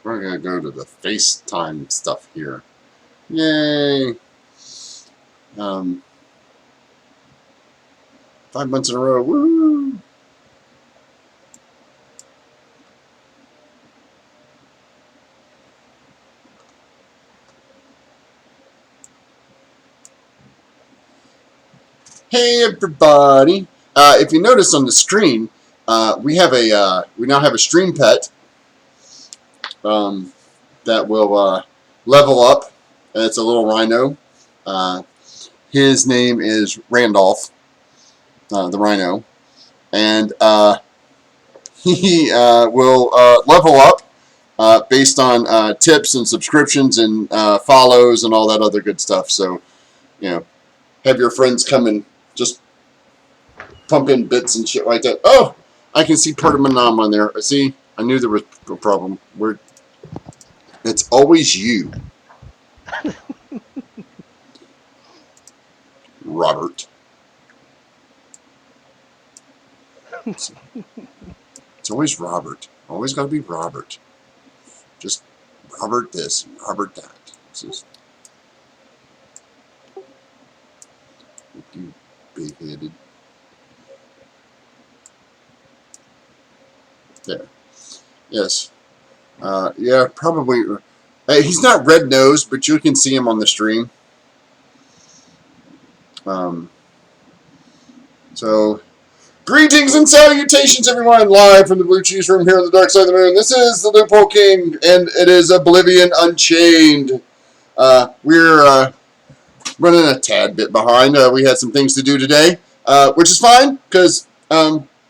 We're going to go to the FaceTime stuff here. Yay! 5 months in a row. Woo! Hey everybody! If you notice on the screen, we now have a stream pet that will level up. It's a little rhino. His name is Randolph, the rhino, and he will level up based on tips and subscriptions and follows and all that other good stuff. So, have your friends come and just pump in bits and shit like that. Oh, I can see part of my nom on there. See, I knew there was a problem. It's always you, Robert. It's always Robert. Always got to be Robert. Just Robert this and Robert that. It's just, you big-headed. There. Yes. Yeah, probably. He's not red-nosed, but you can see him on the stream. So, greetings and salutations, everyone, live from the Blue Cheese Room here on the dark side of the moon. This is the Loophole King, and it is Oblivion Unchained. We're running a tad bit behind. We had some things to do today, which is fine, because,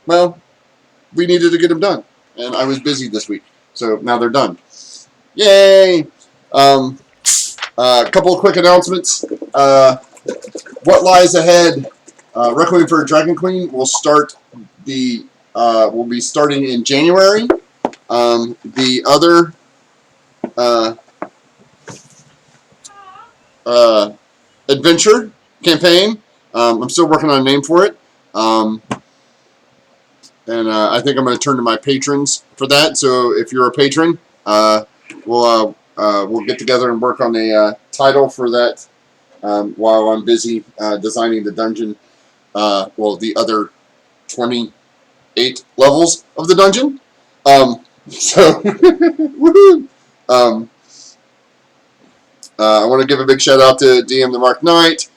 well, we needed to get them done. And I was busy this week, so now they're done. Yay! A couple of quick announcements. What lies ahead? Requiem for a Dragon Queen will will be starting in January. The other adventure campaign, I'm still working on a name for it. And I think I'm going to turn to my patrons for that. So if you're a patron, we'll get together and work on a title for that while I'm busy designing the dungeon. Well, the other 28 levels of the dungeon. So, woohoo! I want to give a big shout out to DM the Mark Knight.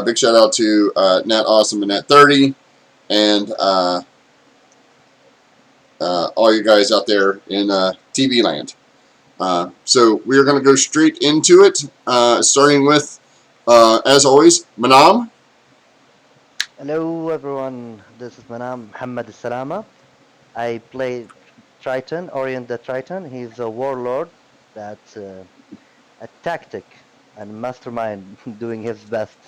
Big shout out to Nat Awesome and Nat 30, and all you guys out there in TV land. So we are going to go straight into it, starting with, as always, Manam. Hello everyone, this is Manam Muhammad Salama. I play Triton, Orient the Triton. He's a warlord that's a tactic and mastermind doing his best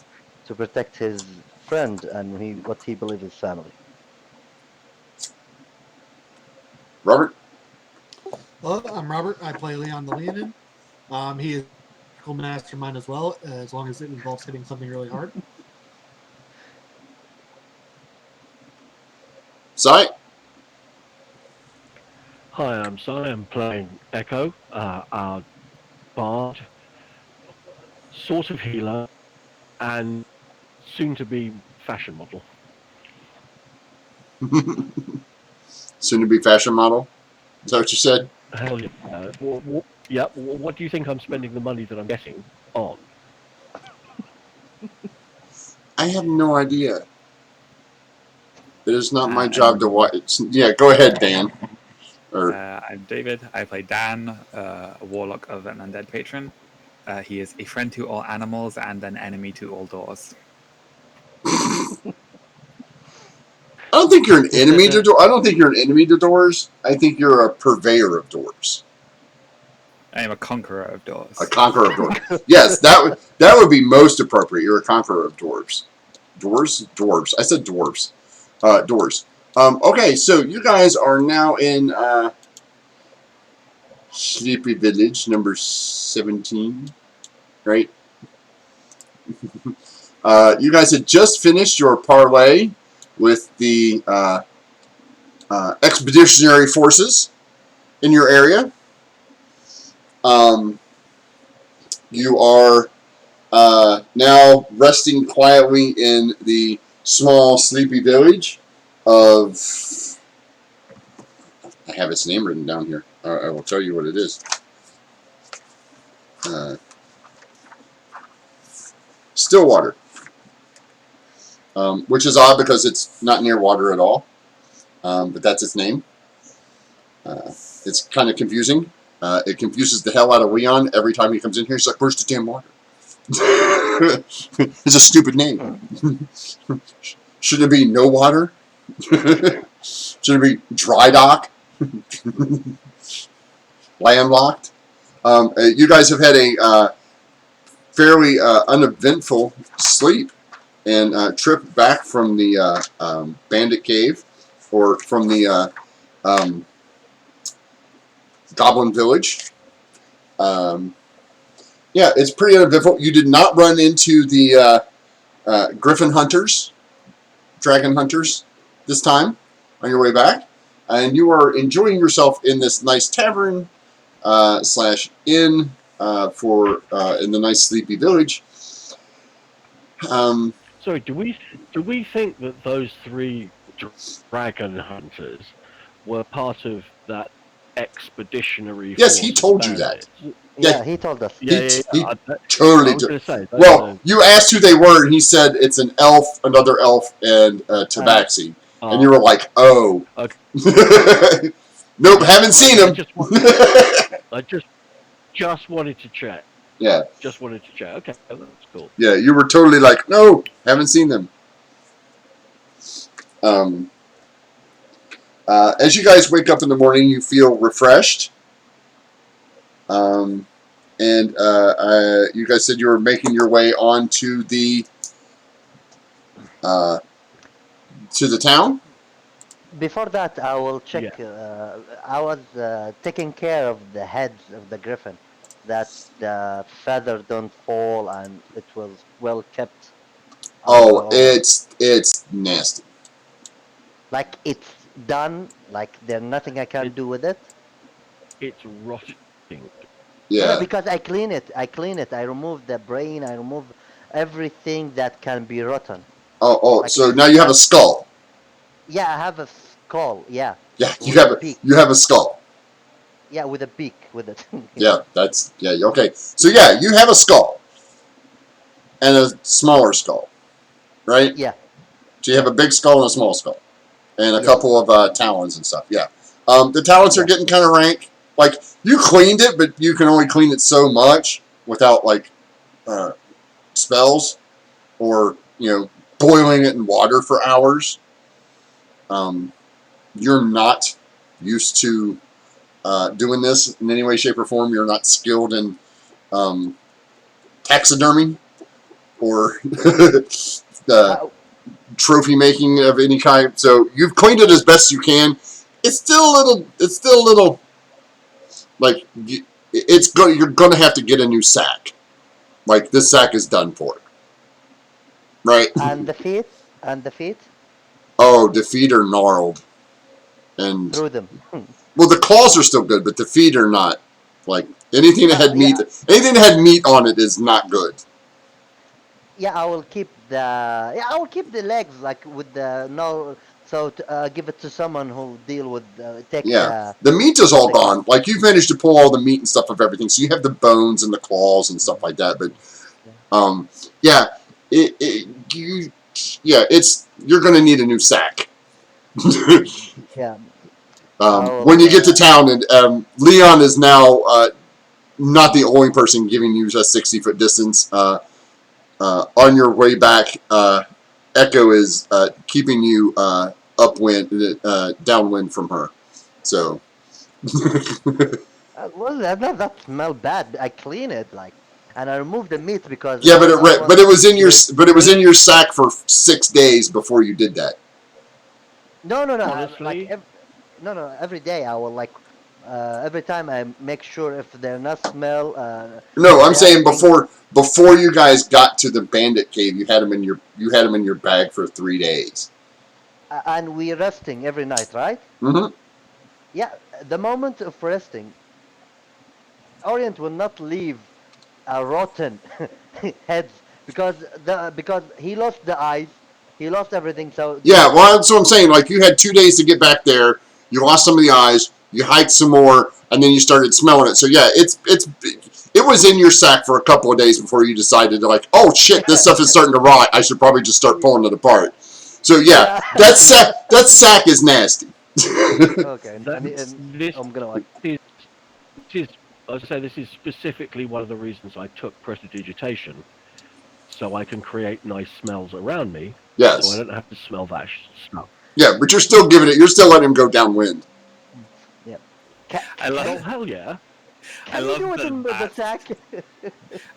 to protect his friend and what he believes is family. Robert. Hello, I'm Robert. I play Leon the Leonin. He is a mastermind as well, as long as it involves hitting something really hard. Sai. Hi, I'm Sai. I'm playing Echo, our bard, sort of healer, and soon-to-be fashion model. Soon-to-be fashion model. Is that what you said? Hell yeah. What do you think I'm spending the money that I'm getting on? I have no idea. It is not my job to watch. Yeah, go ahead, Dan. I'm David. I play Dan, a warlock of an undead patron. He is a friend to all animals and an enemy to all doors. I don't think you're an enemy to doors. I don't think you're an enemy to doors. I think you're a purveyor of doors. I am a conqueror of doors. A conqueror of doors. Yes, that would be most appropriate. You're a conqueror of dwarves. Dwarves. I said dwarves. Doors. Okay, so you guys are now in Sleepy Village, number 17, right? You guys had just finished your parlay with the expeditionary forces in your area. You are now resting quietly in the small, sleepy village of. I have its name written down here. I will tell you what it is. Stillwater. Which is odd because it's not near water at all. But that's its name. It's kind of confusing. It confuses the hell out of Leon every time he comes in here. He's like, "Where's the damn water?" It's a stupid name. Shouldn't it be no water? Shouldn't it be dry dock? Landlocked? You guys have had a fairly uneventful sleep and trip back from the bandit cave or from the goblin village. Yeah, it's pretty uneventful. You did not run into the griffin hunters, dragon hunters this time on your way back. And you are enjoying yourself in this nice tavern slash inn in the nice sleepy village. Sorry, do we think that those three dragon hunters were part of that expeditionary Yes, force he of the told you that. bandits? Yeah, He told us. He I totally was did. going to say. Well, you asked who they were, and he said it's an elf, another elf, and Tabaxi. And you were like, "Oh, Okay. nope, haven't seen him." I just wanted to check. Yeah, Just wanted to check. Okay, that's cool. yeah, you were totally like, "No, haven't seen them." As you guys wake up in the morning, you feel refreshed. And you guys said you were making your way on to the town. Before that, I will check. Yeah. I was taking care of the heads of the griffin, that the feather don't fall and it was well kept. Oh, it's nasty. Like it's done. Like there's nothing I can do with it. It's rotting. No, Yeah. because I clean it. I remove the brain. I remove everything that can be rotten. Oh. Like So now you have a skull. Yeah, I have a skull. Yeah. Yeah, you With a have beak. you have a skull. Yeah, with a beak with it. Yeah, okay. So yeah, you have a skull and a smaller skull, right? Yeah. So you have a big skull and a small skull, and a Yes. couple of talons and stuff. Yeah. The talons are getting kind of rank. Like you cleaned it, but you can only clean it so much without like spells or boiling it in water for hours. You're not used to doing this in any way, shape, or form. You're not skilled in taxidermy or trophy making of any kind. So you've cleaned it as best you can. It's still a little like you're going to have to get a new sack. Like this sack is done for. Right? And the feet? Oh, the feet are gnarled. And Through them. well, the claws are still good, but the feet are not. Like anything that had meat, Yeah. anything that had meat on it is not good. Yeah, I will keep the legs like with the no. So give it to someone who deal with take Yeah, the meat is all the gone. Like you've managed to pull all the meat and stuff of everything, so you have the bones and the claws and stuff like that. But yeah, you're gonna need a new sack. Yeah. When you get to town, and Leon is now not the only person giving you a 60-foot distance. On your way back, Echo is keeping you downwind from her. So. Well, that smell bad. I clean it and I remove the meat because Yeah, but it was in your sack for 6 days before you did that. No. Honestly? Every day I will every time I make sure if they're not smell. No, I'm saying before you guys got to the bandit cave, you had them in your bag for 3 days. And we resting every night, right? Mm-hmm. Yeah. The moment of resting, Orient will not leave rotten heads because he lost the eyes, he lost everything. So Yeah, well, that's what I'm saying. Like, you had 2 days to get back there. You lost some of the eyes. You hiked some more, and then you started smelling it. So yeah, it was in your sack for a couple of days before you decided to, like, oh shit, this stuff is starting to rot. I should probably just start pulling it apart. So yeah, yeah. that sack is nasty. Okay, That and this I'm gonna watch. is this is I was say this is specifically one of the reasons I took prestidigitation, so I can create nice smells around me, so I Yes. don't have to smell that stuff. Yeah, but you're still giving it. You're still letting him go downwind. Yeah. Can, I love. Oh hell yeah! I can you do love it in that. the sack?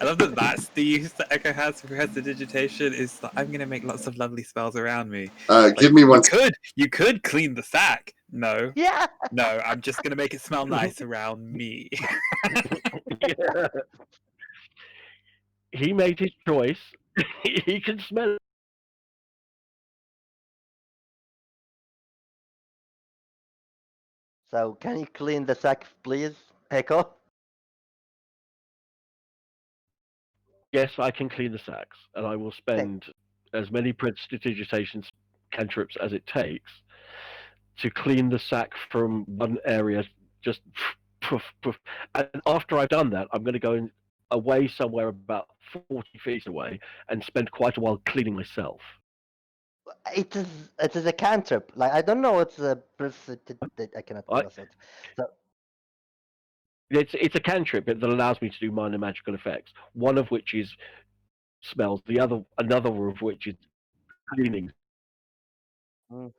I love that. That's the use that Echo has for prestidigitation. Is that I'm gonna make lots of lovely spells around me. Give Like me one. you could clean the sack. No, Yeah. no, I'm just gonna make it smell nice around me. Yeah. He made his choice. He can smell it. So can you clean the sack, please, Echo? Yes, I can clean the sacks, and I will Thank. spend as many prestidigitation cantrips as it takes to clean the sack from one area. Just poof, poof. And after I've done that, I'm going to go away somewhere about 40 feet away and spend quite a while cleaning myself. It is a cantrip. Like I don't know what's a I cannot I, pronounce it. So it's a cantrip that allows me to do minor magical effects. One of which is smells. Another of which is cleaning. mm,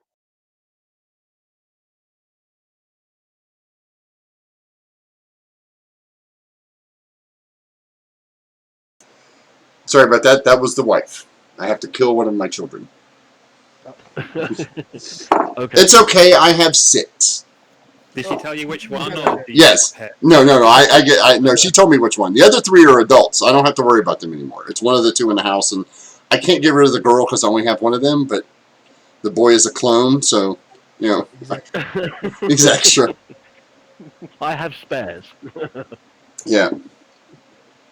Sorry about that. That was the wife. I have to kill one of my children. oh, Okay. It's okay. I have 6. Did she tell you which one, Okay. or do you Yes. pick? No. No. She told me which one. The other 3 are adults. I don't have to worry about them anymore. It's one of the 2 in the house, and I can't get rid of the girl because I only have one of them. But the boy is a clone, so Exactly. he's extra. I have spares. Yeah,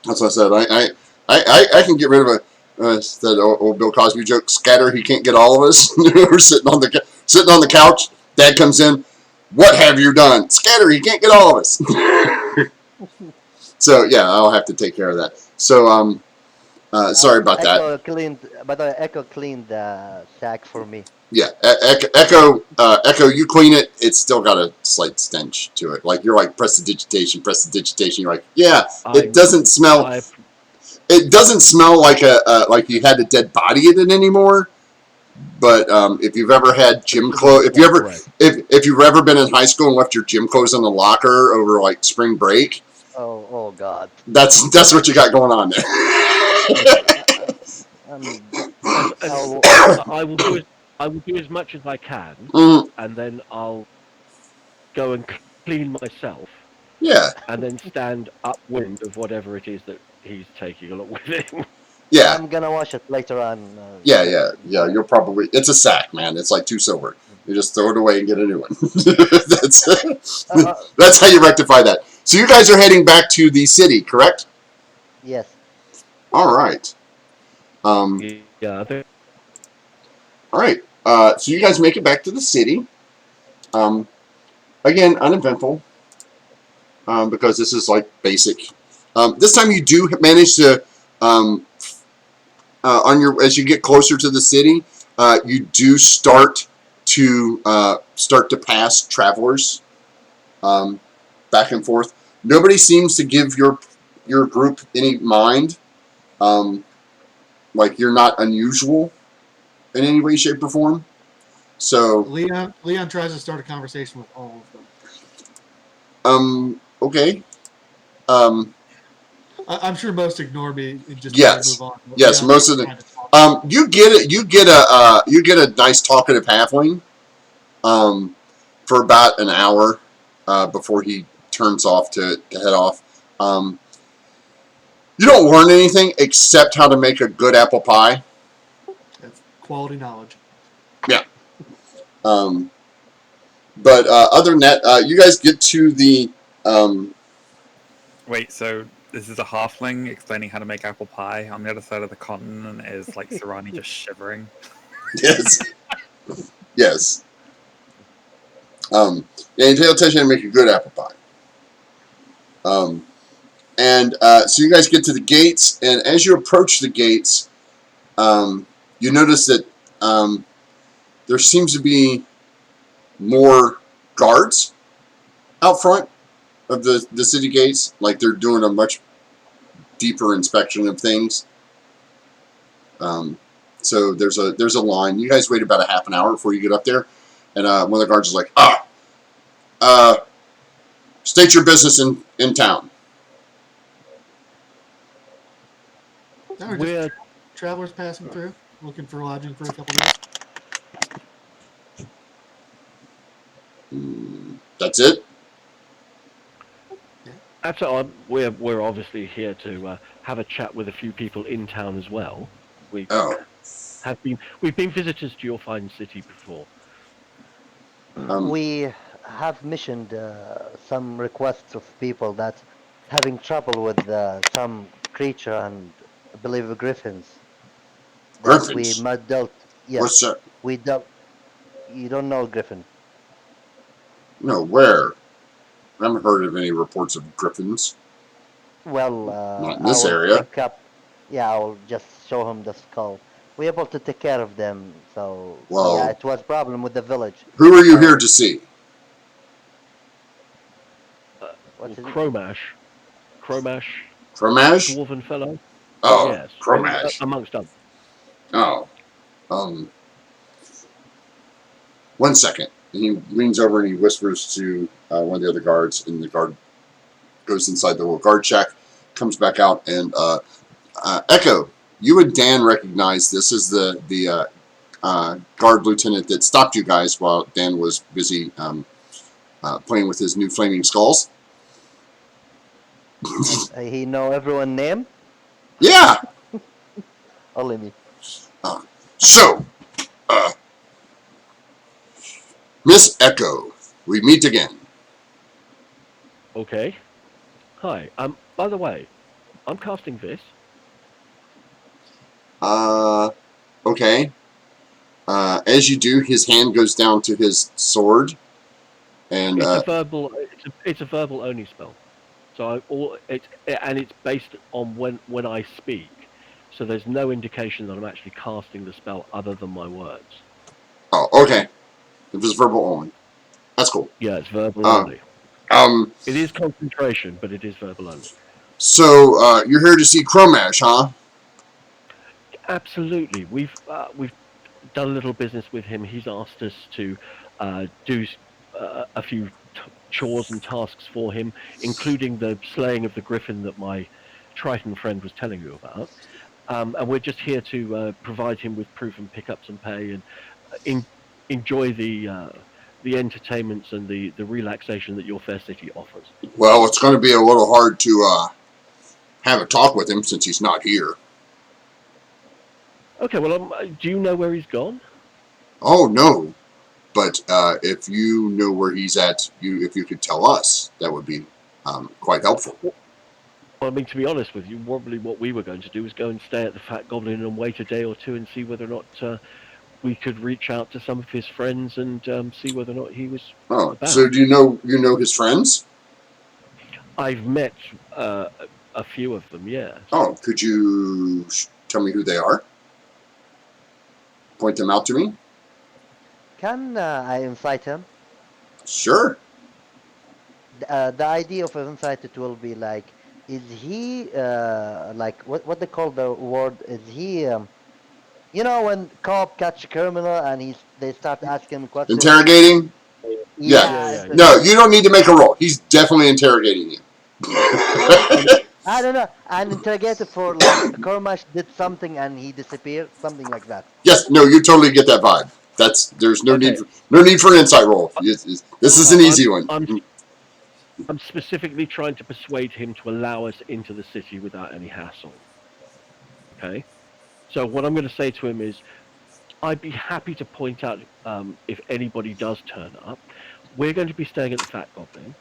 that's what I said. I can get rid of a that old Bill Cosby joke. Scatter. He can't get all of us. We're sitting on the couch. Dad comes in. What have you done? Scatter. He can't get all of us. So yeah, I'll have to take care of that. So sorry about that. Echo cleaned. By the way, Echo cleaned the sack for me. Yeah, Echo, you clean it. It's still got a slight stench to it. Like you're like prestidigitation. You're like, yeah, it doesn't smell. I It doesn't smell like like you had a dead body in it anymore. But if you've ever had gym clothes, if you've ever been in high school and left your gym clothes in the locker over like spring break, Oh God. that's what you got going on there. Um, as I'll, I will do as much as I can, Mm, and then I'll go and clean myself, yeah, and then stand upwind of whatever it is that he's taking along with him. yeah. I'm gonna watch it later on. Yeah. You'll probably. It's a sack, man. It's like 2 silver. You just throw it away and get a new one. Uh, That's how you rectify that. So you guys are heading back to the city, correct? yes. All right. Yeah, I think All right. So you guys make it back to the city. Again, uneventful. Because this is like basic. This time you do manage to as you get closer to the city, you do start to pass travelers back and forth. Nobody seems to give your group any mind. Like you're not unusual in any way, shape, or form. So Leon tries to start a conversation with all of them. okay. Um, I'm sure most ignore me and just try to yes, move on. But yes. Leon Most of trying the to talk. you get it. You get a nice talkative halfling. For about an hour before he turns off to head off. You don't learn anything except how to make a good apple pie. That's quality knowledge. Yeah. But other than that, you guys get to the Wait, so this is a halfling explaining how to make apple pie. On the other side of the continent is like Sarani just shivering. Yes. Yes. Yeah, you pay attention to make a good apple pie. So you guys get to the gates, and as you approach the gates, you notice that there seems to be more guards out front of the city gates. Like they're doing a much deeper inspection of things. So there's a line. You guys wait about a half an hour before you get up there, and one of the guards is like, state your business in town. No, we're just We're travelers passing through, looking for lodging for a couple days. That's it. absolutely. We're obviously here to have a chat with a few people in town as well. We Oh, we've been visitors to your fine city before. We have missioned some requests of people that having trouble with some creature and I believe griffins that we Griffins. might dealt. What's Yes, that? we dealt. You don't know griffin. No, where? I haven't heard of any reports of griffins. Well, Not in I this will area. pick up. Yeah, I will just show him the skull. We're able to take care of them. So yeah, Well, it was problem with the village. who are you So here to see? what's his? Cromash, Cromage? dwarven fellow. Oh, Yes, Cromage. amongst others. Oh, um, 1 second. And he leans over and he whispers to one of the other guards, and the guard goes inside the little guard shack, comes back out, and Echo, you and Dan recognize this as the guard lieutenant that stopped you guys while Dan was busy playing with his new flaming skulls. He know everyone name. Yeah. Only me. So, Miss Echo, we meet again. Okay. Hi. By the way, I'm casting this. Okay. As you do, his hand goes down to his sword, and It's a verbal. It's a verbal only spell. So it's based on when I speak. So there's no indication that I'm actually casting the spell other than my words. oh, okay. If it's verbal only, that's cool. Yeah, it's verbal Uh, only. Um, It is concentration, but it is verbal only. so you're here to see Cromash, huh? Absolutely. We've done a little business with him. He's asked us to do a few chores and tasks for him, including the slaying of the griffin that my Triton friend was telling you about. And we're just here to provide him with proof and pick up some pay and enjoy the entertainments and the relaxation that your fair city offers. Well, it's going to be a little hard to have a talk with him since he's not here. Okay, well, do you know where he's gone? Oh no, but if you know where he's at, if you could tell us, that would be quite helpful. Well, I mean, to be honest with you, probably what we were going to do was go and stay at the Fat Goblin and wait a day or two and see whether or not we could reach out to some of his friends and see whether or not he was about. So do you know his friends? I've met a few of them, yeah. Oh, could you tell me who they are? Point them out to me? Can I incite him? Sure. The idea of insight it will be like, is he like what they call the word? Is he you know when cop catch a criminal and they start asking questions? Interrogating? Yeah. No, you don't need to make a roll. He's definitely interrogating you. I don't know. And interrogated for like Kormash did something and he disappeared, something like that. Yes, no, you totally get that vibe. There's no Okay. need for an insight roll. This is an easy one. I'm specifically trying to persuade him to allow us into the city without any hassle. Okay? So what I'm going to say to him is, I'd be happy to point out if anybody does turn up. We're going to be staying at the Fat Goblin.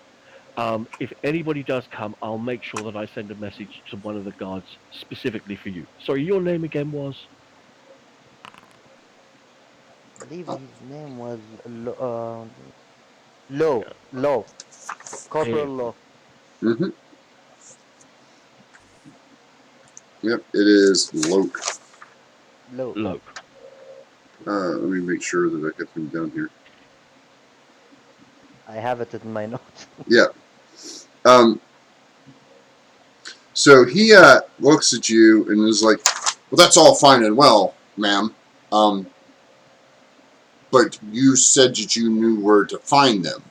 If anybody does come, I'll make sure that I send a message to one of the guards specifically for you. Sorry, your name again was? I believe Oh, his name was Low. Yeah. Low. Corporal Here. Low. mm-hmm. Yep, it is Loke. Low. Lope. Let me make sure that I get him down here. I have it in my notes. Yeah. Um, so he looks at you and is like, well, that's all fine and well, ma'am. But you said that you knew where to find them.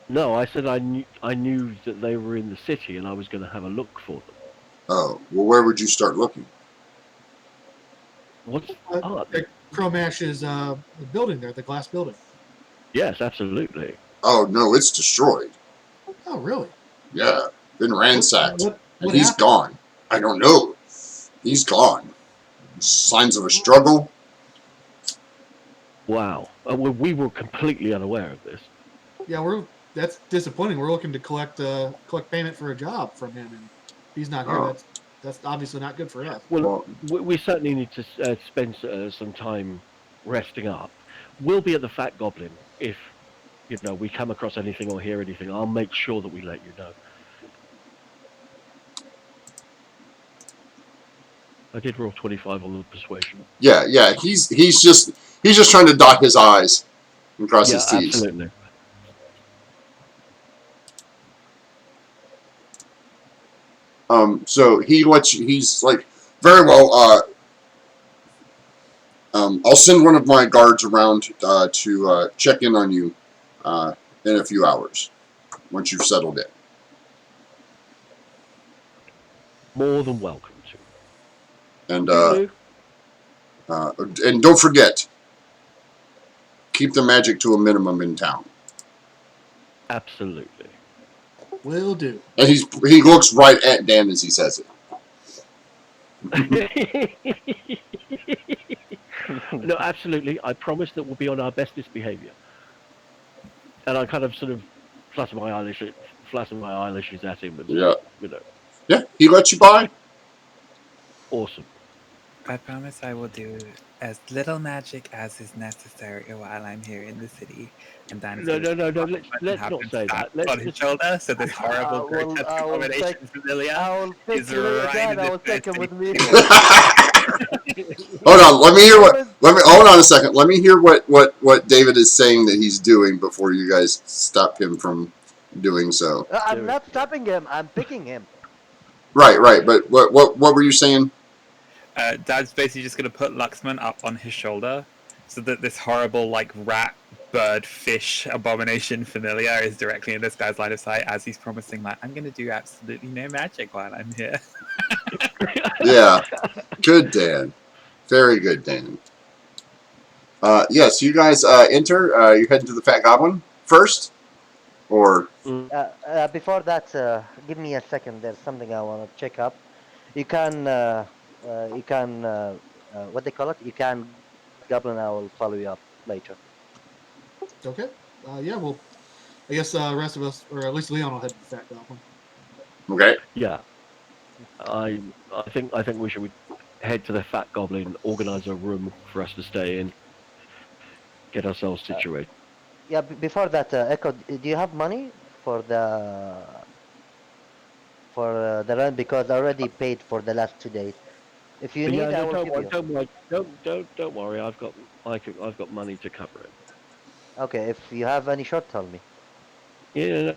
No, I said I knew that they were in the city and I was going to have a look for them. Oh, well, where would you start looking? What's At Chromash's building there, the glass building. Yes, absolutely. Oh, no, it's destroyed. Oh, really? Yeah, been ransacked. What And he's happened? gone. I don't know. He's gone. Signs of a struggle? Wow. Well, we were completely unaware of this. Yeah, that's disappointing. We're looking to collect payment for a job from him, and he's not here. Oh. That's obviously not good for us. Well, we certainly need to spend some time resting up. We'll be at the Fat Goblin if we come across anything or hear anything. I'll make sure that we let you know. I did roll 25 on the persuasion. Yeah. He's just trying to dot his I's and cross Yeah, his T's. absolutely. So he lets you. He's like, very well. I'll send one of my guards around to check in on you in a few hours once you've settled in. More than welcome to. And Toodaloo. and don't forget, keep the magic to a minimum in town. Absolutely. Will do. And he looks right at Dan as he says it. No, absolutely. I promise that we'll be on our bestest behaviour. And I kind of sort of flatter my eyelashes at him and Yeah. say, Yeah, he lets you by. awesome. I promise I will do as little magic as is necessary while I'm here in the city. And Dan's No. going to Let's have not him say slapped that. on his shoulder, so this horrible, well, grotesque I will abomination take. familiar I will take is Leo right again. in I his will take him face. with me. Hold on, let me hear Promise. hold on a second. Let me hear what David is saying that he's doing before you guys stop him from doing so. I'm not stopping him. I'm picking him. Right. But what were you saying? Dad's basically just going to put Luxman up on his shoulder so that this horrible, like, rat, bird, fish abomination familiar is directly in this guy's line of sight as he's promising, like, I'm going to do absolutely no magic while I'm here. Yeah. Good, Dan. Very good, Dan. Yes, you guys enter. You're heading to the Fat Goblin first? Or Before that, give me a second. There's something I want to check up. You can, what they call it? You can goblin. I will follow you up later. Okay. Yeah. Well, I guess the rest of us, or at least Leon, will head to the Fat Goblin. okay. Yeah. I think we should head to the Fat Goblin, organise a room for us to stay in, get ourselves situated. Yeah. Before that, Echo, do you have money for the rent? Because I already paid for the last 2 days. If you But yeah, need, I no, will give you. don't worry. I've got money to cover it. Okay. If you have any short, tell me. Yeah,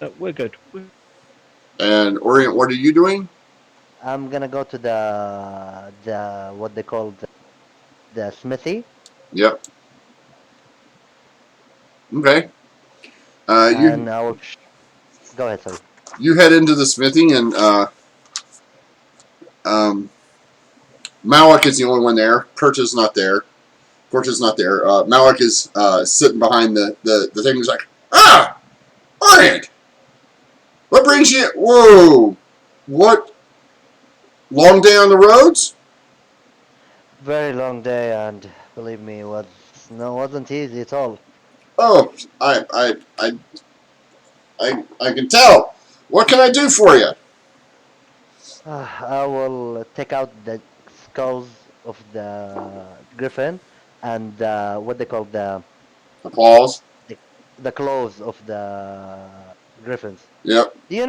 no, we're good. And Orient, what are you doing? I'm gonna go to the what they call the smithy. Yep. Okay. You And I will. Go ahead. Sorry. you head into the smithy, and Malik is the only one there. Kurta's not there. Kurta's not there. Malik is sitting behind the thing. He's like, Orient! What brings you? Whoa! What? Long day on the roads? Very long day, and believe me, wasn't easy at all. Oh, I I can tell. What can I do for you? I will take out the skulls of the griffin and what they call Applause. the the claws of the griffins. Yep. Do you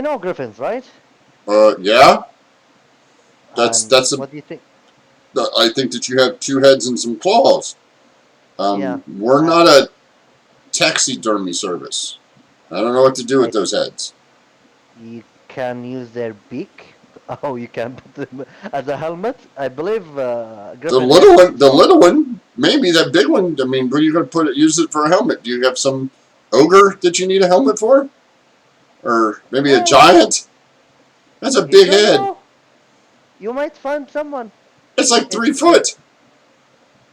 know griffins, right? Yeah. And That's a. what do you think? I think that you have two heads and some claws. Yeah, We're I not a taxidermy service. I don't know what to do with I those heads. you can use their beak. Oh, you can put them as a helmet. I believe griffin heads is The bone. little one, maybe that big one. I mean, where are you going to put it? Use it for a helmet? Do you have some ogre that you need a helmet for, or maybe a Well, giant? That's a you big don't head. know. You might find someone. It's like It's 3 foot.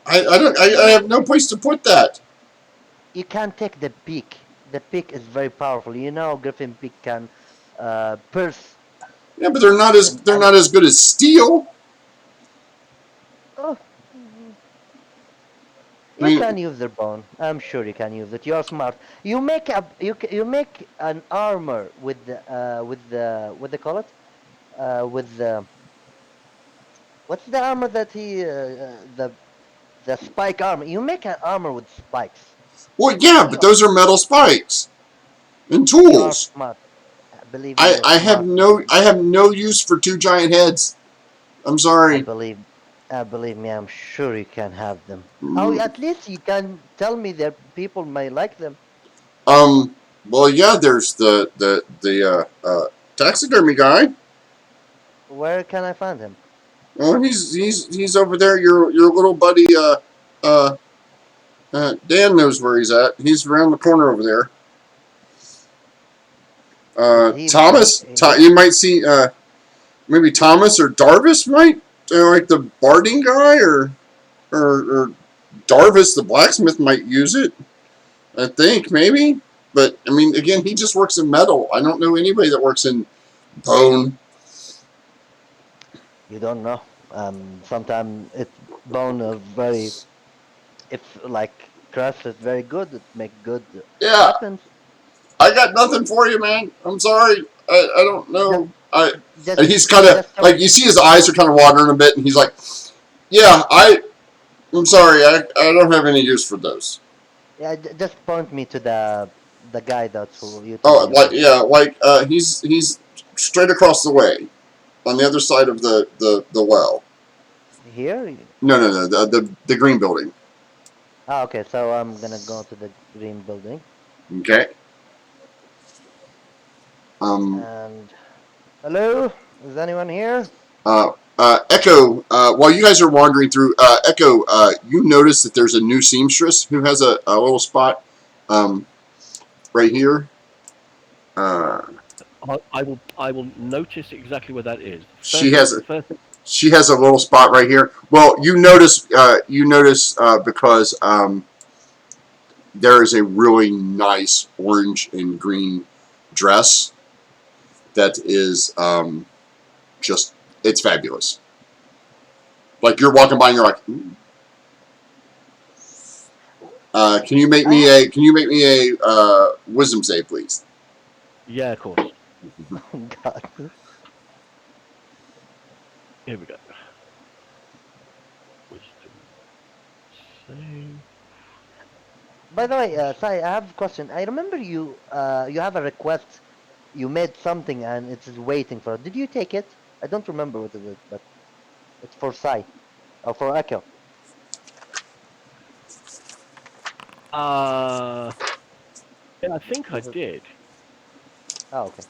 I don't. I you have no place to put that. you can take the beak. The beak is very powerful. You know, griffin beak can pierce Yeah, but they're and not as good as steel. oh, mm, I you can mean, use their bone. I'm sure you can use it. You're smart. You make an armor with the what they call it with the what's the armor that the spike armor. You make an armor with spikes. well, yeah, but You those are metal spikes and you are tools. smart. Believe me, you're smart. I have no use for two giant heads. I'm I sorry. believe, believe me, I'm sure you can have them. Oh, Mm, at least you can tell me that people may like them. Um. Well, yeah. There's the taxidermy guy. Where can I find him? Oh, he's over there. Your little buddy. Uh. Dan knows where he's at. He's around the corner over there. Is he Thomas. here? You might see. Maybe Thomas or Darvis might. Like the barding guy, or Darvis the blacksmith might use it. I think maybe. But I mean, again, he just works in metal. I don't know anybody that works in bone. You don't know. Sometimes it's bone of very, if like crust is very good, it make good Yeah, weapons. I got nothing for you, man. I'm sorry. I don't Just, know. just, And he's kind of just tell like, you see his eyes are kind of watering a bit, and he's like, "Yeah, I'm sorry. I don't have any use for those." yeah, just point me to the guy that's who you told Oh, me like about. yeah, like he's straight across the way on the other side of the well. Here? No, the green building. Ah, okay, so I'm gonna go to the green building. Okay. Um. And hello, is anyone here? Echo. While you guys are wandering through, Echo, you notice that there's a new seamstress who has a little spot, right here. Uh, I will notice exactly where that is. she has a First, she has a little spot right here. Well, you notice because there is a really nice orange and green dress that is just, it's fabulous. Like you're walking by and you're like, "Ooh." I have. Can you make me a wisdom save, please? yeah, of course. Oh God. Here we go. Wisdom save. By the way, Sai, I have a question. I remember you have a request. You made something and it's waiting for. Did you take it? I don't remember what it is, but it's for Sai or for Echo. Uh, yeah, I think I Was it? did. Oh, okay.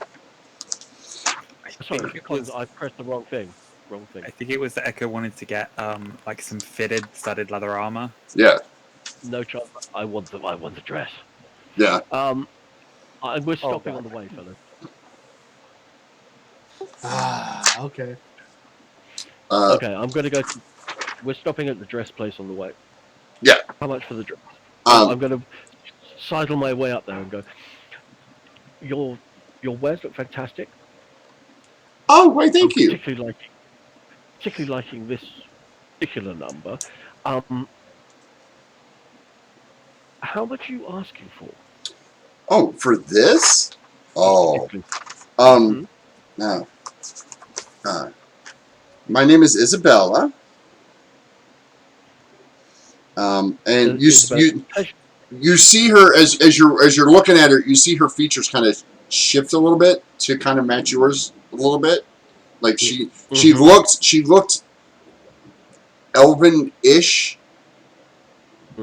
I Sorry, think it Collins, was. I pressed the wrong thing. Wrong thing. I think it was that Echo wanted to get like some fitted studded leather armor. Yeah, No chance. I want the dress. yeah. Um, we're Oh stopping on God. the way, fellas. Ah, okay. Uh, Okay, I'm gonna go. We're stopping at the dress place on the way. yeah. How much for the dress? Um, I'm gonna sidle my way up there and go. Your wares look fantastic. oh, why, I'm thank you. particularly liking this particular number. Um, how much are you asking for? Oh, for this? Oh, Mhm. no. My name is Isabella. And Isabel, you see her as you're looking at her. You see her features kind of shift a little bit to kind of match yours a little bit. Like Mhm. she looked elven-ish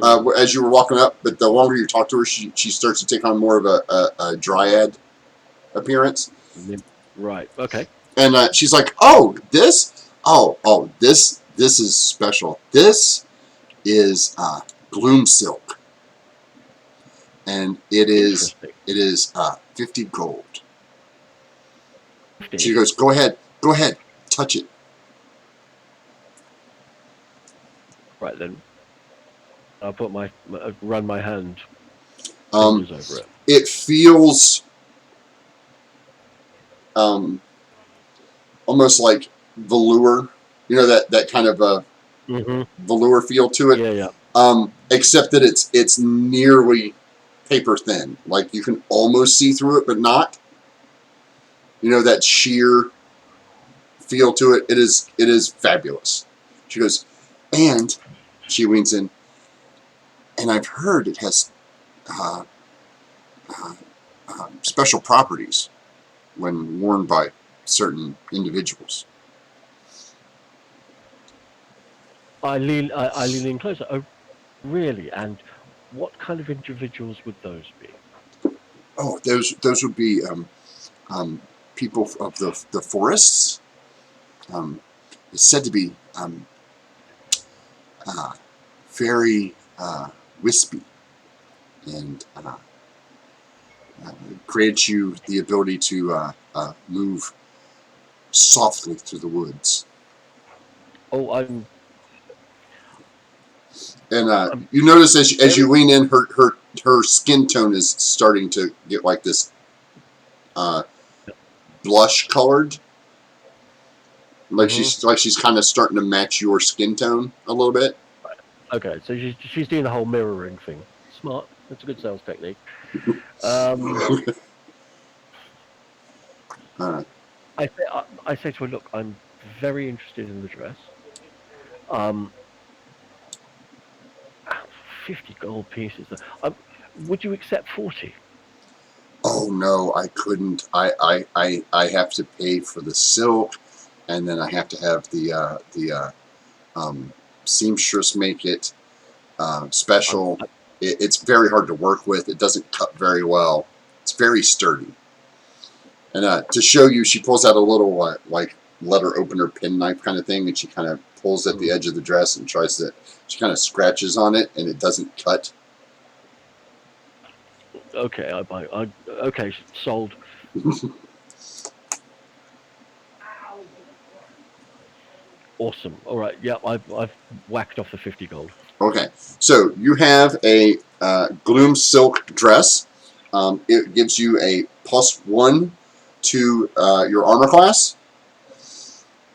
as you were walking up, but the longer you talk to her, she starts to take on more of a dryad appearance. Right. Okay. And she's like, "Oh, this is special. This is gloom silk, and Interesting. it is 50 gold." She 50. goes, go ahead, touch it." Right then. I'll put run my Um, fingers over it. it feels almost like velour, that kind of Mhm. velour feel to it. Yeah. Yeah. Except that it's nearly paper thin. Like you can almost see through it, but not. That sheer feel to it. It is fabulous. She goes, and she leans in, and I've heard it has uh, uh, special properties when worn by certain individuals. I lean in closer. Oh, really? And what kind of individuals would those be? Oh, those would be people of the forests. Um, it's said to be uh, very wispy and creates you the ability to move softly through the woods. Oh, And I'm you notice as you very. lean in, her skin tone is starting to get like this uh, blush colored, like Mhm. she's kind of starting to match your skin tone a little bit. Okay, so she's doing the whole mirroring thing. Smart. That's a good sales technique. Um, Uh, I say to her, look, I'm very interested in the dress. Um, 50 gold pieces. Would you accept 40? oh no, I couldn't. I have to pay for the silk, and then I have to have the seamstress make it I'm, special. It's very hard to work with. It doesn't cut very well. It's very sturdy. And to show you, she pulls out a little like letter opener penknife kind of thing, and she kind of pulls at the edge of the dress and tries to. She kind of scratches on it, and it doesn't cut. okay, I buy. Okay, sold. Awesome. All right. Yeah, I've whacked off the 50 gold. Okay, so you have a gloom silk dress. It gives you a +1 to your armor class,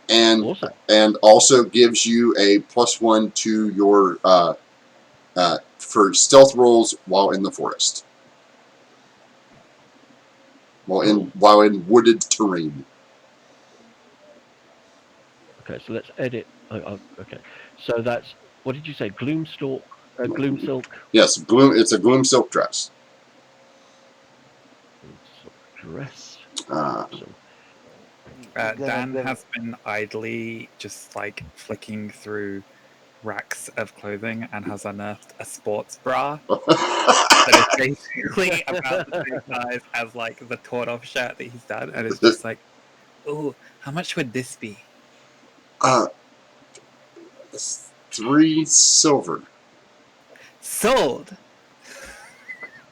and Awesome. also gives you a +1 to your for stealth rolls while in the forest, Cool. while in wooded terrain. Okay, so let's edit. Okay, so that's what did you say? Gloom silk Yes, gloom. It's a gloom silk dress. dress. Uh, Awesome. You're gonna Dan give has been idly just like flicking through racks of clothing and has unearthed a sports bra that is basically about the same size as like the torn off shirt that he's done, and it's just like, oh, how much would this be? uh, 3 silver. Sold.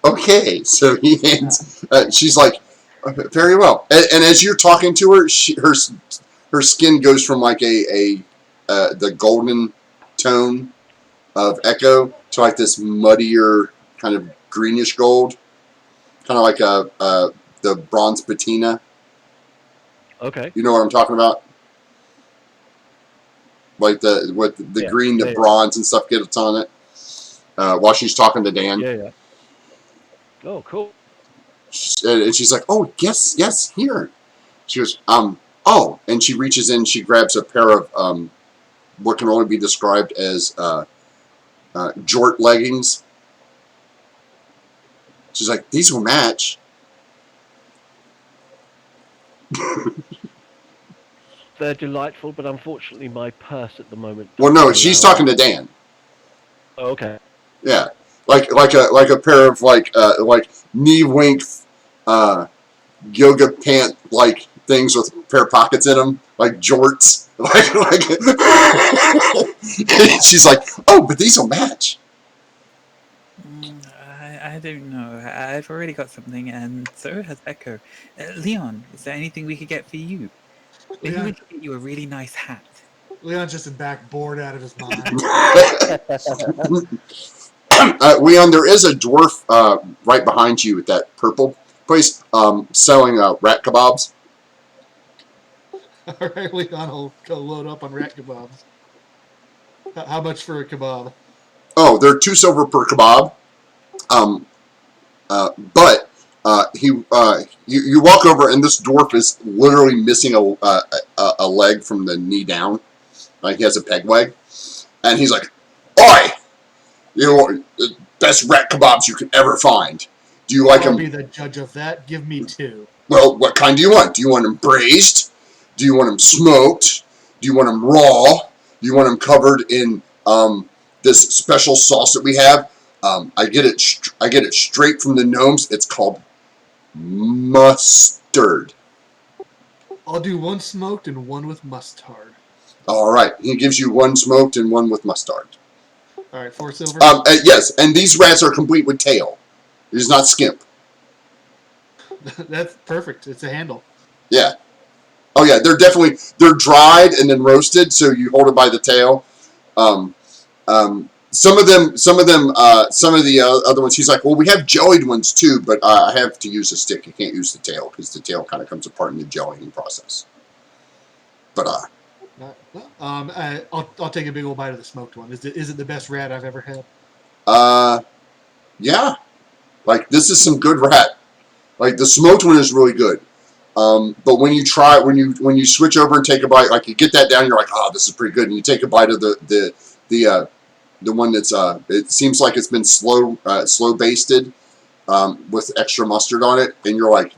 Okay, so he hands. She's like, very well. And as you're talking to her, her skin goes from like the golden tone of Echo to like this muddier kind of greenish gold, kind of like the bronze patina. Okay. You know what I'm talking about? Like the Yeah. green, the Yeah. bronze and stuff gets on it. While she's talking to Dan. Yeah. Yeah. Oh, cool. And she's like, "Oh, yes, here." She goes, "Oh," and she reaches in, she grabs a pair of what can only be described as jort leggings. She's like, "These will match." They're delightful, but unfortunately, my purse at the moment. Well, no, doesn't she's allow talking me. to Dan. Oh, okay. Yeah, like a pair of like knee length yoga pant like things with a pair of pockets in them, like jorts. Like she's like, "Oh, but these will match." I don't know. I've already got something, and so has Echo. Leon, is there anything we could get for you? Maybe we Leon, could get you a really nice hat. Leon's just in back, bored out of his mind. Leon, there is a dwarf right behind you at that purple place selling rat kebabs. All right, Leon will go load up on rat kebabs. How much for a kebab? Oh, they're 2 silver per kebab. But you walk over and this dwarf is literally missing a leg from the knee down. Like he has a peg leg, and he's like, "Oi, you know, the best rat kebabs you could ever find. Do you like I'll them? be the judge of that. Give me 2. Well, what kind do you want? Do you want them braised? Do you want them smoked? Do you want them raw? Do you want them covered in this special sauce that we have? I get it straight from the gnomes. It's called mustard." I'll do 1 smoked and 1 with mustard. All right, he gives you 1 smoked and 1 with mustard. All right, 4 silver. Yes, and these rats are complete with tail. It is not skimp. That's perfect. It's a handle. Yeah. Oh yeah, they're dried and then roasted, so you hold it by the tail. Some of the other ones, he's like, "Well, we have jellied ones too, but I have to use a stick. You can't use the tail because the tail kind of comes apart in the jellying process." But I'll take a big old bite of the smoked one. Is it the best rat I've ever had? yeah, like this is some good rat. Like the smoked one is really good. But when you switch over and take a bite, like you get that down, you're like, "Oh, this is pretty good." And you take a bite of the one that's it seems like it's been slow basted with extra mustard on it, and you're like,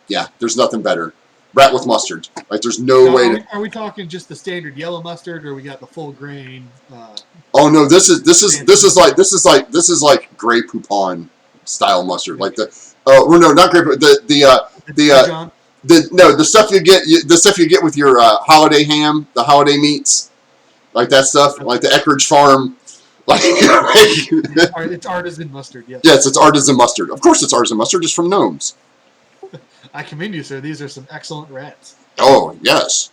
"Yeah, there's nothing better. Rat with mustard. Like there's no Now, way to." are we talking just the standard yellow mustard, or we got the full grain? Oh no, this is like Grey Poupon style mustard, like the well, no, not Grey Dijon? the stuff you get with your holiday ham, the holiday meats, like that stuff, like the Eckridge Farm, like It's artisan mustard. Yes. yes, it's artisan mustard. Of course, it's artisan mustard. It's from gnomes. I commend you, sir. These are some excellent rats. Oh yes,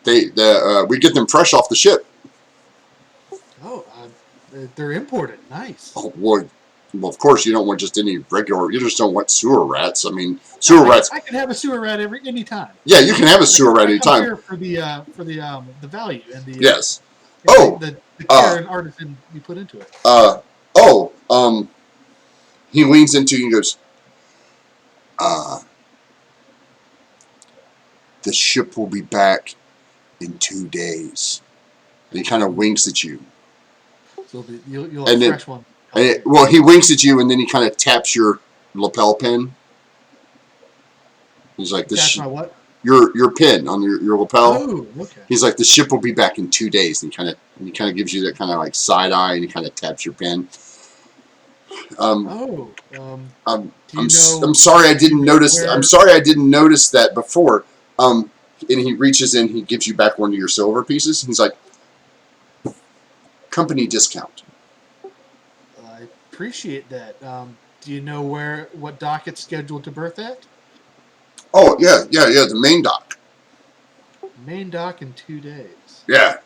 we get them fresh off the ship. Oh, they're imported. Nice. Oh, well, of course you don't want just any regular. You just don't want sewer rats. I mean, sewer rats. I can have a sewer rat any time. Yeah, you can have a sewer rat I come anytime. here for the value and the Yes. the care and artisan you put into it. He leans into you and goes, "The ship will be back in 2 days." And he kind of winks at you. So you'll have a fresh one. Well, he winks at you and then he kind of taps your lapel pin. He's like, That's my what? Your pin on your lapel. Oh, okay. He's like, "The ship will be back in 2 days." And he kind of gives you that kind of like side eye, and he kind of taps your pin. I'm sorry I didn't notice. I'm sorry I didn't notice that before. And he reaches in, he gives you back 1 of your silver pieces. He's like, "Company discount." I appreciate that. Do you know what dock it's scheduled to berth at? Oh yeah, the main dock. Main dock in 2 days. Yeah,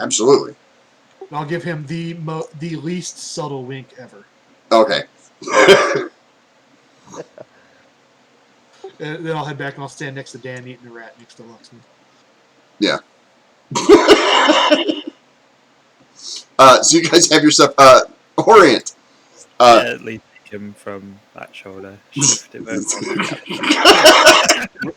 absolutely. I'll give him the least subtle wink ever. Okay. Then I'll head back and I'll stand next to Dan eating the rat next to Luxman. Yeah. So you guys have yourself Orient. At least him from that shoulder. Shift him over on the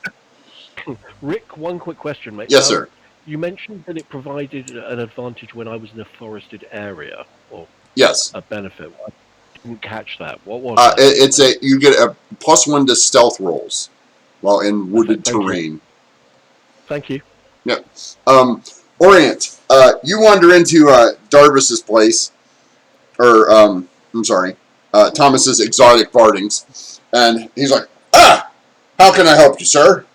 Rick, one quick question, mate. Yes, sir. You mentioned that it provided an advantage when I was in a forested area, or Yes. a benefit. I didn't catch that. What was that? It's you get a +1 to stealth rolls while in wooded Thank you. terrain. Thank you. Yep. Orient, you wander into Darvis's place, or I'm sorry, Thomas's exotic bardings, and he's like, how can I help you, sir?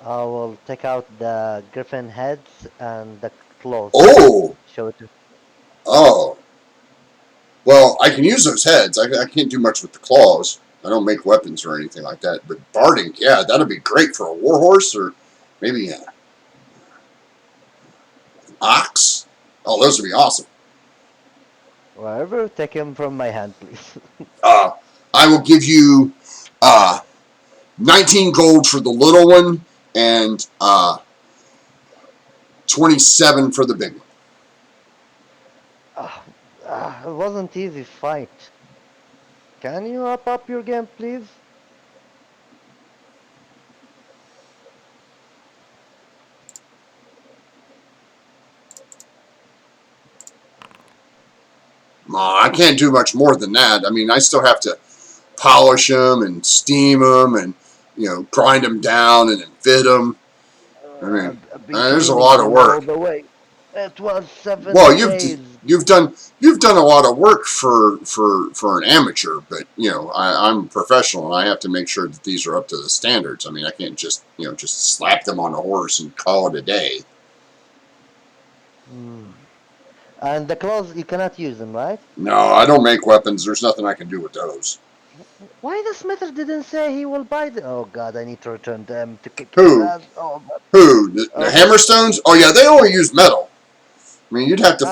I will take out the griffin heads and the claws. Oh, Show it to. oh. Well, I can use those heads. I can't do much with the claws. I don't make weapons or anything like that. But barding, yeah, that'd be great for a warhorse, or maybe an ox. Oh, those would be awesome. Wherever, take him from my hand, please. I will give you 19 gold for the little one and 27 for the big one. It wasn't easy fight. Can you up your game, please? I can't do much more than that. I mean, I still have to polish them and steam them and, grind them down and then fit them. I mean, I've been there's a cleaning lot of them work. all the way. It was 7 Well, days. you've done a lot of work for an amateur, but I'm a professional and I have to make sure that these are up to the standards. I mean, I can't just slap them on a horse and call it a day. And the claws, you cannot use them, right? No, I don't make weapons. There's nothing I can do with those. Why the smith didn't say he will buy them? Oh God, I need to return them to kick Who? his ass. Oh, Who? The hammerstones? Oh yeah, they only use metal. I mean, you'd have to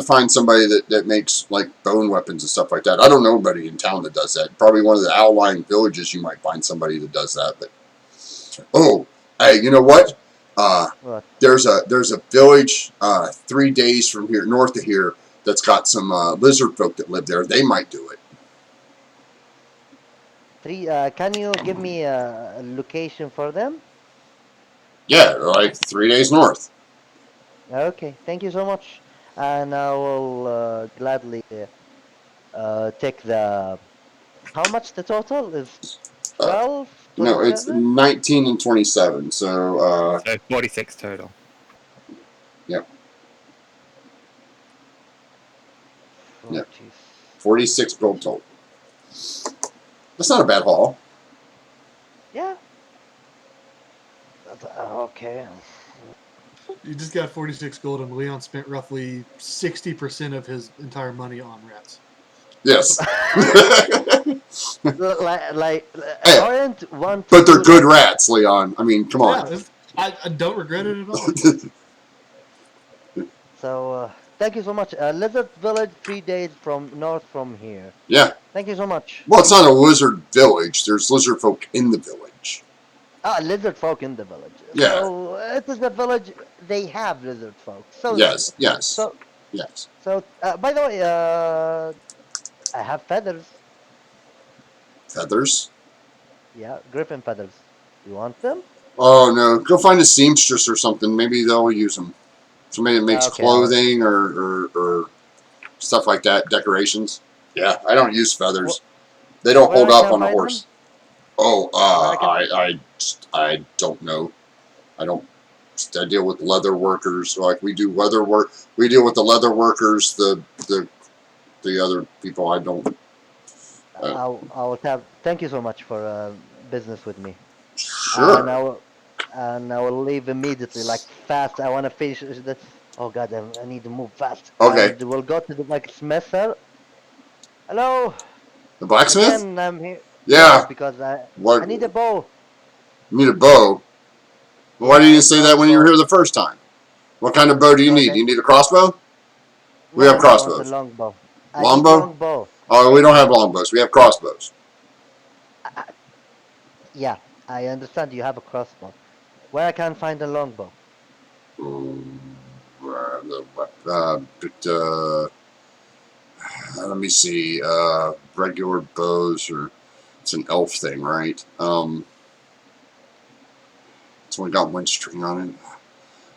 find somebody that makes like bone weapons and stuff like that. I don't know anybody in town that does that. Probably one of the outlying villages you might find somebody that does that. But hey, you know what? what? There's a village 3 days from here, north of here, that's got some lizard folk that live there. They might do it. Can you give me a location for them? Yeah, like 3 days north. Okay, thank you so much, and I will gladly take the. How much the total is? 12, No, it's 27? 19 and 27. So So 46 total. Yep. 40. 46 gold total. That's not a bad haul. Yeah. Okay. You just got 46 gold, and Leon spent roughly 60% of his entire money on rats. Yes. like Hey, Orient want to But they're do good like- rats, Leon. I mean, come on. Yeah, I don't regret it at all. So thank you so much. Lizard Village, 3 days from north from here. Yeah. Thank you so much. Well, it's not a lizard village. There's lizard folk in the village. Lizard folk in the village. Yeah. So it is a village. They have lizard folk. So Yes. So Yes. so by the way, I have feathers. Feathers? Yeah, griffin feathers. You want them? Oh, no. Go find a seamstress or something. Maybe they'll use them. Somebody that makes Okay, clothing or stuff like that, decorations. Yeah, I don't use feathers. They don't Where hold I up can on a find horse. them? Oh, Where I don't know. I deal with leather workers. Like we do leather work. We deal with the leather workers. The other people I don't. I'll have. Thank you so much for business with me. Sure. And I will leave immediately, like fast. I want to finish this. Oh God, I need to move fast. Okay. And we'll go to the blacksmith. Hello. The blacksmith? Again, I'm here. Yeah. Yes, because I What? need a bow. You need a bow. Well, why didn't you say that when you were here the first time? What kind of bow do you need? Do you need a crossbow? We have I want crossbows. a longbow. I need Longbow? longbow. Oh, we don't have longbows. We have crossbows. Yeah, I understand you have a crossbow. Where I can find a longbow? Let me see. Regular bows, or it's an elf thing, right? It's only got one string on it.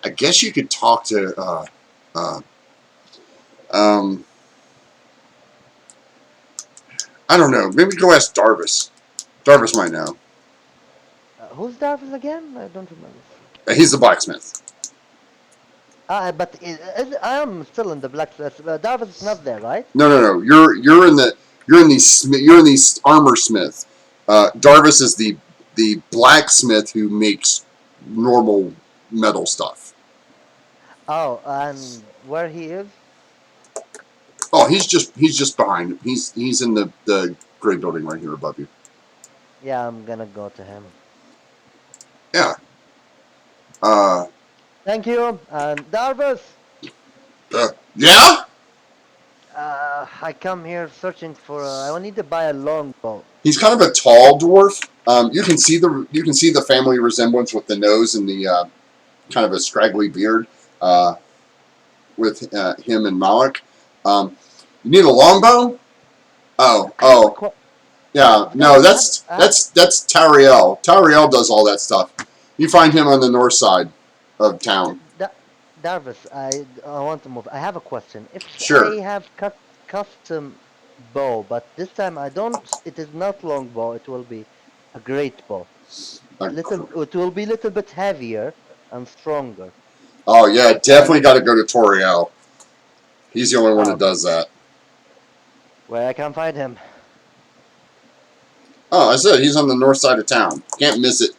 I guess you could talk to. Um, I don't know. Maybe go ask Darvis. Darvis might know. Who's Darvis again? I don't remember. He's the blacksmith. But I am still in the blacksmith. Darvis is not there, right? No. You're in the armor smith. Darvis is the blacksmith who makes normal metal stuff. Oh, and where he is? Oh, he's just behind. He's in the gray building right here above you. Yeah, I'm gonna go to him. Yeah. Uh. Thank you. And Darvis, Yeah. I come here searching for. I need to buy a longbow. He's kind of a tall dwarf. You can see the family resemblance with the nose and the kind of a scraggly beard with him and Malik. You need a longbow? Oh, yeah. No, that's Tariel. Tariel does all that stuff. You find him on the north side of town. Darvis, I want to move. I have a question. If Sure. I have custom bow, but this time I don't. It is not longbow. It will be a great bow. It will be a little bit heavier and stronger. Oh yeah, definitely got to go to Toriel. He's the only one that Okay. does that. Where I can find him? Oh, I said he's on the north side of town. Can't miss it.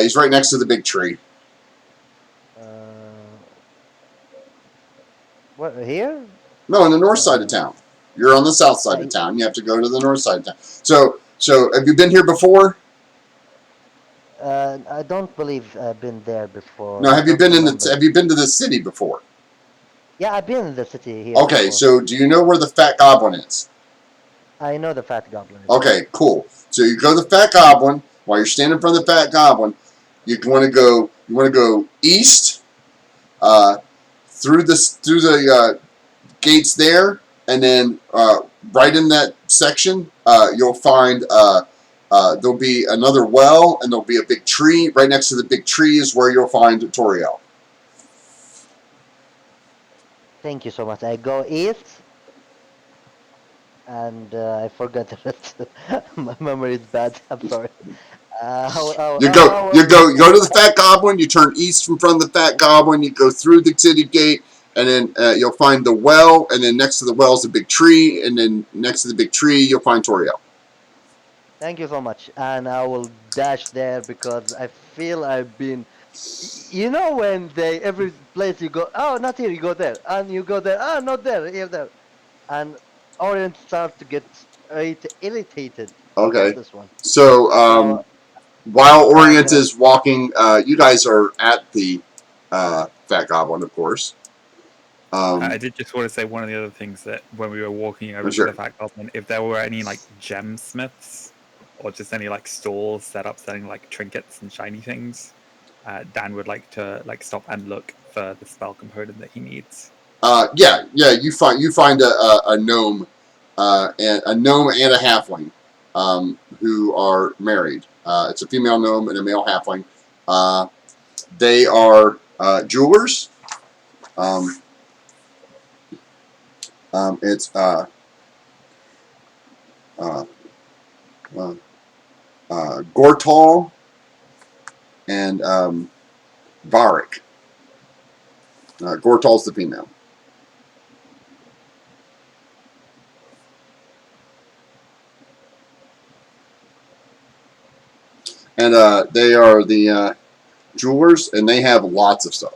He's right next to the big tree. What here? No, on the north side of town. You're on the south side of town. You have to go to the north side of town. So have you been here before? I don't believe I've been there before. No, have you been to the city before? Yeah, I've been in the city here. Okay, before. so do you know where the Fat Goblin is? I know the Fat Goblin. Okay, cool. So you go to the Fat Goblin. While you're standing in front of the Fat Goblin, you want to go east, through the gates there, and then right in that section, you'll find there'll be another well, and there'll be a big tree. Right next to the big tree is where you'll find Toriel. Thank you so much. I go east, and I forgot the rest. My memory is bad. I'm sorry. You go to the Fat Goblin. You turn east from front of the Fat Goblin. You go through the city gate, and then you'll find the well. And then next to the well is a big tree. And then next to the big tree, you'll find Toriel. Thank you so much, and I will dash there because I feel I've been. You know when every place you go, oh, not here, you go there, and you go there, oh, not there, here, there, and Orient starts to get irritated about Okay. this one. So while Orient is walking, you guys are at the Fat Goblin, of course. I did just want to say one of the other things that when we were walking over to the Fat Goblin, if there were any like gemsmiths or just any like stalls set up selling like trinkets and shiny things, Dan would like to stop and look for the spell component that he needs. Yeah. You find a gnome, and a halfling, who are married. It's a female gnome and a male halfling. They are jewelers. It's Gortal and Varric. Gortal's the female. And they are the jewelers, and they have lots of stuff.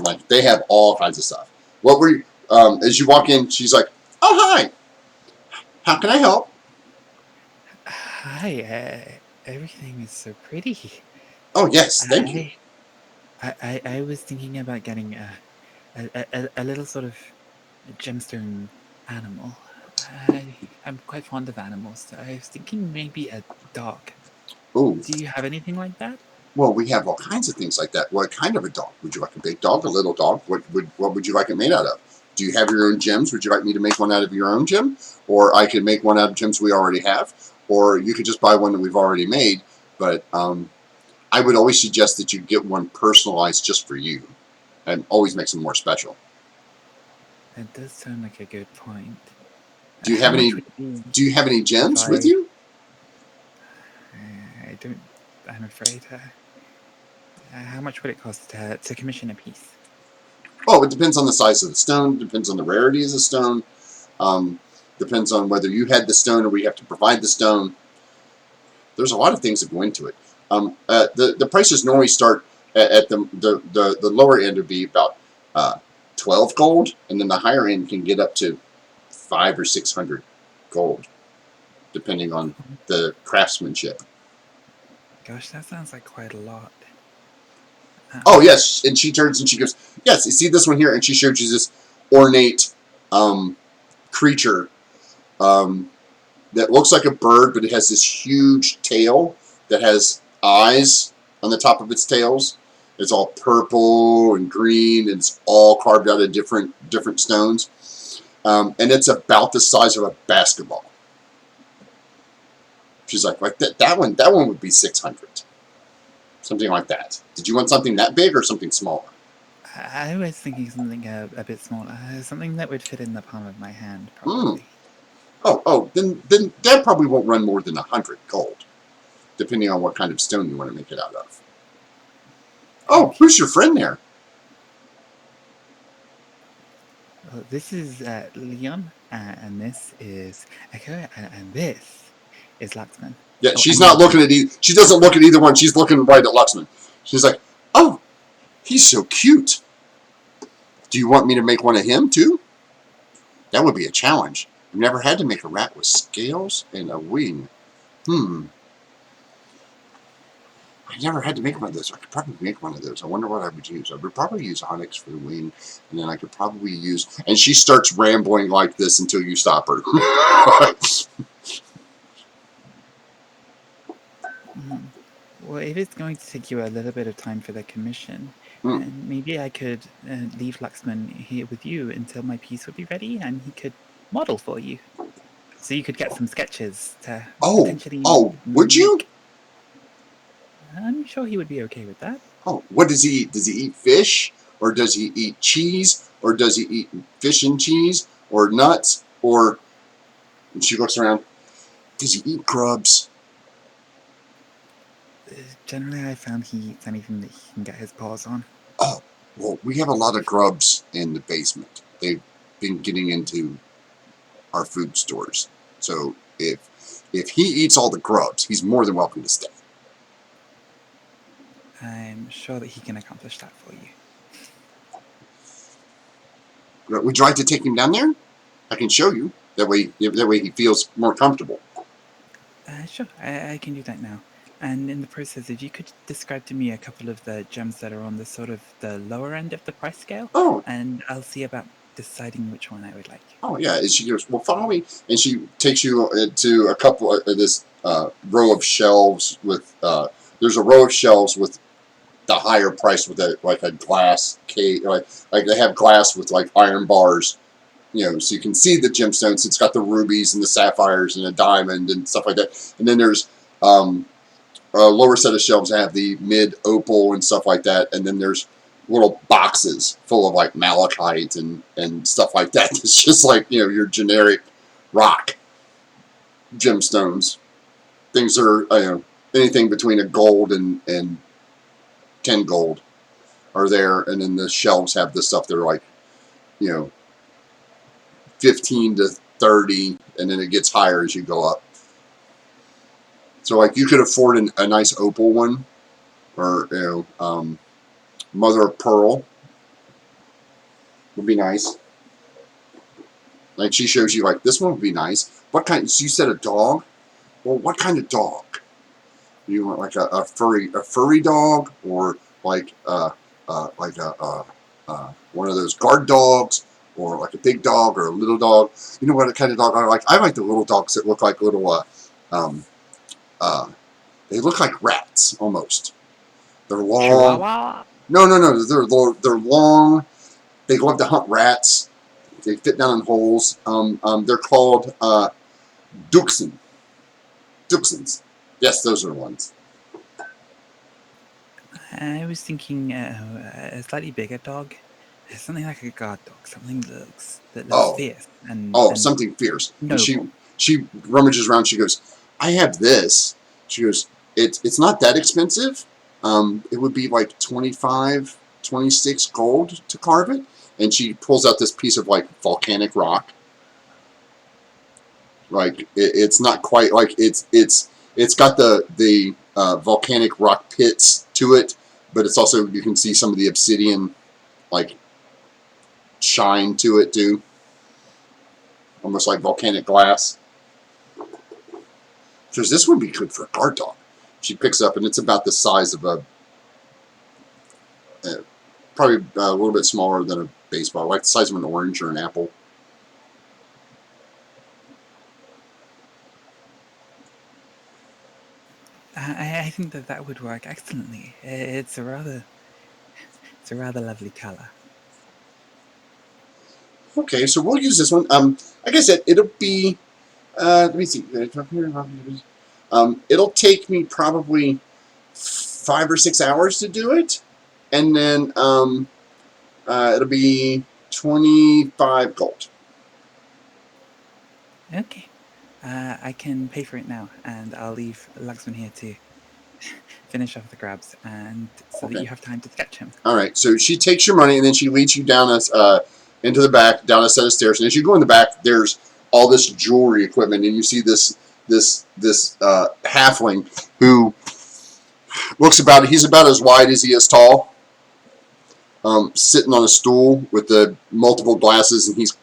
Like, they have all kinds of stuff. What were you, as you walk in, she's like, oh, hi. How can I help? Hi, everything is so pretty. Oh, yes, thank you. I was thinking about getting a little sort of gemstone animal. I'm quite fond of animals, so I was thinking maybe a dog. Ooh. Do you have anything like that? Well, we have all kinds of things like that. What kind of a dog? Would you like a big dog, a little dog? What would you like it made out of? Do you have your own gems? Would you like me to make one out of your own gem? Or I could make one out of gems we already have? Or you could just buy one that we've already made. But I would always suggest that you get one personalized just for you. And always makes them more special. That does sound like a good point. Do you How have much any? would it be Do you have any gems if with I- you? I don't. I'm afraid. How much would it cost to commission a piece? Oh, it depends on the size of the stone. Depends on the rarity of the stone. Depends on whether you had the stone or we have to provide the stone. There's a lot of things that go into it. The prices normally start at the lower end would be about 12 gold, and then the higher end can get up to 500 or 600 gold, depending on the craftsmanship. Gosh, that sounds like quite a lot. Oh yes, and she turns and she goes, yes. You see this one here, and she shows you this ornate creature that looks like a bird, but it has this huge tail that has eyes on the top of its tails. It's all purple and green, and it's all carved out of different stones, and it's about the size of a basketball. She's like that one would be 600, something like that. Did you want something that big or something smaller? I was thinking something a bit smaller, something that would fit in the palm of my hand, probably. Then that probably won't run more than 100 gold, depending on what kind of stone you want to make it out of. Oh, who's your friend there? Well, this is Leon, and this is Echo, and this is Laxman. Yeah, Oh, she's and not looking at either. She doesn't look at either one. She's looking right at Luxman. She's like, "Oh, he's so cute. Do you want me to make one of him too? That would be a challenge. I've never had to make a rat with scales and a wing. I never had to make one of those. I could probably make one of those. I wonder what I would use. I would probably use onyx for the wing, and then I could probably use." And she starts rambling like this until you stop her. Well, if it's going to take you a little bit of time for the commission, then maybe I could leave Laxman here with you until my piece would be ready, and he could model for you. So you could get some sketches to potentially. Would you? I'm sure he would be okay with that. Oh, what does he eat? Does he eat fish? Or does he eat cheese? Or does he eat fish and cheese? Or nuts? Or, and she looks around, does he eat grubs? Generally, I found he eats anything that he can get his paws on. Oh, well, we have a lot of grubs in the basement. They've been getting into our food stores. So if he eats all the grubs, he's more than welcome to stay. I'm sure that he can accomplish that for you. Would you like to take him down there? I can show you. That way he feels more comfortable. Sure, I can do that now. And in the process, if you could describe to me a couple of the gems that are on the sort of the lower end of the price scale, and I'll see about deciding which one I would like. Oh yeah, and she goes, well, follow me, and she takes you to a couple of this row of shelves with. There's a row of shelves with the higher price with a glass case, like they have glass with like iron bars, so you can see the gemstones. It's got the rubies and the sapphires and a diamond and stuff like that. And then there's a lower set of shelves that have the mid opal and stuff like that. And then there's little boxes full of like malachite and stuff like that. It's just like your generic rock gemstones. Things are anything between a gold and 10 gold are there, and then the shelves have the stuff that are like 15 to 30, and then it gets higher as you go up. So like you could afford a nice opal one, or mother of pearl would be nice. Like she shows you like this one would be nice. What kind? So you said a dog. Well, what kind of dog? You want like a furry dog, or like one of those guard dogs, or like a big dog or a little dog. You know what kind of dog I like? I like the little dogs that look like little they look like rats almost. They're long. Chihuahua. No. They're long. They love to hunt rats. They fit down in holes. They're called Dachshunds. Yes, those are the ones. I was thinking a slightly bigger dog, something like a guard dog, something that looks Oh. fierce and Something fierce. And noble. she rummages around. She goes, I have this. She goes, it's not that expensive. It would be like 25, 26 gold to carve it. And she pulls out this piece of like volcanic rock. Like it's not quite like it's got the volcanic rock pits to it, but it's also, you can see some of the obsidian like shine to it too, almost like volcanic glass. She goes, this would be good for a guard dog. She picks up, and it's about the size of probably a little bit smaller than a baseball, like the size of an orange or an apple. I think that would work excellently. It's a rather lovely color. Okay, so we'll use this one. Like I said, it'll be. Let me see. It'll take me probably 5 or 6 hours to do it, and then it'll be 25 gold. Okay. I can pay for it now, and I'll leave Luxman here to finish off the grabs, and so that you have time to sketch him. All right. So she takes your money, and then she leads you down into the back, down a set of stairs. And as you go in the back, there's all this jewelry equipment, and you see this halfling who looks he's about as wide as he is tall, sitting on a stool with the multiple glasses, and he's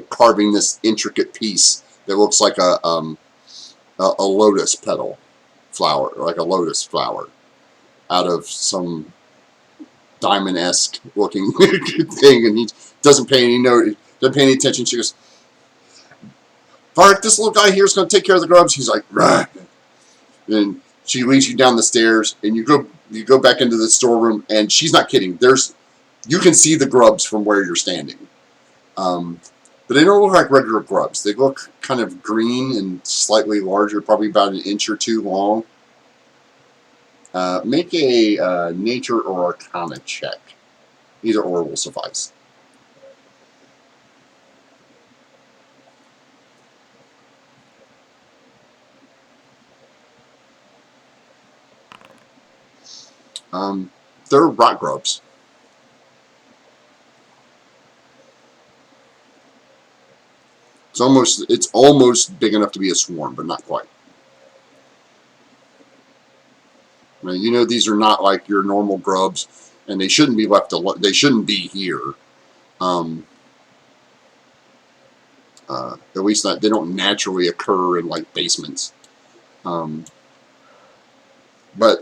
carving this intricate piece that looks like a lotus petal flower, like a lotus flower, out of some diamond-esque looking thing, and he doesn't pay any attention. She goes, Vark, this little guy here is going to take care of the grubs. He's like, right. And she leads you down the stairs, and you go back into the storeroom, and she's not kidding. You can see the grubs from where you're standing. But they don't look like regular grubs. They look kind of green and slightly larger, probably about an inch or two long. Make a nature or arcana check. Either or will suffice. They're rock grubs. It's almost big enough to be a swarm, but not quite. Now, these are not like your normal grubs, and they shouldn't be left alone. They shouldn't be here. At least they don't naturally occur in like basements. But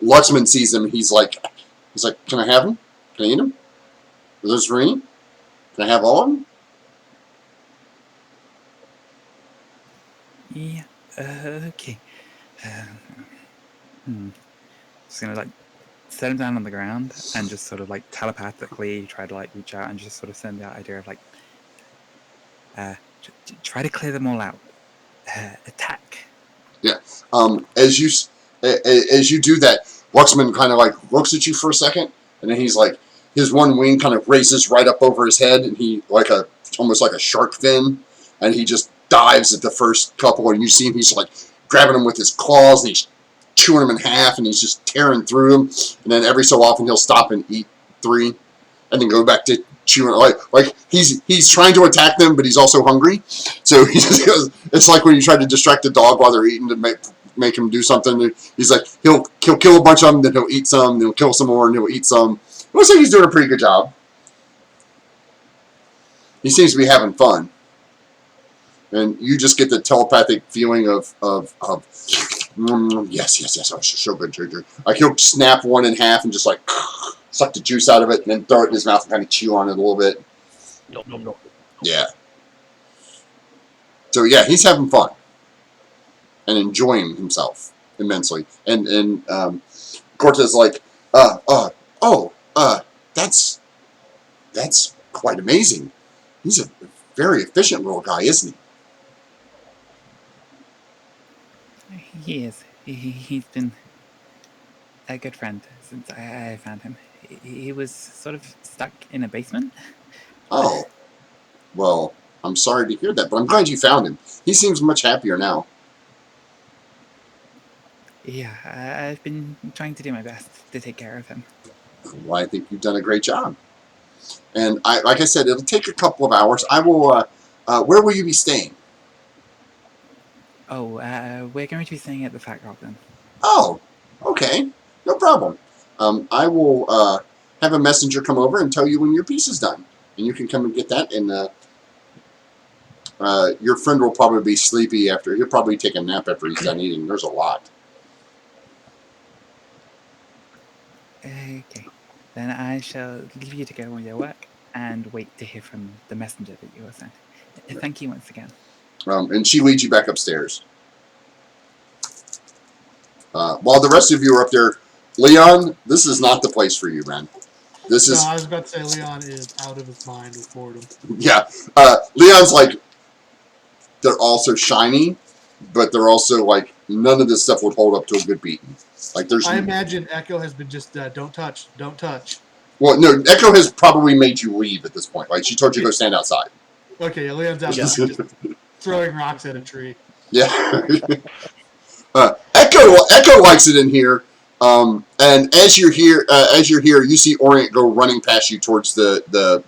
Luxman sees them, and he's like, can I have them? Can I eat them? Are those for me? Can I have all of them? Yeah. Okay. Just gonna set him down on the ground and just sort of telepathically try to reach out and just sort of send the idea of try to clear them all out. Attack. Yeah. As you do that, Luxman kind of looks at you for a second, and then he's like, his one wing kind of races right up over his head, and he almost like a shark fin, and he just dives at the first couple, and you see him, he's grabbing them with his claws, and he's chewing them in half, and he's just tearing through them, and then every so often he'll stop and eat 3, and then go back to chewing. He's trying to attack them, but he's also hungry, so he just goes. It's like when you try to distract a dog while they're eating to make him do something. He's like he'll kill a bunch of them, then he'll eat some, then he'll kill some more, and he'll eat some. It looks like he's doing a pretty good job. He seems to be having fun. And you just get the telepathic feeling of yes, oh, so good, Jojo. He'll snap one in half and just suck the juice out of it, and then throw it in his mouth and kind of chew on it a little bit. No. Yeah. So yeah, he's having fun and enjoying himself immensely. And Cortez Uh, uh, oh, that's quite amazing. He's a very efficient little guy, isn't he? He is. He's been a good friend since I found him. He was sort of stuck in a basement. Oh, well, I'm sorry to hear that, but I'm glad you found him. He seems much happier now. Yeah, I've been trying to do my best to take care of him. Well, I think you've done a great job. And like I said, it'll take a couple of hours. I will. Where will you be staying? Oh, we're going to be staying at the Fat Goblin. Oh, okay, no problem. I will have a messenger come over and tell you when your piece is done, and you can come and get that. And your friend will probably be sleepy after. He'll probably take a nap after he's done eating. There's a lot. Okay, then I shall leave you to go on your work and wait to hear from the messenger that you were sent. Thank you once again. And she leads you back upstairs. While the rest of you are up there, Leon, this is not the place for you, man. This is. No, I was about to say Leon is out of his mind with boredom. Yeah. Leon's like, they're also shiny, but they're also like, none of this stuff would hold up to a good beating. Like, there's. I imagine Echo has been just don't touch, don't touch. Well, no, Echo has probably made you leave at this point. Like, she told you to go stand outside. Okay, yeah, Leon's outside just throwing rocks at a tree. Yeah. Echo likes it in here. And as you're here, you see Orient go running past you towards the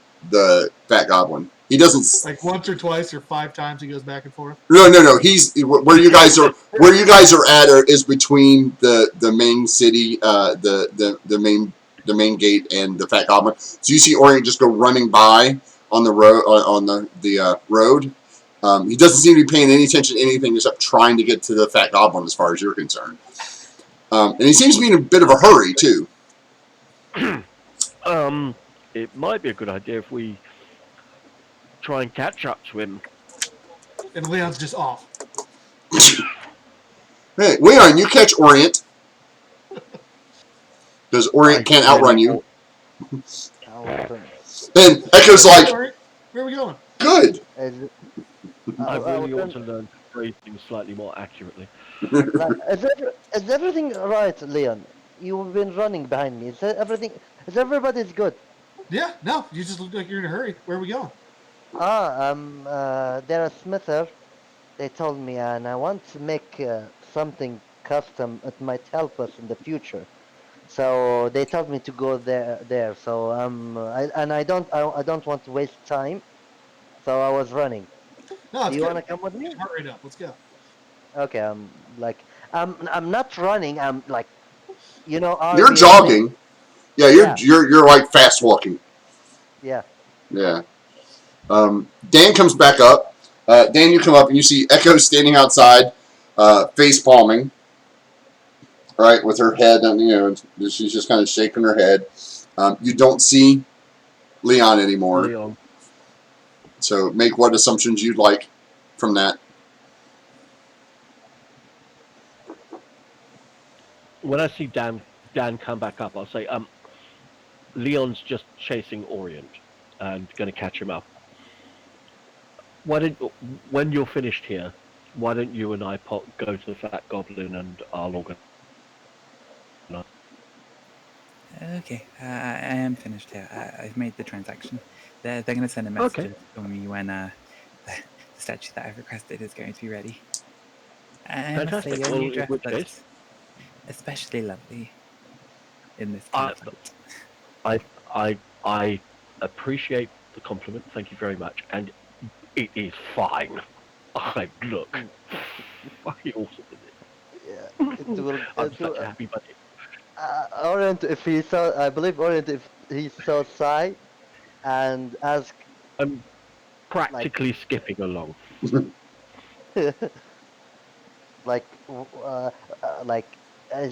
Fat Goblin. He doesn't like once or twice or 5 times. He goes back and forth. No. He's where you guys are. Where you guys are at is between the main city, the main gate, and the Fat Goblin. So you see Orient just go running by on the road road. He doesn't seem to be paying any attention to anything except trying to get to the Fat Goblin, as far as you're concerned. And he seems to be in a bit of a hurry too. It might be a good idea if we try and catch up to him. And Leon's just off. Hey, Leon, you catch Orient. Because Orient can't outrun you. Then Echo's like, where are we going? good. I really want to learn to phrase things slightly more accurately. Is everything right, Leon? You've been running behind me. Is everybody's good? Yeah, no, you just look like you're in a hurry. Where are we going? They're a smither. They told me, and I want to make something custom. It might help us in the future. So they told me to go there. So I don't want to waste time. So I was running. No, Do you want to come with me? Heart rate up. Let's go. Okay, I'm not running. I'm like, You're jogging. Yeah, you're like fast walking. Yeah. Yeah. Dan comes back up. Dan, you come up and you see Echo standing outside, face palming. Right, with her head, she's just kind of shaking her head. You don't see Leon anymore. Leon. So make what assumptions you'd like from that. When I see Dan come back up, I'll say, Leon's just chasing Orient and going to catch him up. When you're finished here, why don't you and I go to the Fat Goblin and I'll organize. Okay, I am finished here. I've made the transaction. They're going to send a message for me when the statue that I've requested is going to be ready. I must say, your new dress looks especially lovely in this conflict. I appreciate the compliment. Thank you very much. And it is fine. I look fucking awesome in it. Yeah, I'm such a happy bunny. Orient, I believe Orient, if he saw Sai and asked, I'm practically skipping along. Is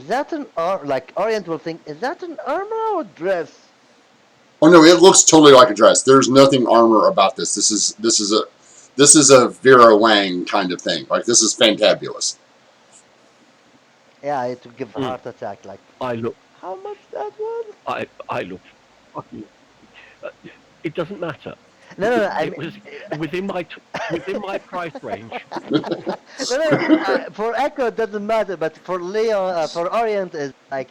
that an Orient will think, is that an armor or dress? Oh no, it looks totally like a dress. There's nothing armor about this. This is a Vera Wang kind of thing. Like, this is fantabulous. Yeah, it would give a heart attack. Like, I How much that was? I look fucking. Uh, it doesn't matter. No, I It mean, was within my price range. no. For Echo, it doesn't matter, but for Leon, for Orient, is like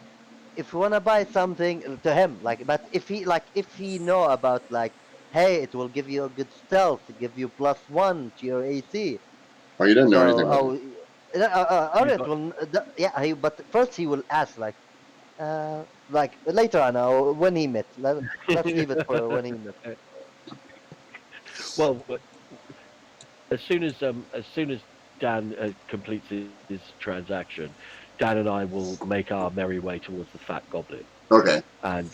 if you wanna buy something to him, like, but if he know about like, hey, it will give you a good stealth, give you +1 to your AC. Oh, you didn't know So, anything about You Orient got will, yeah, but first he will ask like later on, when he met. Let's leave it for when he met. well, as soon as Dan completes his transaction, Dan and I will make our merry way towards the Fat Goblin. it. Okay. And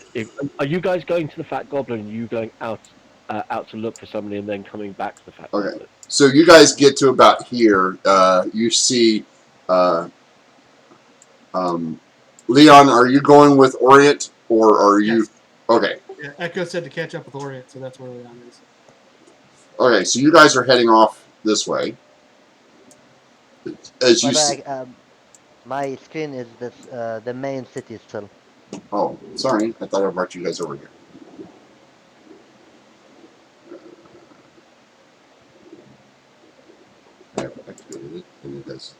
are you guys going to the Fat Goblin? And you going out to look for somebody and then coming back to the Fat Okay. Goblin? So you guys get to about here. You see, uh, Leon. Are you going with Orient, or are you? Yes. Okay. Yeah, Echo said to catch up with Orient, so that's where Leon is. Okay. So you guys are heading off this way. As you. By the way, my screen is the main city still. Oh, sorry. I thought I brought you guys over here. I have activated it, and it does.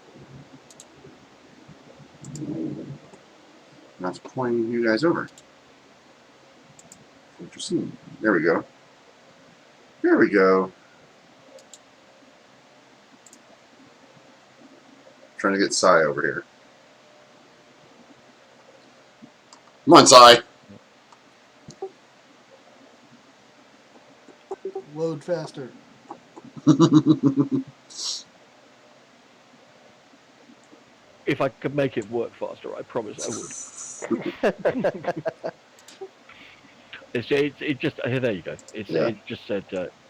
Not pointing you guys over. Interesting. There we go. There we go. Trying to get Sai over here. Come on, Sai. Load faster. If I could make it work faster, I promise I would. It just there you go. Yeah. It just said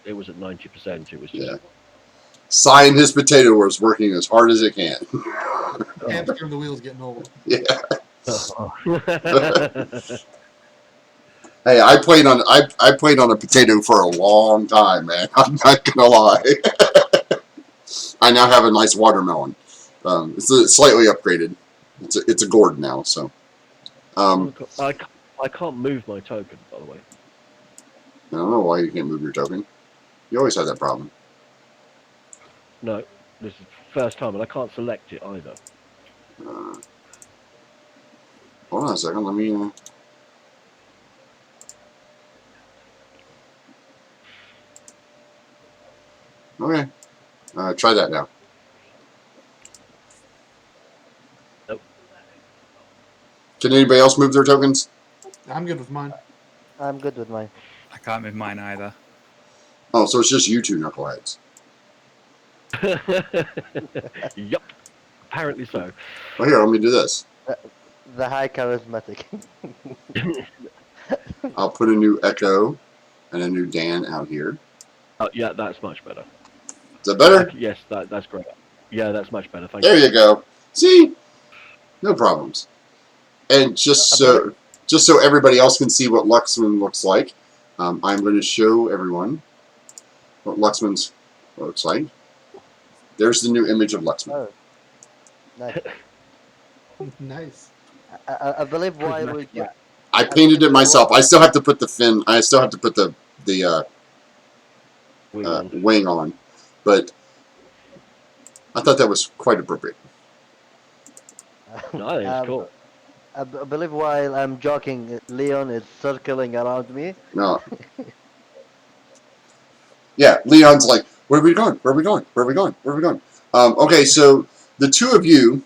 it was at 90%. It was just Yeah. Sai and his potato was working as hard as it can. Hamster and the wheel's getting old. Yeah. oh. Hey, I played on a potato for a long time, man. I'm not gonna lie. I now have a nice watermelon. It's slightly upgraded. It's a gourd now. So, I I can't move my token, by the way. don't know why you can't move your token. You always had that problem. No, this is the first time, and I can't select it either. Hold on a second. Let me. Okay. Try that now. Nope. Can anybody else move their tokens? I'm good with mine. I'm good with mine. I can't move mine either. Oh, so it's just you two knuckleheads. Yup. Apparently so. Well, here, let me do this. The high charismatic. I'll put a new Echo and a new Dan out here. Oh, yeah, that's much better. Is that better? Yes, that's great. Yeah, that's much better. Thank There you. you go. See? No problems. And just so everybody else can see what Luxman looks like, I'm going to show everyone what Luxman's looks like. There's the new image of Luxman. Oh, nice. Nice. I believe while we Prismatic. I painted it myself. I still have to put the fin. I still have to put the wing on, but I thought that was quite appropriate. No, I think it's cool. I believe while I'm joking, Leon is circling around me. No. Yeah, Leon's like, where are we going? Where are we going? Where are we going? Where are we going? Okay, so the two of you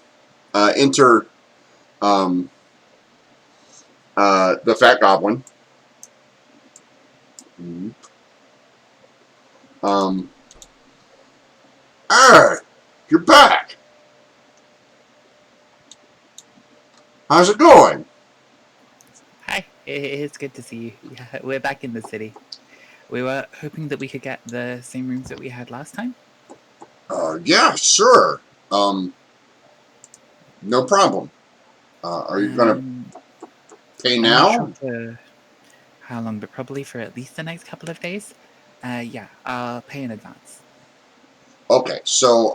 enter the Fat Goblin. You're back. How's it going? Hi, it's good to see you. Yeah, we're back in the city. We were hoping that we could get the same rooms that we had last time. Yeah, sure. No problem. Are you gonna pay I'm now? not sure for how long, but probably for at least the next couple of days. Yeah, I'll pay in advance. Okay, so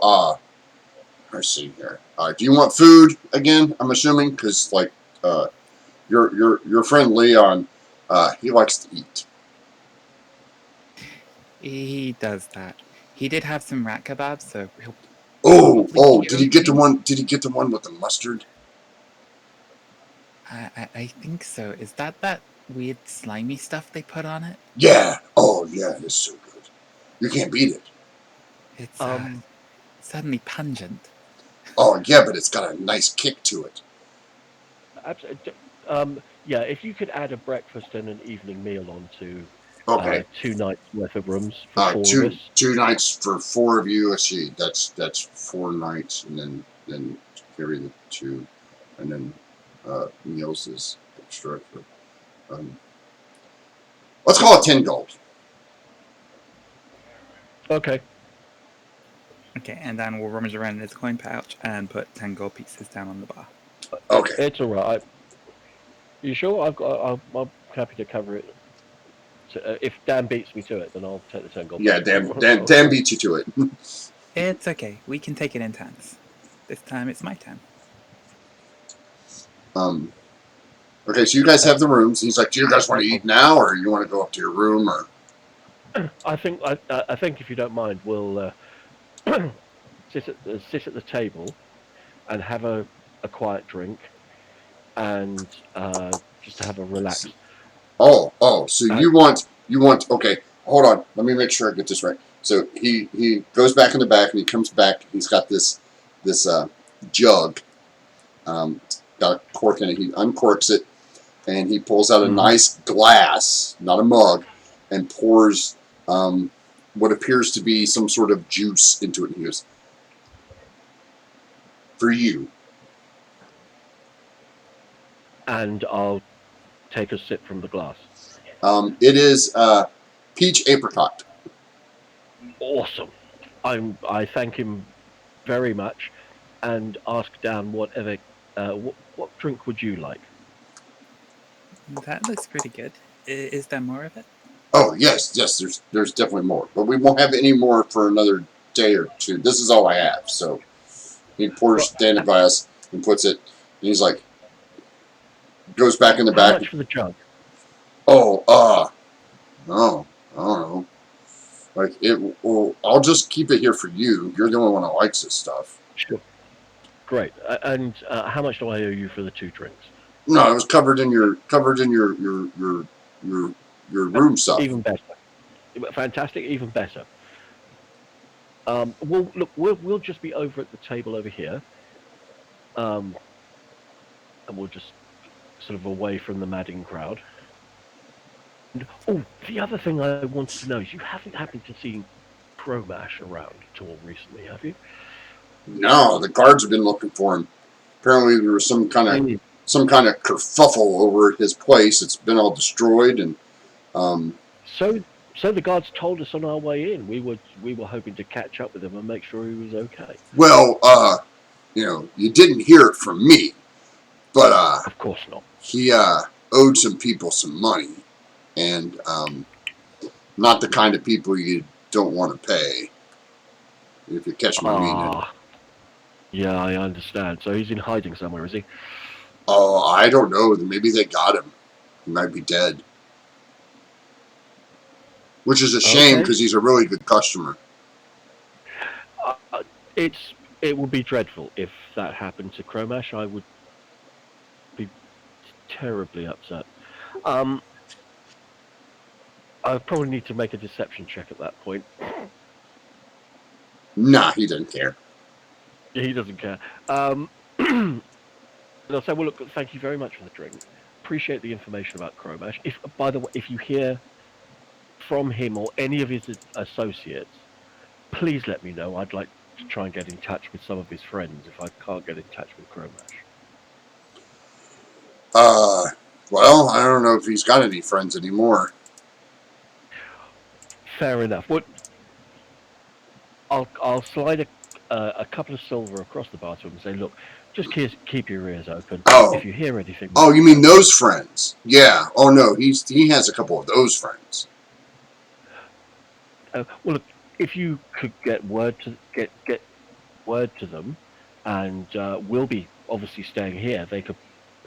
let's see here. Do you want food again? I'm assuming because your friend Leon, he likes to eat. He does that. He did have some rat kebabs, so he'll Oh, probably be did he get the okay. one? Did he get the one with the mustard? I think so. Is that weird slimy stuff they put on it? Yeah. Oh, yeah. It's so good. You can't beat it. It's Um, suddenly pungent. Oh, yeah, but it's got a nice kick to it. absolutely. Yeah, if you could add a breakfast and an evening meal onto Okay. 2 nights worth of rooms for 4 of us. Two nights for 4 of you. Let's see. That's 4 nights, and then carry the 2, and then meals is extra. Let's call it 10 gold. Okay. Okay, and then we'll rummage around in his coin pouch and put 10 gold pieces down on the bar. Okay. It's all right. You sure? I'm happy to cover it. So, if Dan beats me to it, then I'll take the 10 gold. Yeah, Dan beat you to it. It's okay. We can take it in turns. This time it's my turn. Okay, so you guys have the rooms. He's like, do you guys want to eat now, or you want to go up to your room, or? I think if you don't mind, we'll sit at the table and have a quiet drink and just have a relax. So you want okay, hold on. Let me make sure I get this right. So he goes back in the back and he comes back. He's got this jug, got a cork in it. He uncorks it and he pulls out a nice glass, not a mug, and pours what appears to be some sort of juice into it. And he goes, for you. And I'll take a sip from the glass. It is peach apricot. Awesome. I thank him very much and ask Dan whatever what drink would you like? That looks pretty good. Is there more of it? Oh yes. There's definitely more, but we won't have any more for another day or 2. This is all I have. So he pours Dan a glass and puts it. And he's like, goes back in the How back. much for the jug? Oh, no, I don't know. Like it. Well, I'll just keep it here for you. You're the only one that likes this stuff. Sure. Great. And how much do I owe you for the 2 drinks? No, it was covered in your room stuff. Even better. Fantastic. Even better. Well, look, we'll just be over at the table over here, and we'll just sort of away from the madding crowd. And, the other thing I wanted to know is you haven't happened to see Cromash around at all recently, have you? No, the guards have been looking for him. Apparently, there was some kind of kerfuffle over at his place. It's been all destroyed, and So the guards told us on our way in. We were hoping to catch up with him and make sure he was okay. well, you didn't hear it from me, but Of course not. he owed some people some money, and not the kind of people you don't want to pay. If you catch my meaning. Yeah, I understand. So he's in hiding somewhere, is he? Oh, I don't know. Maybe they got him. He might be dead. Which is a shame because he's a really good customer. It would be dreadful if that happened to Cromash. I would be terribly upset. I probably need to make a deception check at that point. Nah, he doesn't care. He doesn't care. And I'll say, well, look, thank you very much for the drink. Appreciate the information about Cromash. By the way, if you hear from him or any of his associates, please let me know. I'd like to try and get in touch with some of his friends if I can't get in touch with Cromash. Well, I don't know if he's got any friends anymore. Fair enough. Well, I'll slide a couple of silver across the bar to him and say, look, just keep your ears open. Oh. If you hear anything. Oh, you mean those friends? Yeah. Oh no, he has a couple of those friends. Well, look, if you could get word to them, and we'll be obviously staying here, they could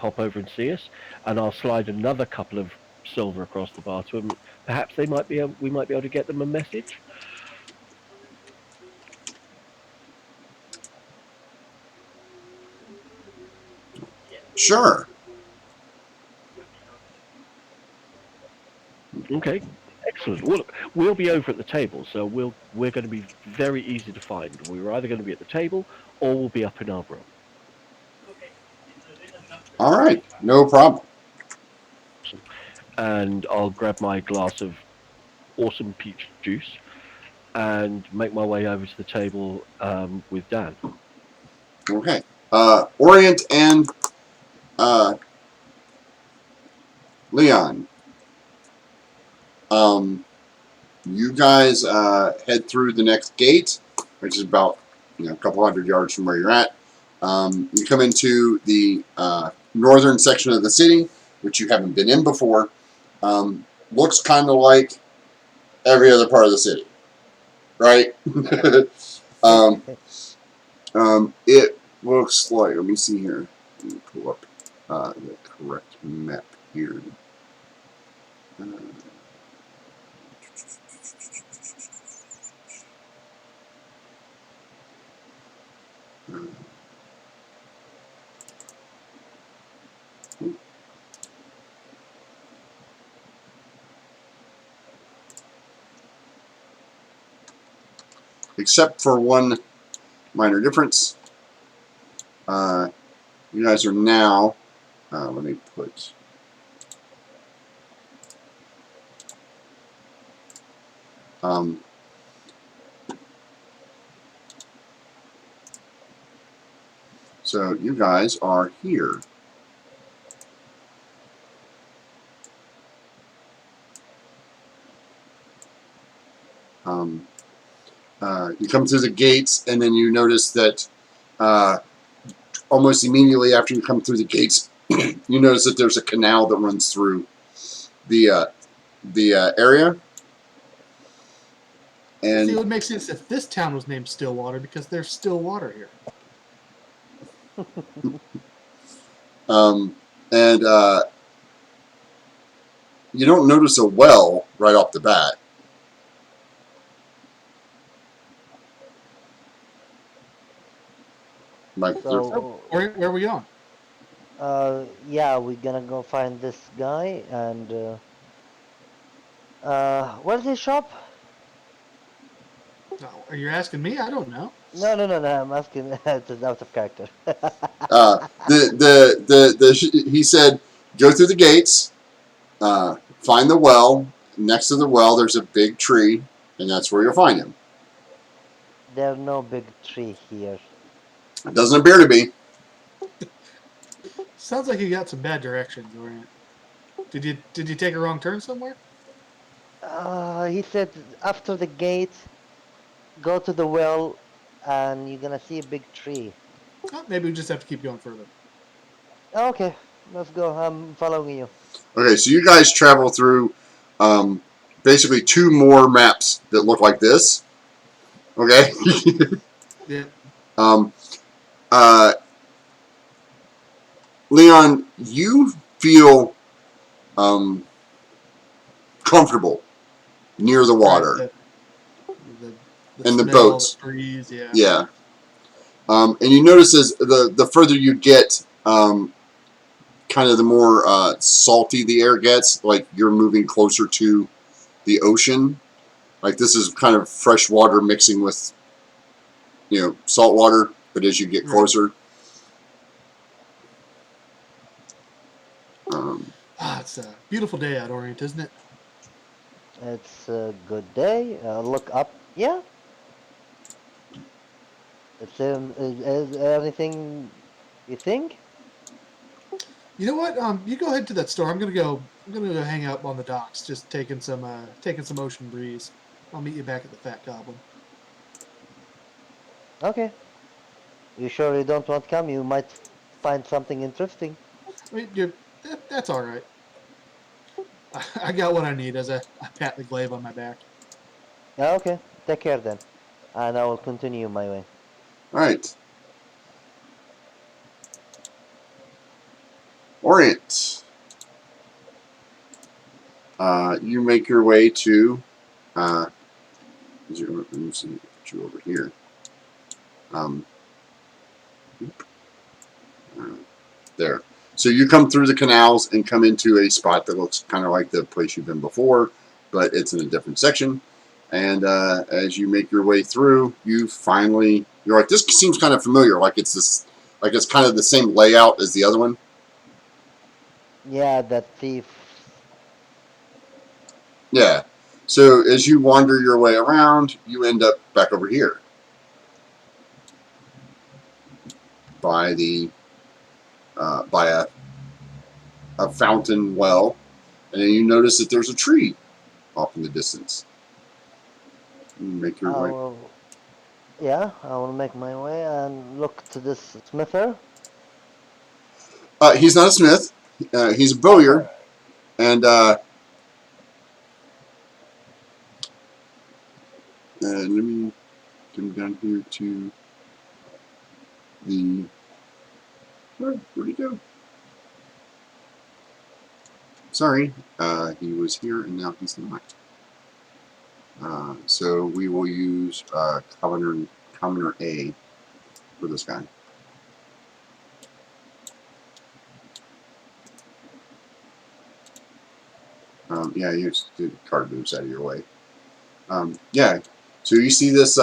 pop over and see us, and I'll slide another couple of silver across the bar to them. Perhaps we might be able to get them a message. Sure. Okay, excellent. Well, look, we'll be over at the table, so we're going to be very easy to find. We're either going to be at the table or we'll be up in our room. All right. No problem. And I'll grab my glass of awesome peach juice and make my way over to the table with Dan. Okay. Orient and Leon. You guys head through the next gate, which is about a couple hundred yards from where you're at. You come into the northern section of the city, which you haven't been in before. Looks kind of like every other part of the city, right? It looks like. Let me see here. Let me pull up the correct map here. Except for one minor difference. You guys are now. Let me put. So you guys are here. You come through the gates, and then you notice that almost immediately after you come through the gates, you notice that there's a canal that runs through the area. And See, it would make sense if this town was named Stillwater because there's still water here. and you don't notice a well right off the bat. Like So, Where are we going? yeah, we're gonna go find this guy and where's his shop? Oh, are you asking me? I don't know. No, no, no, no. I'm asking. It's out of character. he said, go through the gates, find the well. Next to the well, there's a big tree, and that's where you'll find him. There's no big tree here. It doesn't appear to be. Sounds like you got some bad directions, Orient. Did you take a wrong turn somewhere? He said after the gate, go to the well, and you're gonna see a big tree. Oh, maybe we just have to keep going further. Okay, let's go. I'm following you. Okay, so you guys travel through basically two more maps that look like this. Okay? Yeah. uh, Leon, you feel comfortable near the water. Right, the And the smell, boats. the breeze, yeah. Yeah. And you notice as the further you get, kind of the more salty the air gets, like you're moving closer to the ocean. Like this is kind of fresh water mixing with, salt water, but as you get closer. It's a beautiful day out, Orient, isn't it? It's a good day. Look up. Yeah. Is anything you think? You know what? You go ahead to that store. I'm gonna go hang out on the docks, just taking some ocean breeze. I'll meet you back at the Fat Goblin. Okay. You sure you don't want to come? You might find something interesting. I mean, that's all right. I got what I need as I pat the glaive on my back. Yeah, okay. Take care then. And I will continue my way. All right. Orient. You make your way to. Let me see, put you over here. There. So you come through the canals and come into a spot that looks kind of like the place you've been before, but it's in a different section. And as you make your way through, you're like, this seems kind of familiar. Like it's kind of the same layout as the other one. Yeah, that thief. Yeah. So as you wander your way around, you end up back over here by a fountain well, and then you notice that there's a tree off in the distance. You make your way. I will make my way and look to this smither. He's not a smith. He's a Oh, bowyer, and let me come down here to the. Where'd he go? Sorry, he was here and now he's not. So we will use Commoner A for this guy. Yeah, you just did card moves out of your way. Yeah, so you see this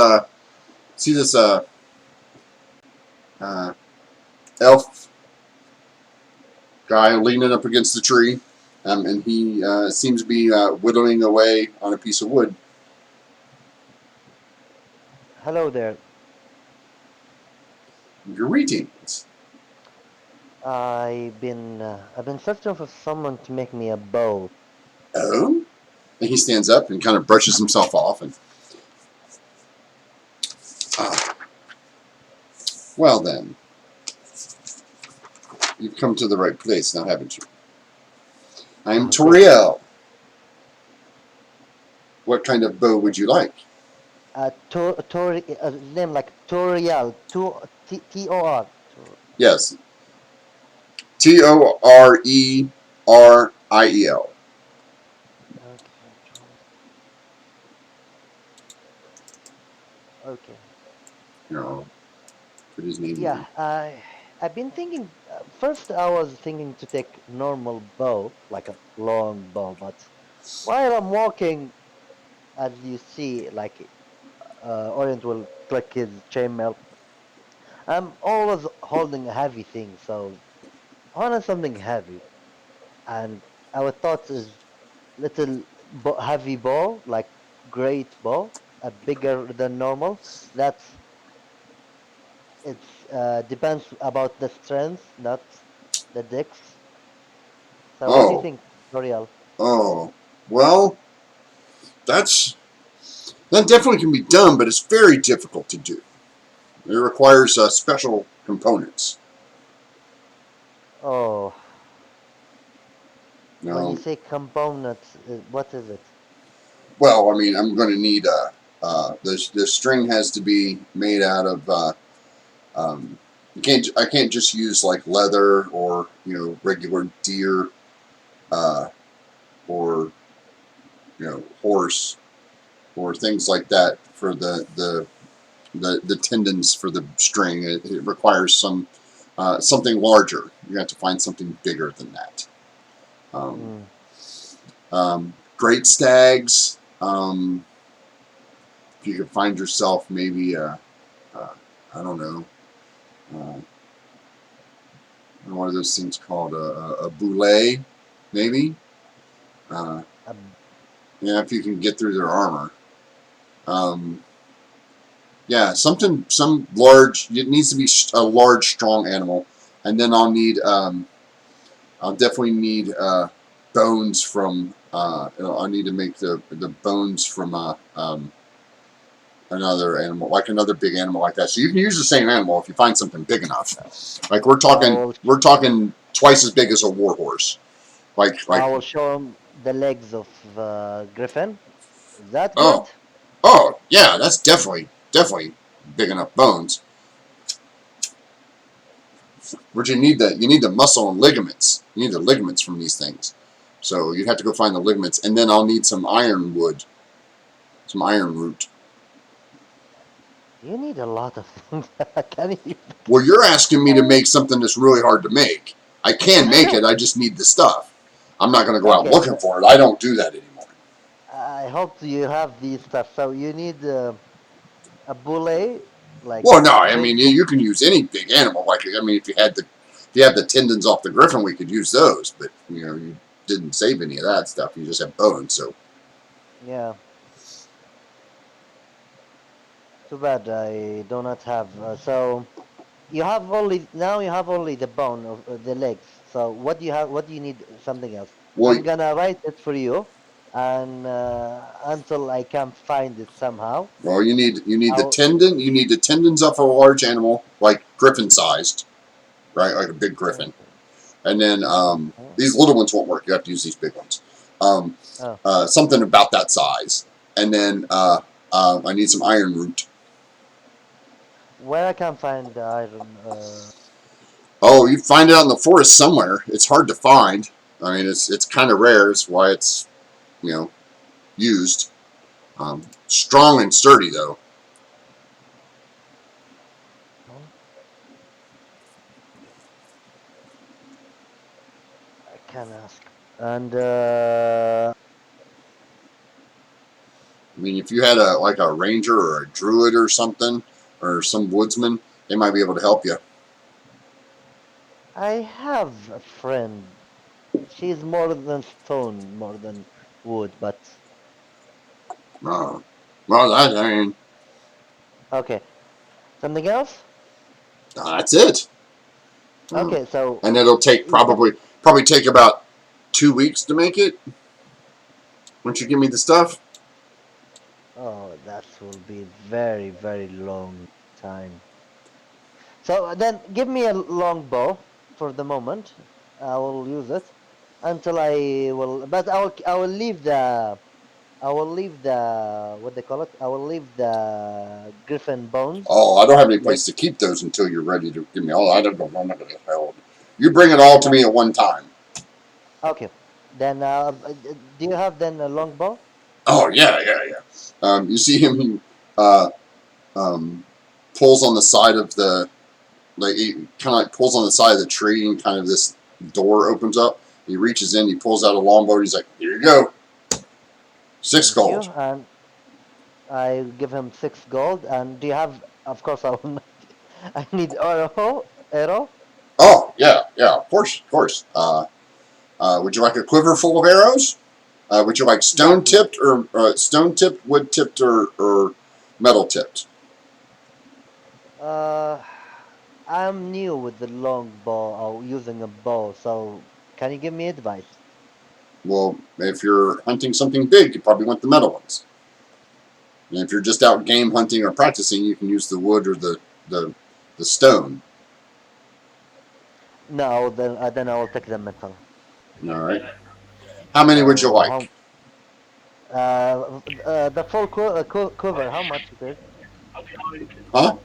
elf guy leaning up against the tree, and he seems to be whittling away on a piece of wood. hello there. Greetings. I've been searching for someone to make me a bow. Oh? And he stands up and kind of brushes himself off. And well then, you've come to the right place now, haven't you? I'm Oh, good. Toriel. What kind of bow would you like? Name like Toriel. Tor. Yes. Toreriel. Okay. Okay. You know, put his name Yeah, in. I've been thinking. First, I was thinking to take normal bow, like a long bow, but while I'm walking, as you see, like Orient will click his chainmail. I'm always holding a heavy thing, so I wanted something heavy. And our thought is little heavy bow, like great bow, bigger than normal. That's it's depends about the strength, not the dex. So what do you Oh, think, L'Oreal? oh. Well, that's that definitely can be done, but it's very difficult to do. It requires special components. Oh, when you Now, say components, what is it? well, I mean, I'm going to need the string has to be made out of um, I can't just use like leather or regular deer uh, or horse or things like that for the tendons for the string. It requires something larger. You have to find something bigger than that. Um, Mm, Great stags. If you could find yourself maybe I don't know. What are those things called? A boulet, maybe. Uh, um, yeah, if you can get through their armor. Um, yeah, some large. It needs to be a large, strong animal, and then I'll definitely need bones from. I need to make the bones from another animal, like another big animal like that. So you can use the same animal if you find something big enough. Like I we're talking twice as big as a warhorse. Like will show him the legs of Griffin. Is that oh good? oh yeah, that's definitely big enough bones. But you need the muscle and ligaments. You need the ligaments from these things. So you'd have to go find the ligaments, and then I'll need some iron wood, some iron root. You need a lot of things. Can you? Well, you're asking me to make something that's really hard to make. I can make it. I just need the stuff. I'm not going to go out Okay, looking for it. I don't do that anymore. I hope you have these stuff. So you need a bullet, like Well, no, I big. mean you can use any big animal. Like I mean, if you had the tendons off the griffin, we could use those. But you didn't save any of that stuff. You just have bones. So Yeah. Too bad I do not have. So you have only now. You have only the bone of the legs. So what do you have? What do you need? Something else. well, I'm gonna write it for you, and until I can find it somehow. you need the I'll. tendon. You need the tendons off a large animal, like griffin sized, right? Like a big griffin. Okay. And then Oh. these little ones won't work. You have to use these big ones. Oh. Something about that size. And then I need some iron root. Where I can find the iron? Oh, you find it out in the forest somewhere. It's hard to find. I mean, it's kind of rare. It's why it's used. Strong and sturdy though. I can ask. And I mean, if you had a ranger or a druid or something, or some woodsman, they might be able to help you. I have a friend. She's more than stone, more than wood, but Uh, well, I mean, okay. Something else? that's it. Okay, so And it'll take you said, probably take about 2 weeks to make it. Once you give me the stuff. oh, that will be very, very long time. So then give me a long bow for the moment. I will use it until I will, but I will leave the, what they call it? I will leave the griffin bones. Oh, I don't have any Leg. place to keep those until you're ready to give me all. I don't know. I'm not going to hell. You bring it all to me at one time. Okay. Then, do you have then a long bow? Oh yeah. You see him. He um, pulls on the side of the he kind of like pulls on the side of the tree, and kind of this door opens up. He reaches in. He pulls out a longbow. He's like, "Here you go, 6 Thank you. gold." And I give him 6 gold. And do you have? Of course, I will. Not, I need arrow. Arrow. Oh yeah. Of course. Would you like a quiver full of arrows? Would you like Yeah, stone please. tipped or stone tipped, wood tipped, or metal tipped? Uh, I'm new with the long bow or using a bow. So can you give me advice? Well, if you're hunting something big, you probably want the metal ones. And if you're just out game hunting or practicing, you can use the wood or the, the stone. No, then I will take the metal. All right. How many would you So like? how? The full quiver. How much it is? Huh?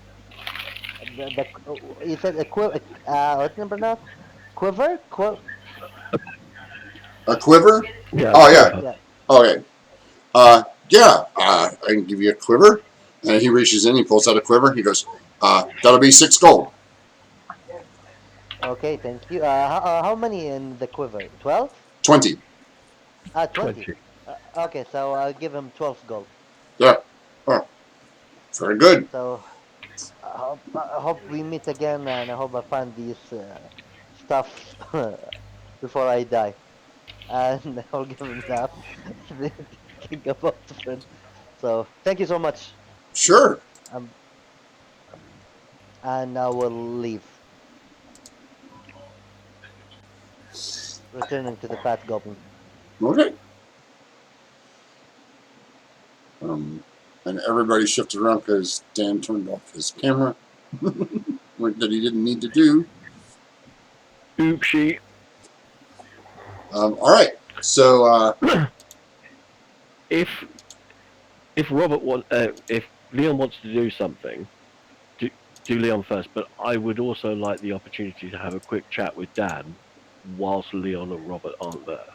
You said a quiver. What number now? Quiver? A quiver? Yeah, Oh yeah. quiver. Yeah. Okay. Yeah. I can give you a quiver. And he reaches in. He pulls out a quiver. He goes, "That'll be 6 gold." Okay, thank you. How many in the quiver? 12? 20. 20. 20. Okay, so I'll give him 12 gold. Yeah. Oh, very good. So I hope we meet again, and I hope I find these stuff before I die. And I'll give him that. Thinking about the friend. So thank you so much. Sure. Um, and I will leave, returning to the fat goblin. Okay. Um, and everybody shifted around because Dan turned off his camera that he didn't need to do. Oopsie. All right. So, If if Leon wants to do something, do Leon first, but I would also like the opportunity to have a quick chat with Dan whilst Leon and Robert aren't there.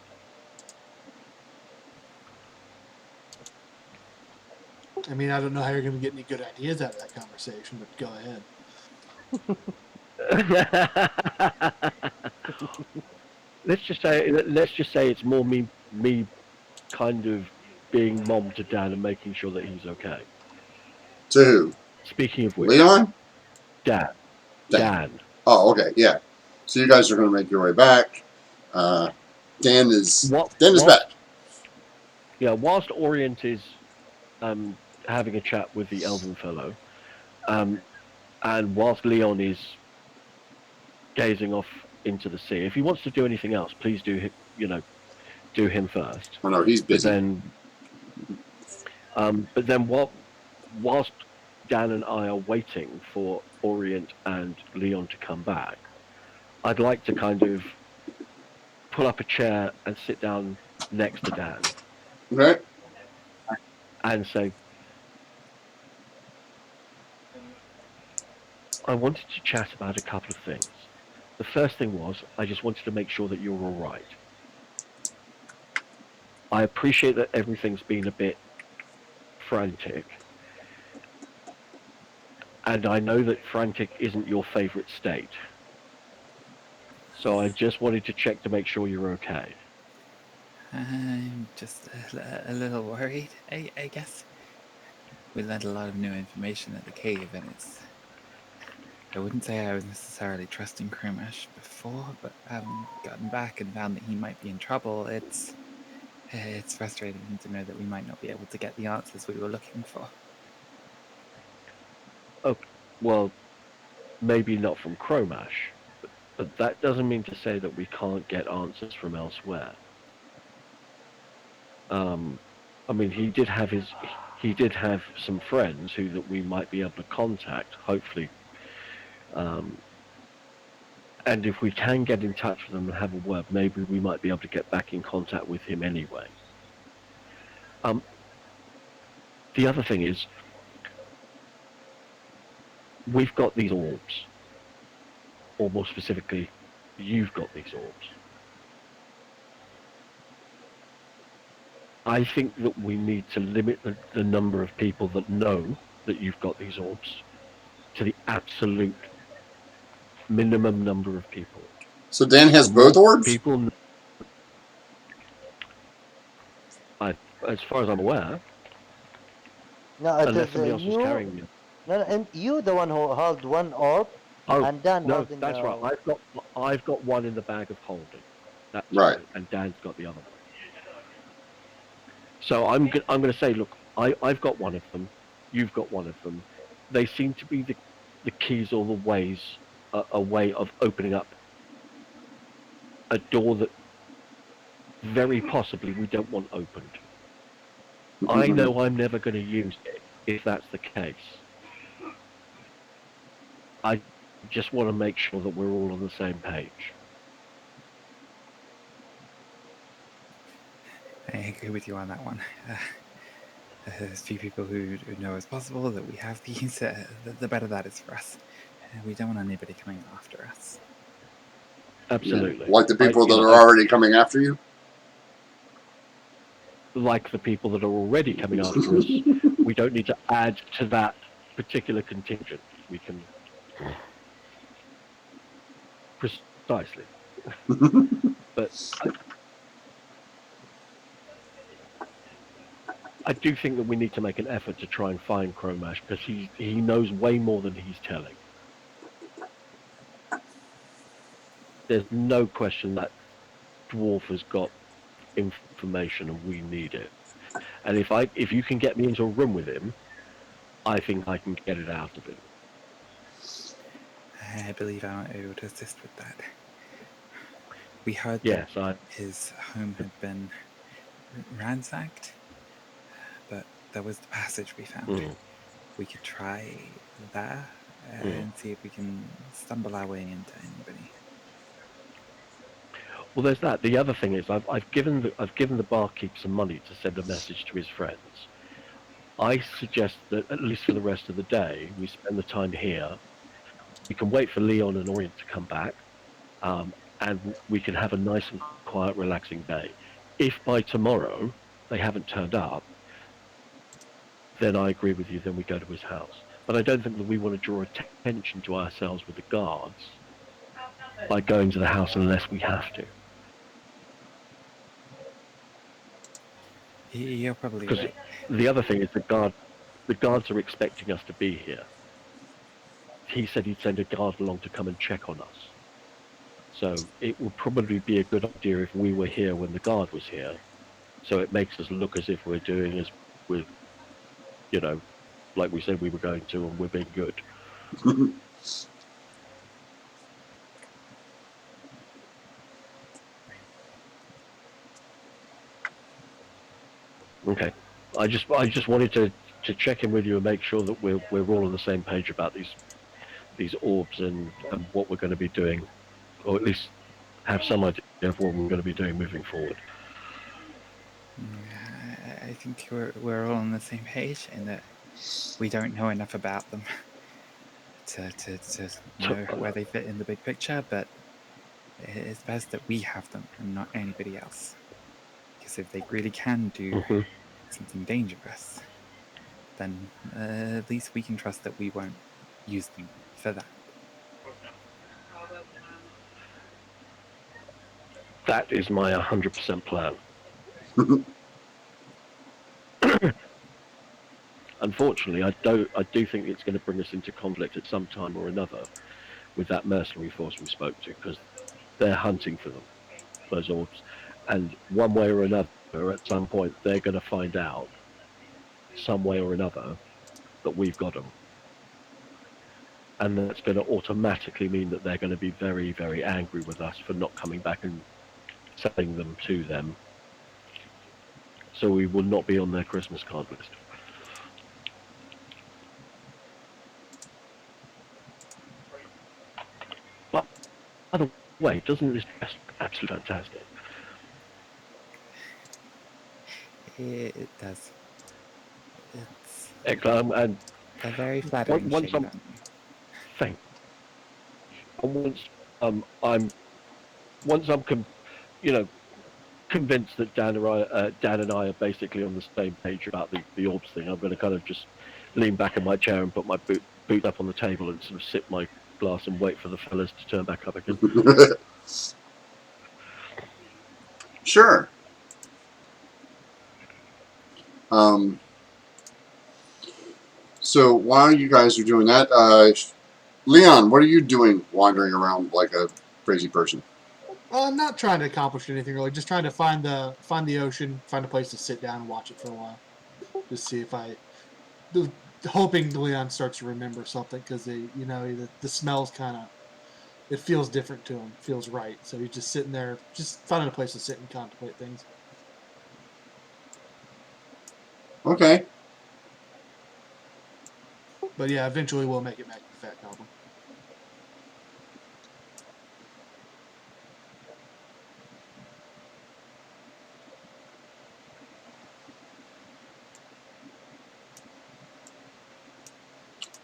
I mean, I don't know how you're going to get any good ideas out of that conversation, but go ahead. let's just say it's more me kind of being mom to Dan and making sure that he's okay. To who? Speaking of which, Leon? Dan. Oh, okay, yeah. So you guys are going to make your way back. Dan is back. Yeah, whilst Orient is having a chat with the elven fellow, and whilst Leon is gazing off into the sea, if he wants to do anything else, please do him first. Oh no, he's busy. But then whilst Dan and I are waiting for Orient and Leon to come back, I'd like to kind of pull up a chair and sit down next to Dan. Okay. And say, I wanted to chat about a couple of things. The first thing was, I just wanted to make sure that you're all right. I appreciate that everything's been a bit frantic. And I know that frantic isn't your favorite state. So I just wanted to check to make sure you're okay. I'm just a little worried, I guess. We learned a lot of new information at the cave, and I wouldn't say I was necessarily trusting Kramash before, but having gotten back and found that he might be in trouble, it's frustrating to know that we might not be able to get the answers we were looking for. Oh, well, maybe not from Kramash, but that doesn't mean to say that we can't get answers from elsewhere. I mean, he did have some friends that we might be able to contact, hopefully. And if we can get in touch with them and have a word, maybe we might be able to get back in contact with him anyway. The other thing is, we've got these orbs. Or more specifically, you've got these orbs. I think that we need to limit the number of people that know that you've got these orbs to the absolute minimum number of people. So Dan has both orbs? People, as far as I'm aware, No, it unless is somebody else was you. carrying them. No, and you, the one who held one orb, Oh, and Dan no, holding that's the... right. I've got one in the bag of holding. That's right. And Dan's got the other one. So I'm going to say, look, I've got one of them. You've got one of them. They seem to be the keys or the ways, a way of opening up a door that very possibly we don't want opened. I know I'm never going to use it if that's the case. I just want to make sure that we're all on the same page. I agree with you on that one. There's few people who know as possible that we have these, the better that is for us. We don't want anybody coming after us. Absolutely. Like the people that are already coming after you? Like the people that are already coming after us. We don't need to add to that particular contingent. We can... Precisely. But I do think that we need to make an effort to try and find Kramash, because he knows way more than he's telling. There's no question that dwarf has got information and we need it. And if you can get me into a room with him, I think I can get it out of him. I believe I'm able to assist with that. We heard Yes, that his home had been ransacked, but there was the passage we found. We could try there and see if we can stumble our way into anybody. Well, there's that. The other thing is, I've given the barkeep some money to send a message to his friends. I suggest that at least for the rest of the day, we spend the time here we can wait for Leon and Orient to come back, and we can have a nice and quiet, relaxing day. If by tomorrow they haven't turned up, then I agree with you. Then we go to his house. But I don't think that we want to draw attention to ourselves with the guards by going to the house unless we have to. You're probably Because right. the other thing is the guards are expecting us to be here. He said he'd send a guard along to come and check on us. So it would probably be a good idea if we were here when the guard was here. So it makes us look as if we're doing as we're, you know, like we said we were going to, and we're being good. Okay. I just wanted to check in with you and make sure that we're all on the same page about these orbs and what we're going to be doing, or at least have some idea of what we're going to be doing moving forward. I think we're all on the same page in that we don't know enough about them to know where they fit in the big picture, but it's best that we have them and not anybody else. Because if they really can do something dangerous, then at least we can trust that we won't use them for that. That is my 100% plan. Unfortunately, I do think it's going to bring us into conflict at some time or another with that mercenary force we spoke to, because they're hunting for them, those orbs, and one way or another, at some point, they're going to find out, some way or another, that we've got them, and that's going to automatically mean that they're going to be very, very angry with us for not coming back and selling them to them. So we will not be on their Christmas card list. But by the way, doesn't this dress look absolutely fantastic? It does. It's And a very flattering once shape I'm on you. thank once I'm you know, convinced that Dan and I are basically on the same page about the orbs thing, I'm going to kind of just lean back in my chair and put my boot up on the table and sort of sip my glass and wait for the fellas to turn back up again. Sure. So while you guys are doing that, Leon, what are you doing wandering around like a crazy person? I'm not trying to accomplish anything really. Just trying to find the ocean, find a place to sit down and watch it for a while. Just see if hoping Leon starts to remember something because the smells kind of it feels different to him, feels right. So he's just sitting there, just finding a place to sit and contemplate things. Okay. But yeah, eventually we'll make it back to the Fat Goblin.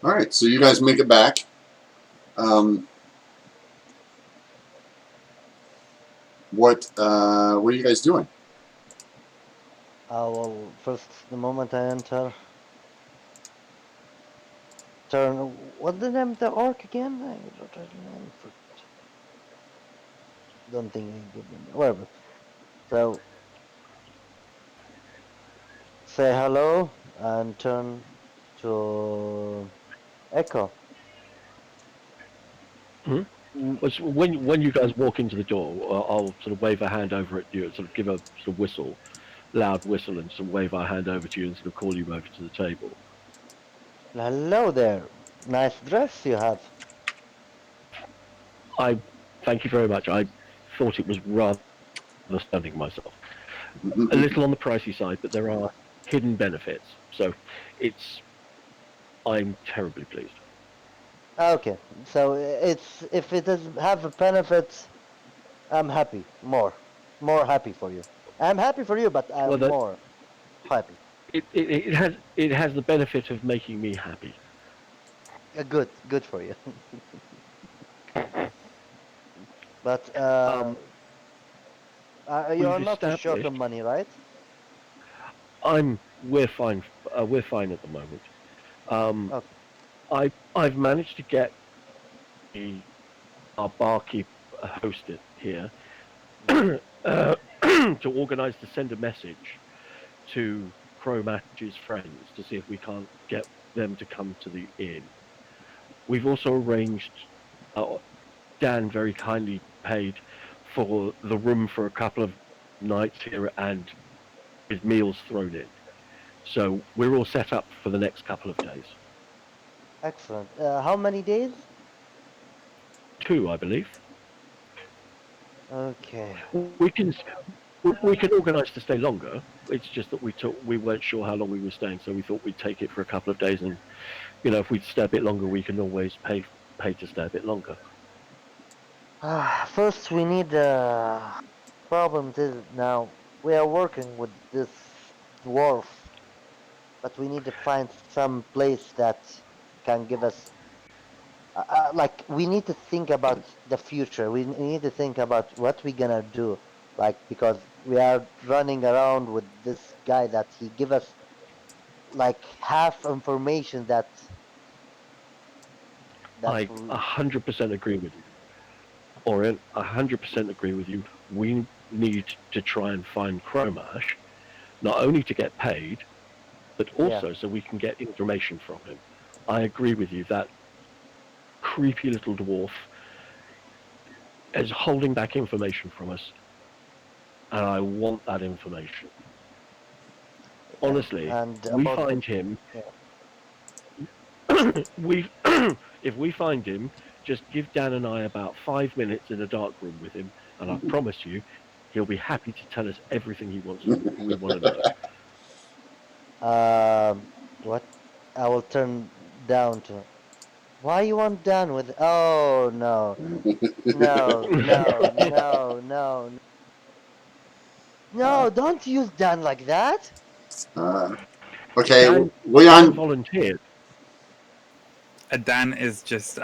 All right. So you guys make it back. What are you guys doing? Well, first, the moment I enter, turn. What's the name of the orc again? I don't think I give them. Whatever. So, say hello and turn to Echo. When you guys walk into the door, I'll sort of wave a hand over at you and sort of give a sort of whistle, loud whistle, and sort of wave our hand over to you and sort of call you over to the table. Hello there. Nice dress you have. I thank you very much. I thought it was rather stunning myself. A little on the pricey side, but there are hidden benefits. So I'm terribly pleased. Okay, so it's if it does have a benefit, I'm happy. More happy for you. I'm happy for you, but Well, I'm more happy. it has the benefit of making me happy. Good for you. But We've you're not short established. on money, right? We're fine. We're fine at the moment. Um, Okay. I've managed to get the our barkeep host it here to organise to send a message to Cromatch's friends to see if we can't get them to come to the inn. We've also arranged. Dan very kindly paid for the room for a couple of nights here and with meals thrown in. So we're all set up for the next couple of days. Excellent. How many days? 2, I believe. Okay. We can organise to stay longer. It's just that we weren't sure how long we were staying, so we thought we'd take it for a couple of days, and if we stay a bit longer, we can always pay to stay a bit longer. First, we need. Problem is now we are working with this dwarf, but we need to find some place that can give us. Like we need to think about the future. We need to think about what we're gonna do. Like because we are running around with this guy that he give us like half information that I 100% agree with you, Orion. 100% agree with you. We need to try and find Chromash, not only to get paid, but yeah. also so we can get information from him. I agree with you that creepy little dwarf is holding back information from us, and I want that information. Yeah, Honestly, and we about the find him. yeah. we if we find him, just give Dan and I about 5 minutes in a dark room with him, and I promise you, he'll be happy to tell us everything we want to know. What I will turn down to. Why you want done with? Oh no, no, no, no, no, no! Don't use Dan like that. uh, okay, Dan Dan Leon. volunteered. Dan is just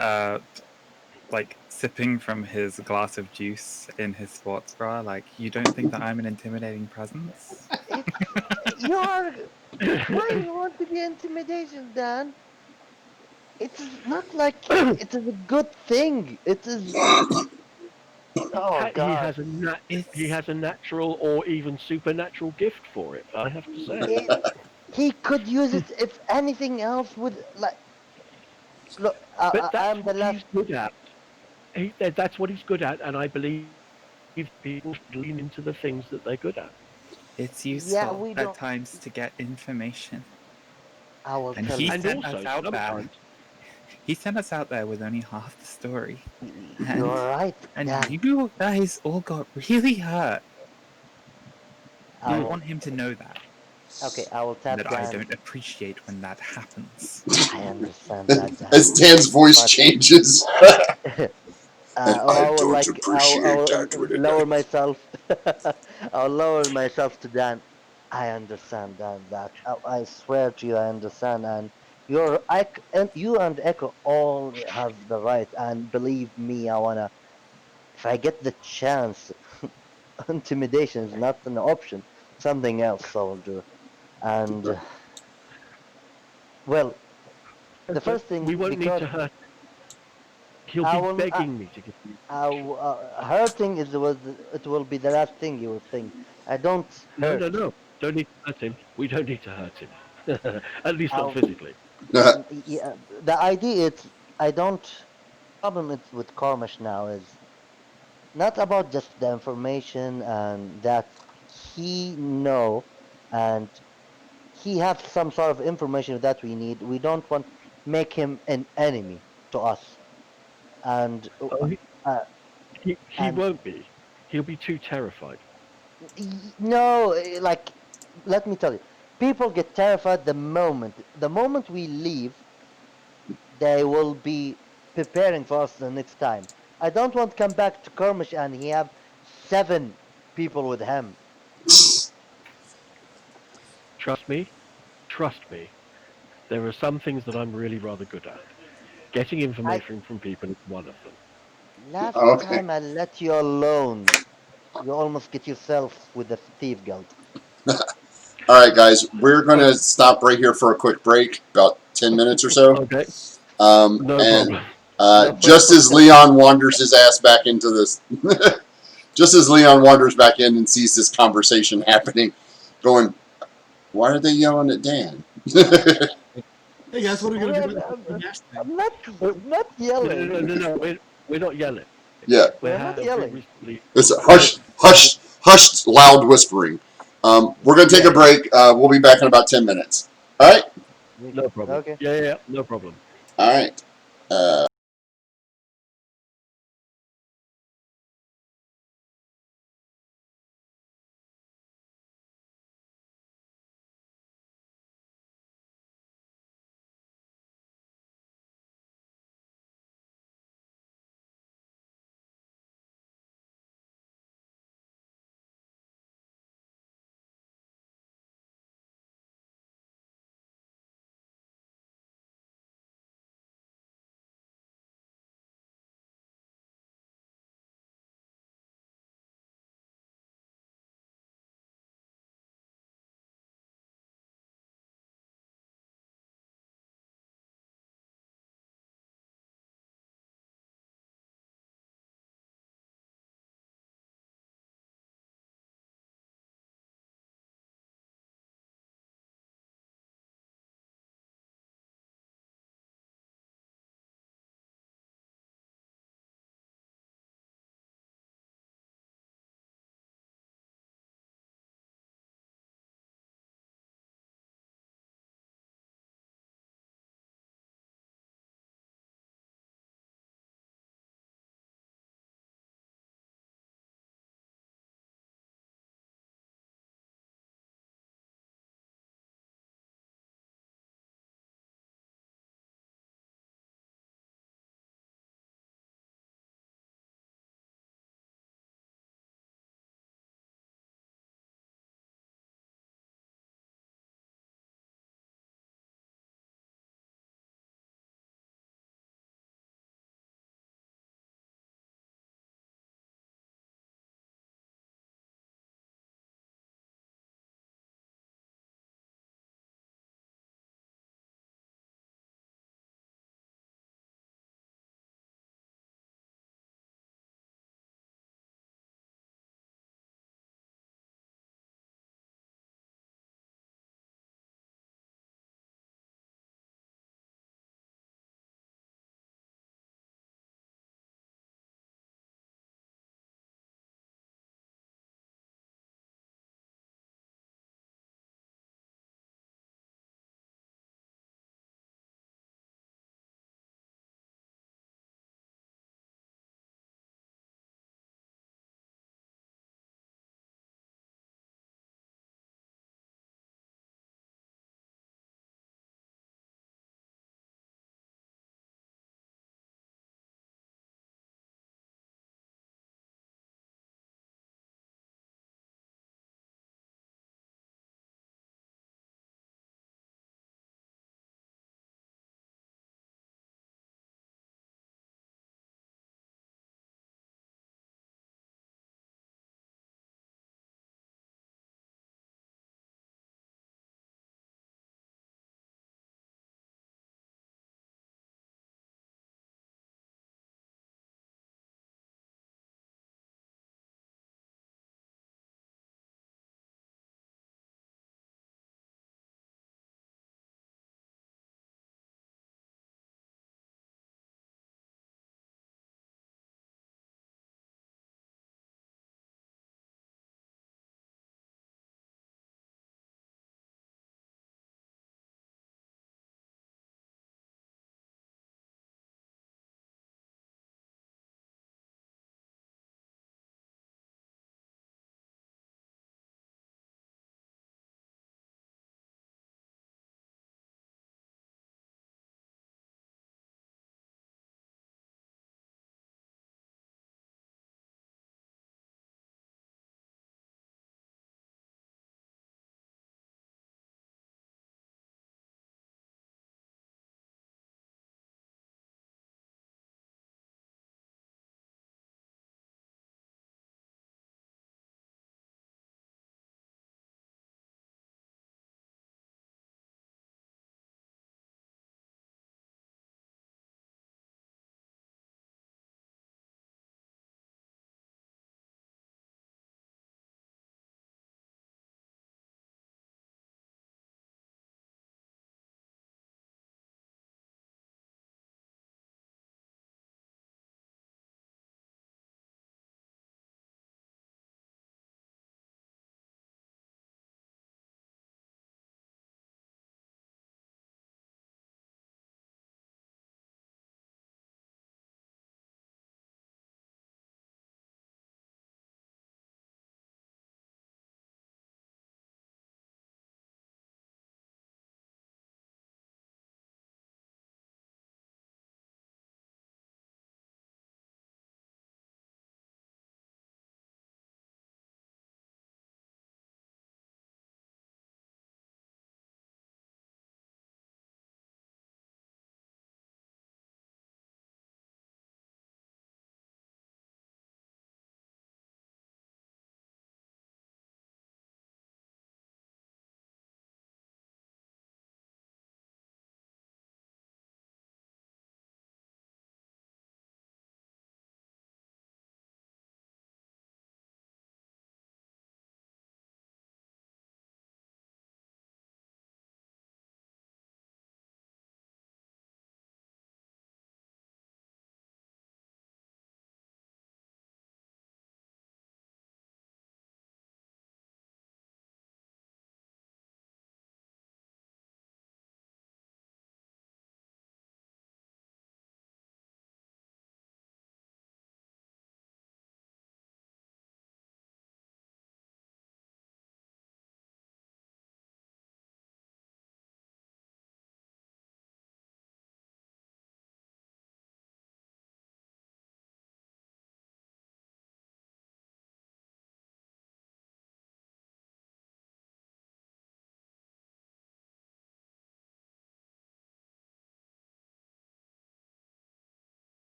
like sipping from his glass of juice in his sports bra. Like, you don't think that I'm an intimidating presence? It's you are. Why you want to be intimidation, Dan? It is not like it is a good thing. It is. Oh he God! has he It's has a natural or even supernatural gift for it. I have to say. It, he could use it if anything else would like. Look, But that's I'm the what he's last. good at. That's what he's good at, and I believe people should lean into the things that they're good at. it's Yeah, useful we at don't. times to get information. I will And tell he you. And sent us also, out there. sometimes, He sent us out there with only half the story. And You're right, Dan. you guys all got really hurt. I And I mm, will. want him to know that. Okay, I will And tap that I Dan. don't appreciate when that happens. I understand that, Dan. As Dan's voice But changes. I I will don't like. I appreciate will that when it lower happens. myself. I'll lower myself to Dan. I understand, Dan. That I swear to you, I understand. And and you and Echo all have the right. And believe me, I wanna. If I get the chance, intimidation is not an option. Something else I will do. And well, the but first thing we won't need because to hurt. He'll I be will. begging me to give you Hurting is was it will be the last thing you will think. I don't No, no, hurt. no. Don't need to hurt him. We don't need to hurt him. At least not I'll, physically. yeah, the idea is I don't. Problem is with Cormash now is not about just the information and that he know and he have some sort of information that we need. We don't want make him an enemy to us and Oh, uh, he and won't be. He'll be too terrified. No, like let me tell you, people get terrified the moment we leave. They will be preparing for us the next time. I don't want to come back to Kermish and he have 7 people with him. Trust me. Trust me. There are some things that I'm really rather good at. Getting I information from people is one of them. Last Okay. time I let you alone, you almost get yourself with the thief guild. All right, guys, we're going to stop right here for a quick break, about 10 minutes or so. Okay, no And problem. just as Leon wanders his ass back into this, just as Leon wanders back in and sees this conversation happening, going, why are they yelling at Dan? Hey guys, what are we gonna do Well, about the next thing? I'm not No, no, yelling. no, no, we're not yelling. Yeah, We We're not have very yelling. recently. it's a hushed, loud whispering. We're going to take a break. We'll be back in about 10 minutes. All right? No problem. Okay. Yeah, no problem. All right.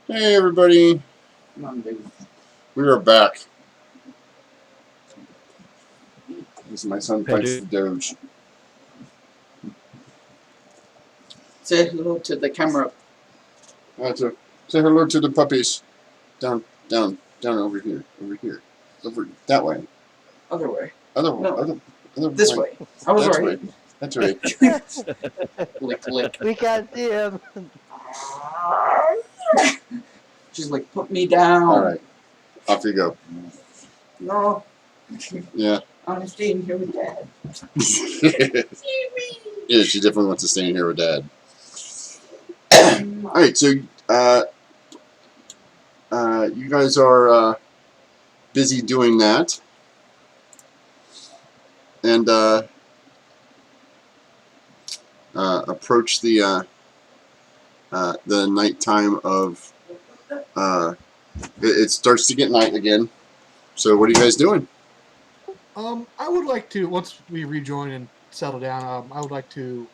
Hey, everybody. Come on, baby. We are back. This is my son Hey, fights the dude. Doge. Say hello to the camera. So say hello to the puppies. Down, down, down over here. Over here. Over that way. Other way. Other No. other This way. I was That's right. right. That's right. Lick, lick. We can't see him. She's like, put me down. All right. Off you go. No, Yeah. I'm staying here with Dad. Yeah, she definitely wants to stay in here with Dad. All right, so you guys are busy doing that, and approach the nighttime of. It starts to get night again. So what are you guys doing? I would like to, once we rejoin and settle down, I would like to,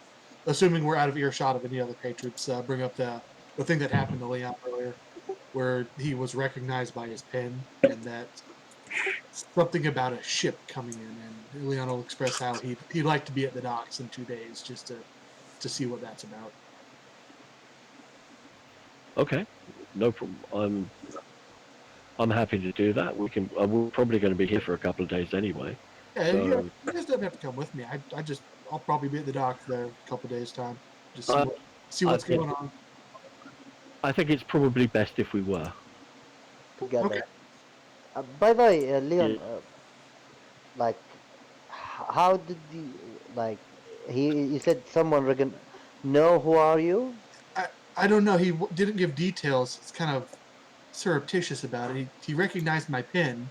assuming we're out of earshot of any other patrons, bring up the thing that happened to Leon earlier, where he was recognized by his pen, and that something about a ship coming in, and Leon will express how he'd like to be at the docks in 2 days just to see what that's about. Okay, no problem. I'm happy to do that. We can. We're probably going to be here for a couple of days anyway. Yeah, So you guys don't have to come with me. I'll probably be at the dock there a couple days time. Just Uh, see I what's think going on. I think it's probably best if we were. Together. Okay. By the way, Leon, Yeah. like, how did you like? You said someone know who are you? I don't know. He didn't give details. It's kind of surreptitious about it. He recognized my pin.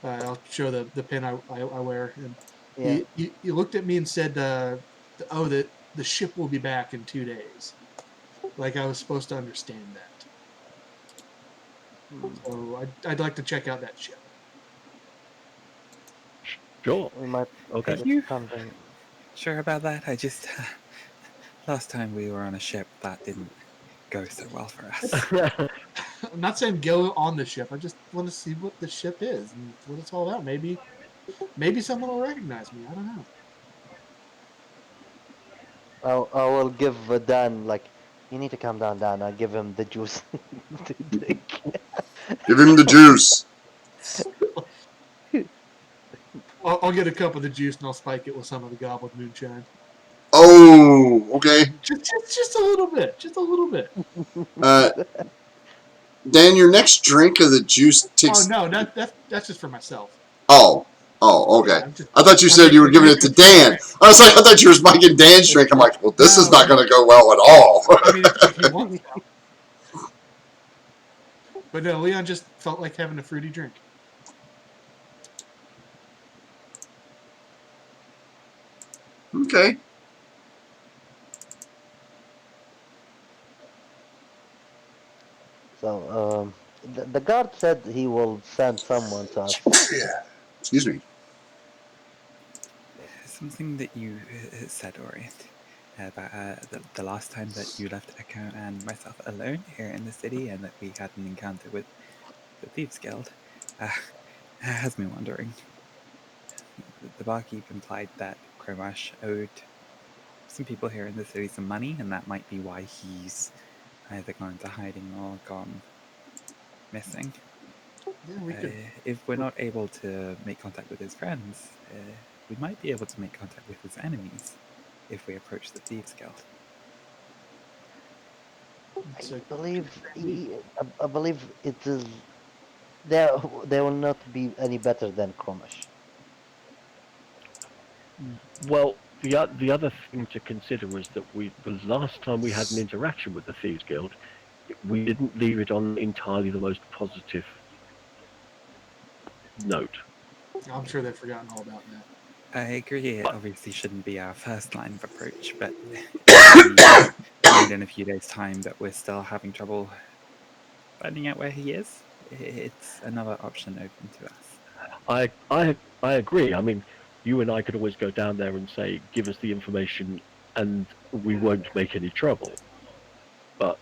I'll show the pin I wear, and Yeah. he looked at me and said, "Oh, the ship will be back in 2 days." Like I was supposed to understand that. Hmm. So I'd like to check out that ship. Sure. We might Okay. get You something. sure about that? I just last time we were on a ship, that didn't go so well for us. I'm not saying go on the ship. I just want to see what the ship is and what it's all about. Maybe someone will recognize me. I don't know. I will give Dan like. You need to calm down, Dan. I'll give him the juice to drink. Give him the juice. I'll get a cup of the juice and I'll spike it with some of the goblet moonshine. Oh, okay. Just a little bit. Just a little bit. Uh, Dan, your next drink of the juice Oh takes. no, that's just for myself. Oh, okay. Yeah, I'm just I thought you I said make you were I giving make it to the juice Dan. drink. I was like, I thought you were spiking Dan's drink. I'm like, well, this is No, not going to go well at all. I mean if he wants to. But no, Leon just felt like having a fruity drink. Okay. So the guard said he will send someone to us. Excuse me. Something that you said, Orient, about the last time that you left Echo and myself alone here in the city, and that we had an encounter with the Thieves Guild, has me wondering. The barkeep implied that Cromash owed some people here in the city some money, and that might be why he's either gone into hiding or gone missing. Yeah, we could. If we're not able to make contact with his friends, we might be able to make contact with his enemies if we approach the Thieves Guild. I So, believe I believe it is there. They will not be any better than Kromash. Well, the other thing to consider was that the last time we had an interaction with the Thieves Guild, we didn't leave it on entirely the most positive note. I'm sure they've forgotten all about that. I agree it But obviously shouldn't be our first line of approach, but if we find in a few days' time that we're still having trouble finding out where he is, it's another option open to us. I agree. I mean, you and I could always go down there and say, "Give us the information, and we won't make any trouble." But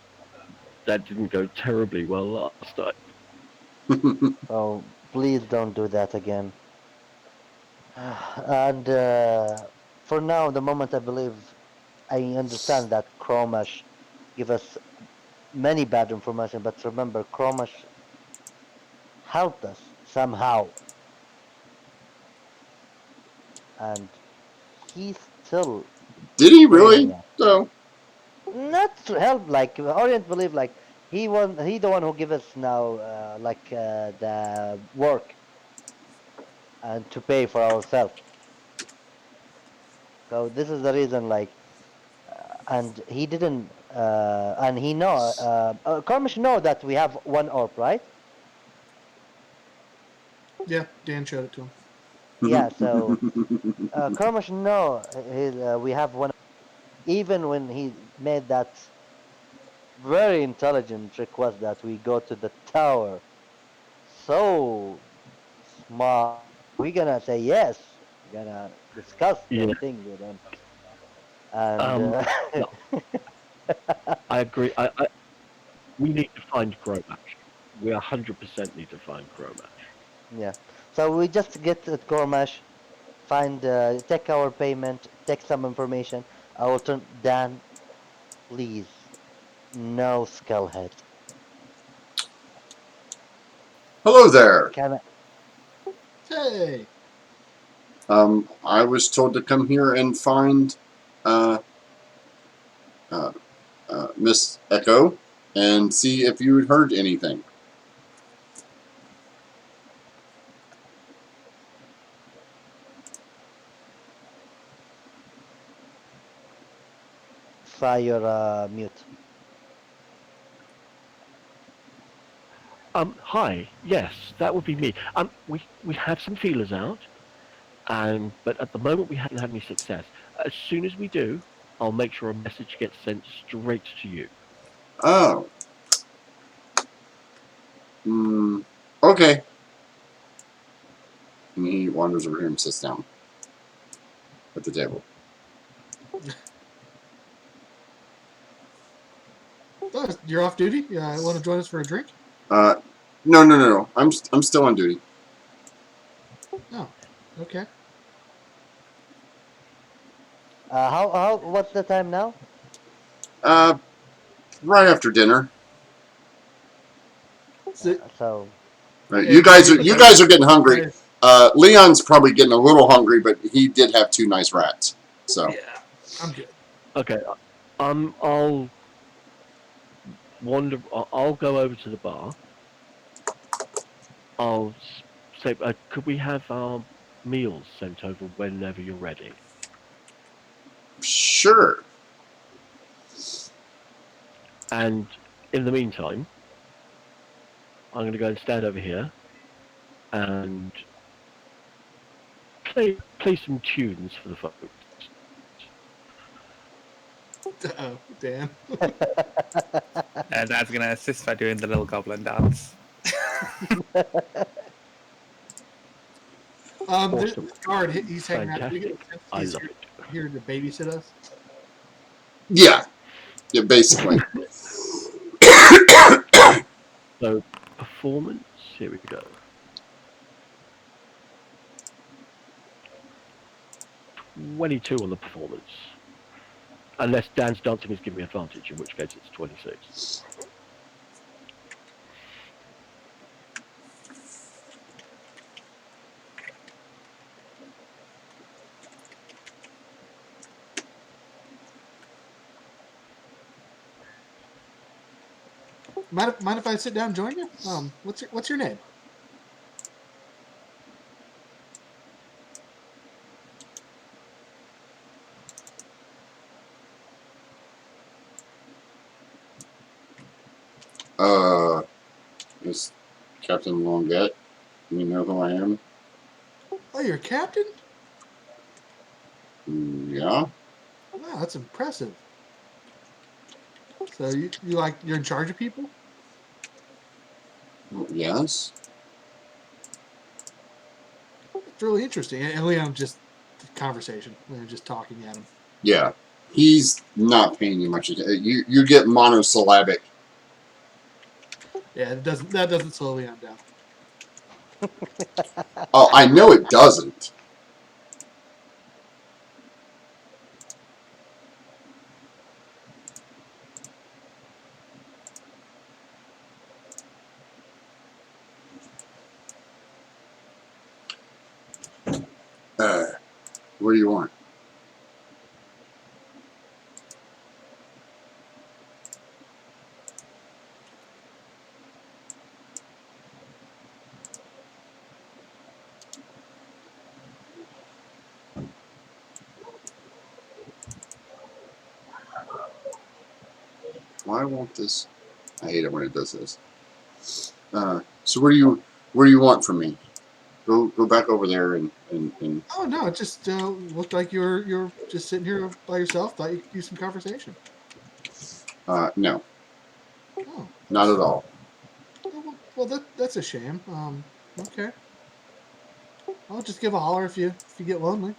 that didn't go terribly well last time. Oh, please don't do that again. And for now, the moment I believe I understand that Chromash give us many bad information, but remember, Chromash helped us somehow, and he's still Did he failing really? us. So, Not to help, like Orient believe, like he the one who give us now, the work and to pay for ourselves. So this is the reason, like, and he didn't, and he know, Cormish know that we have one orb, right? Yeah, Dan showed it to him. Yeah, so Cormish know we have one, even when he made that very intelligent request that we go to the tower. So smart. We're gonna say yes. We're gonna discuss the Yeah. thing with him, and No, I agree. We need to find Gromash. We 100% need to find Gromash. yeah. So we just get at Cormash, find, take our payment, take some information. I will turn Dan, please, no skullhead. hello there. Can I, Hey, I was told to come here and find uh, uh, Miss Echo and see if you had heard anything. try your mute? Hi. Yes, that would be me. We have some feelers out, and but at the moment we haven't had any success. As soon as we do, I'll make sure a message gets sent straight to you. Oh, okay. And he wanders over here and sits down at the table. oh, you're off duty. Yeah, want to join us for a drink? Uh, no. I'm still on duty. Oh, okay. What's the time now? Uh, right after dinner. So, So Right, and you guys are getting hungry. guys- Leon's probably getting a little hungry, but he did have two nice rats. So, yeah, I'm good. Okay. I'll wander. I'll go over to the bar. I'll say, could we have our meals sent over whenever you're ready? sure. And in the meantime, I'm going to go and stand over here and play some tunes for the folks. Oh, Dan. And Dad's gonna assist by doing the little goblin dance. This Awesome. guard, he's hanging out. We get Fantastic. a sense I he's love it. here to babysit us. Yeah, basically. So, performance, here we go. 22 on the performance. Unless Dan's dancing is giving me advantage, in which case it's 26. Mind if I sit down and join you? What's your name? Is Captain Longet. You know who I am? Oh, you're a captain? Yeah. Wow, that's impressive. So you're in charge of people? Yes. It's really interesting. And Leon just conversation. Leon just talking at him. Yeah. He's not paying you much attention. You get monosyllabic Yeah, that doesn't slow Leon down. Oh, I know it doesn't. What do you want? Why won't this? I hate it when it does this. So what do you want from me? Go back over there and Oh no, it just looked like you're just sitting here by yourself. Thought you could use some conversation. no, Oh, not at all. well that's a shame. Okay, I'll just give a holler if you get lonely.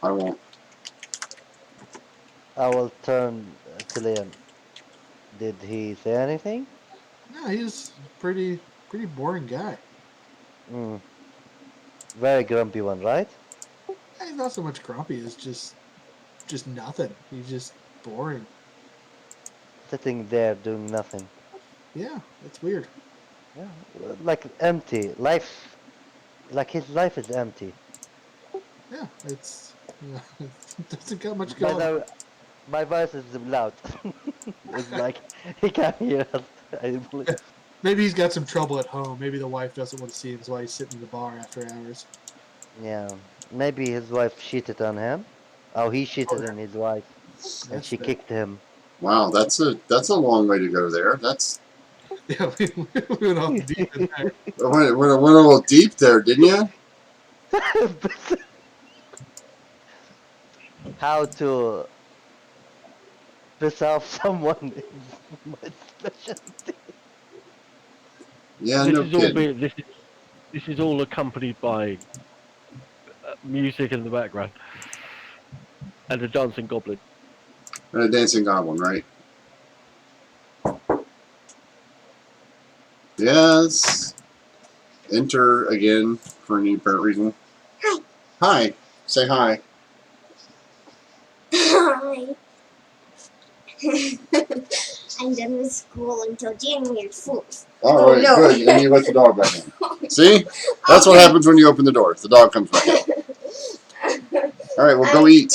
I won't. I will turn to Leon. Did he say anything? No, he's pretty boring guy. Mm, very grumpy one, right? He's not so much grumpy as just nothing. He's just boring. Sitting there doing nothing. Yeah, that's weird. Yeah, like empty. Life, like his life is empty. Yeah, it's it doesn't got much By going on. the way, my voice is loud. It's like he can't hear us, I believe. Maybe he's got some trouble at home. Maybe the wife doesn't want to see him, that's why he's sitting in the bar after hours. Yeah, maybe his wife cheated on him. Oh, he cheated on his wife, and That's she fair. kicked him. Wow, that's a long way to go there. That's Yeah, we went off deep in there. went a little deep there, didn't you? How to piss off someone is my specialty. Yeah, This no is all kidding. this is all accompanied by music in the background and a dancing goblin. And a dancing goblin, right? Yes. Enter again for any apparent reason. Hi. Say hi. Hi. I'm done with school until January 4th. All Oh, right, no. good. And you let the dog back in. See? That's what happens when you open the door. The dog comes back in. All right, well, go eat.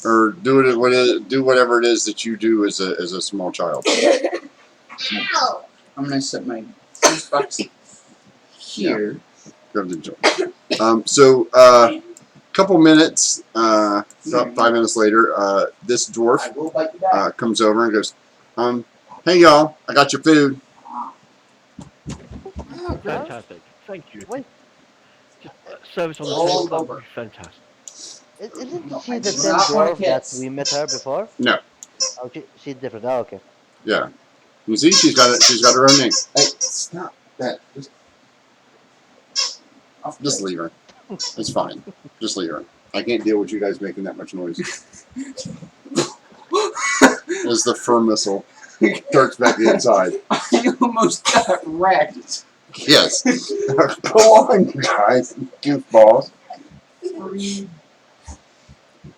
Or do whatever it is that you do as a small child. Ow. I'm gonna set my juice box here. Grab the joint. So, couple minutes, about 5 minutes later, this dwarf I will bite you back. comes over and goes, hey y'all, I got your food. Oh, great. Fantastic. Thank you. Wait, Just service on the Roll table. That would over. be fantastic. isn't No, she I the do same not like dwarf that hits. we met her before? No. Oh, she's different. Oh, okay. Yeah. You see, she's got her own name. Hey, stop that. Just leave her. It's fine. Just leave her. I can't deal with you guys making that much noise. As the fur missile darts back inside. I almost got wrecked. Yes. Go on, you guys. Goofballs.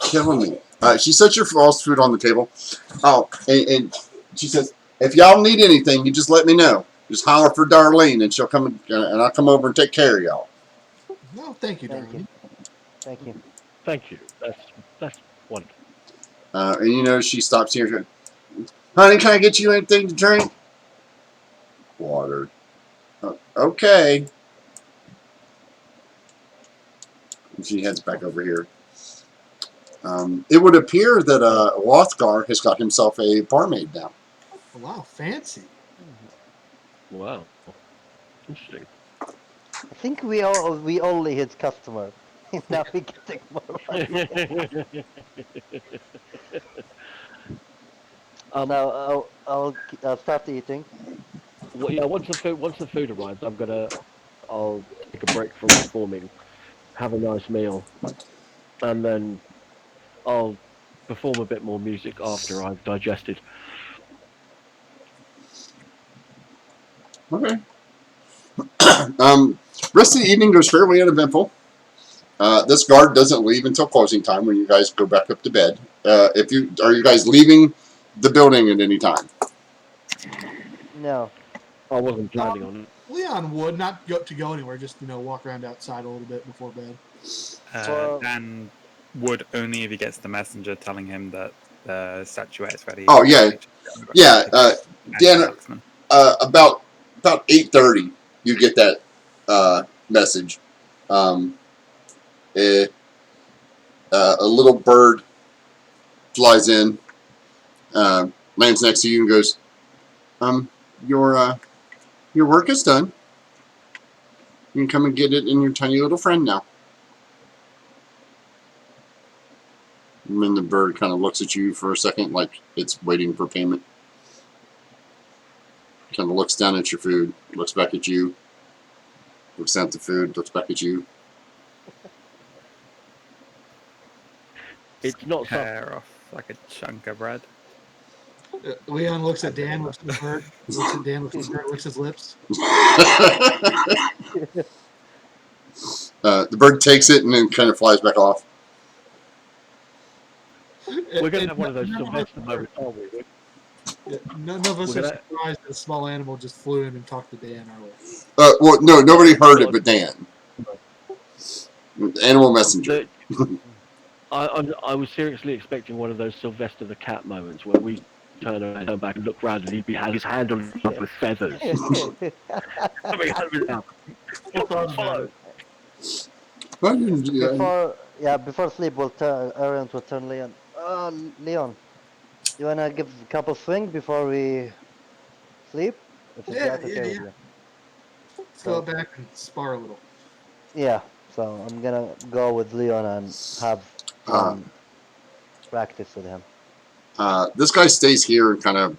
Killing me. She sets your fast food on the table. Oh, and she says, if y'all need anything, you just let me know. Just holler for Darlene, and she'll come and I'll come over and take care of y'all. No, thank you, Thank darling. you. Thank you. Thank you. That's wonderful. And you know, she stops here. She goes, honey, can I get you anything to drink? Water. Okay. And she heads back over here. It would appear that Lothgar has got himself a barmaid now. Oh, wow, fancy. Wow. Interesting. I think we only his customer. Now we can take more money. So I'll start eating. well, yeah. Once the food arrives, I'll take a break from performing, have a nice meal, and then I'll perform a bit more music after I've digested. Okay. Rest of the evening goes fairly uneventful. This guard doesn't leave until closing time when you guys go back up to bed. Are you guys leaving the building at any time? No. I wasn't planning on it. Leon would not go anywhere, just walk around outside a little bit before bed. Dan would only if he gets the messenger telling him that the statuette is ready. Oh yeah, yeah. Dan, Luxman. about 8:30, you get that message. A little bird flies in, lands next to you, and goes, your work is done. You can come and get it in your tiny little friend now." And then the bird kind of looks at you for a second, like it's waiting for payment. Kind of looks down at your food, looks back at you, looks down at the food, looks back at you. It's not something. Hair off like a chunk of bread. Leon looks at Dan, looks at the bird, looks at Dan, looks at the bird, licks his lips. The bird takes it and then kind of flies back off. We're going to have one of those Sylvester moments, aren't we? None of us are surprised that a small animal just flew in and talked to Dan, are we? Well, no, nobody heard it but Dan. Animal messenger. I was seriously expecting one of those Sylvester the Cat moments where we turn around, turn back, and look round, and he'd had his hand on his with feathers. Before sleep, Arian will turn Leon. Leon, you wanna give a couple swing before we sleep? If that's okay with you. Let's go back and spar a little. Yeah, so I'm gonna go with Leon and have practice with him. This guy stays here and kind of,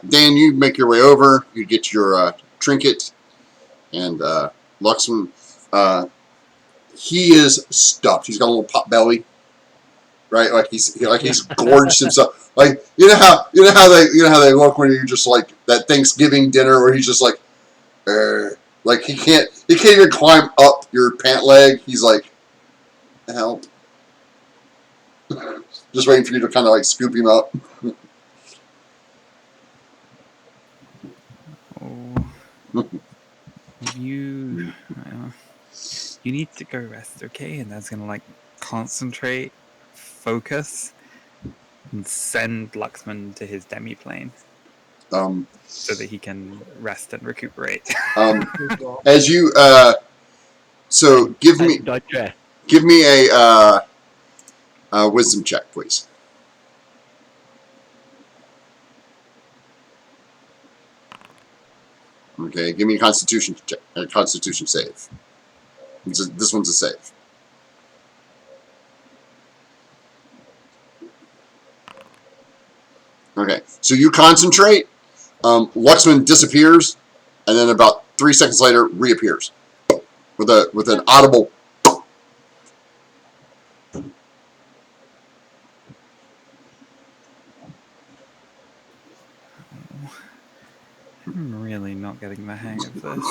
Dan, you make your way over. You get your trinket, and Luxman, he is stuffed. He's got a little pot belly, right? Like he's gorged himself. Like you know how they look when you're just like that Thanksgiving dinner where he's just like he can't even climb up your pant leg. He's like, help. Just waiting for you to kind of like scoop him up. You need to go rest, okay? And that's gonna concentrate, focus, and send Luxman to his demi-plane. So that he can rest and recuperate. As you so give me a wisdom check, please. Okay, give me a constitution check, a constitution save. This one's a save. Okay, so you concentrate. Luxman disappears, and then about 3 seconds later reappears with an audible. I'm really not getting the hang of this.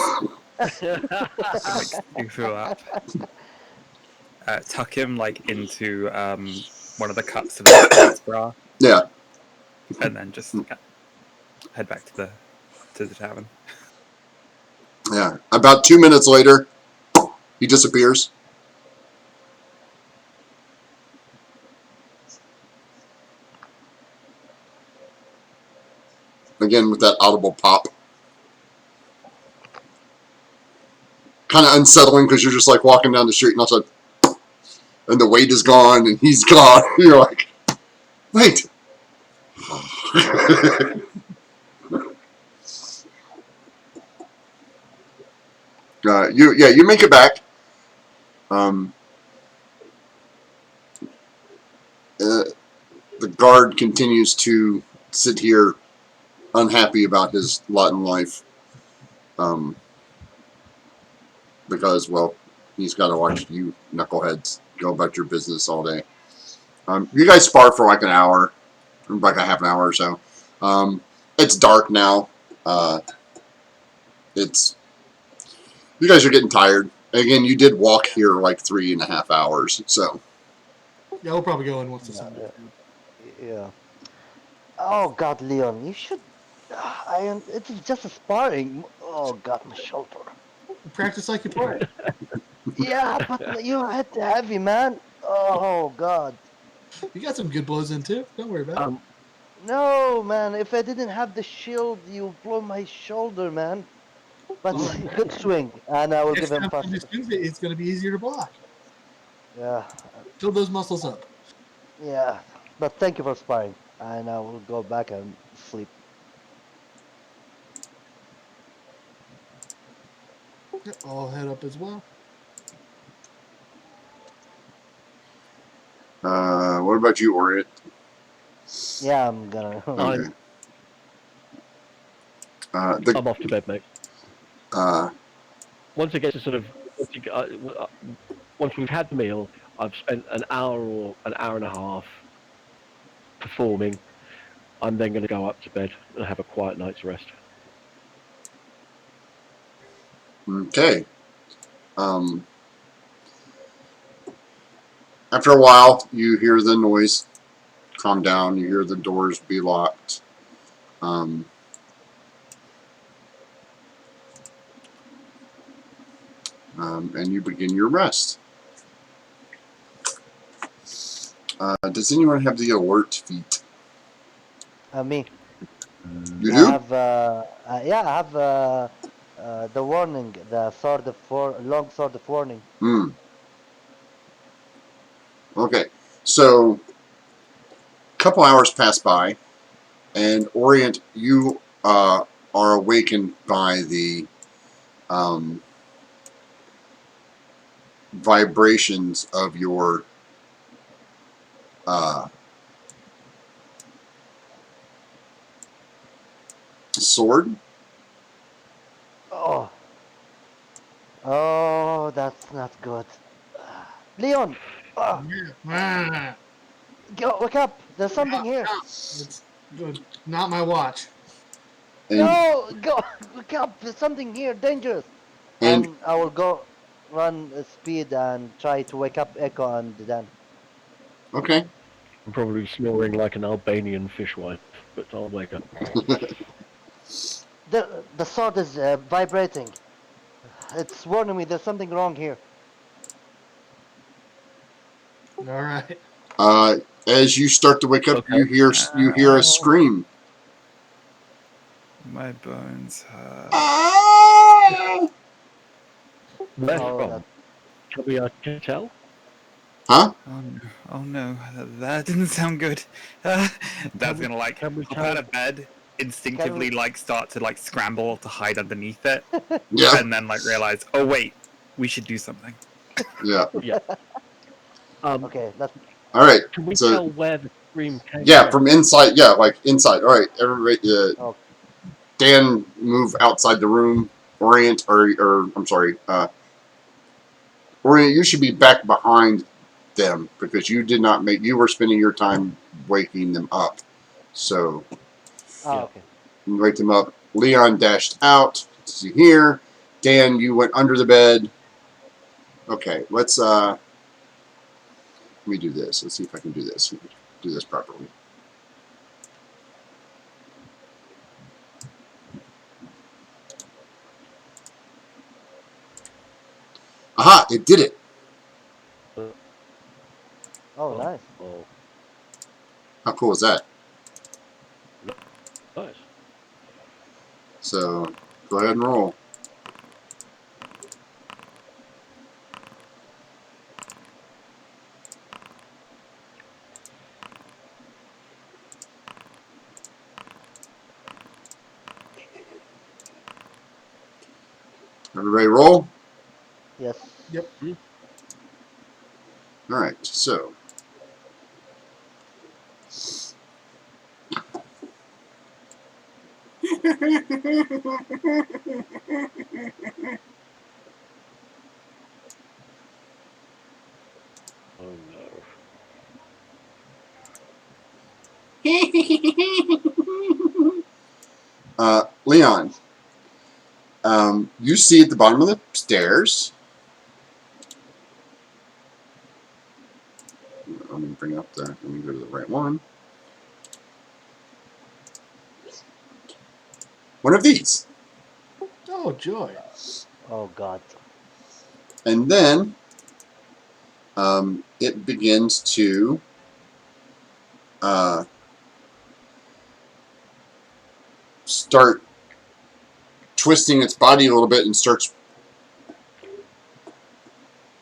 You fill up. Tuck him into one of the cups of his bra. Yeah. And then just head back to the tavern. Yeah. About 2 minutes later, he disappears. Again with that audible pop. Kind of unsettling because you're just like walking down the street and all of a sudden, and the weight is gone and he's gone. You're like, wait. You make it back. The guard continues to sit here unhappy about his lot in life. Because, well, he's got to watch you knuckleheads go about your business all day. You guys spar for like an hour, like a half an hour or so. It's dark now. It's you guys are getting tired. Again, you did walk here like 3.5 hours, so Yeah, we'll probably go in once the Yeah, sun goes down. yeah. Oh God, Leon, you should. It's just a sparring. Oh God, my shoulder. Practice like you play. Yeah, but you hit heavy, man. Oh God. You got some good blows in too. Don't worry about it. No, man. If I didn't have the shield, you blow my shoulder, man. But Oh, good swing, and I will next give him time plus. somebody swings it, it's going to be easier to block. Yeah, Build those muscles up. yeah. But thank you for sparring, and I will go back and sleep. Yep, I'll head up as well. what about you, Orient? Yeah, I'm gonna. Okay. The I'm off to bed, mate. uh, Once it gets to sort of once we've had the meal, I've spent an hour or an hour and a half performing. I'm then going to go up to bed and have a quiet night's rest. okay. After a while, you hear the noise calm down. You hear the doors be locked. And you begin your rest. Does anyone have the alert feat? Me. You I do? have. Yeah, I have. The warning, the sword of long sword of warning. Hmm. Okay. So, a couple hours pass by, and Orient, you are awakened by the um, vibrations of your uh, sword. Oh, oh, that's not good. Leon, Ah, wake up! There's something here. it's good. Not my watch. And No, go, wake up! There's something here, dangerous. and And I will go run speed and try to wake up Echo and Dan. okay. I'm probably snoring like an Albanian fishwife, but I'll wake up. The sword is vibrating. It's warning me there's something wrong here. All right. As you start to wake up, Okay. you hear a scream. My bones hurt. Ah! Where Oh, from? Can we tell? Huh? Oh no! Oh no! That didn't sound good. Dad's gonna like Can we hop tell? out of bed, can we? instinctively like start to like scramble to hide underneath it, Yeah, and then like realize, oh wait, we should do something. yeah. Yeah. Okay, let's. All right. Can we So tell where the scream came yeah, from? from inside. Yeah, like inside. All right, everybody. Oh, Dan, move outside the room. Orient, or I'm sorry. Orient, you should be back behind them because you did not make. You were spending your time waking them up. So oh, Yeah. okay. you wake them up. Leon dashed out. See here. Dan, you went under the bed. Okay, let me do this. Let's see if I can do this. Do this properly. Aha! It did it. Oh, nice. Oh, How cool is that? nice. So go ahead and roll. Everybody roll. Yes. Yep. All right. So Oh no. Leon, you see at the bottom of the stairs. Let me bring up the. Let me go to the right one. One of these, Oh, joy. Oh God. and then it begins to start twisting its body a little bit and starts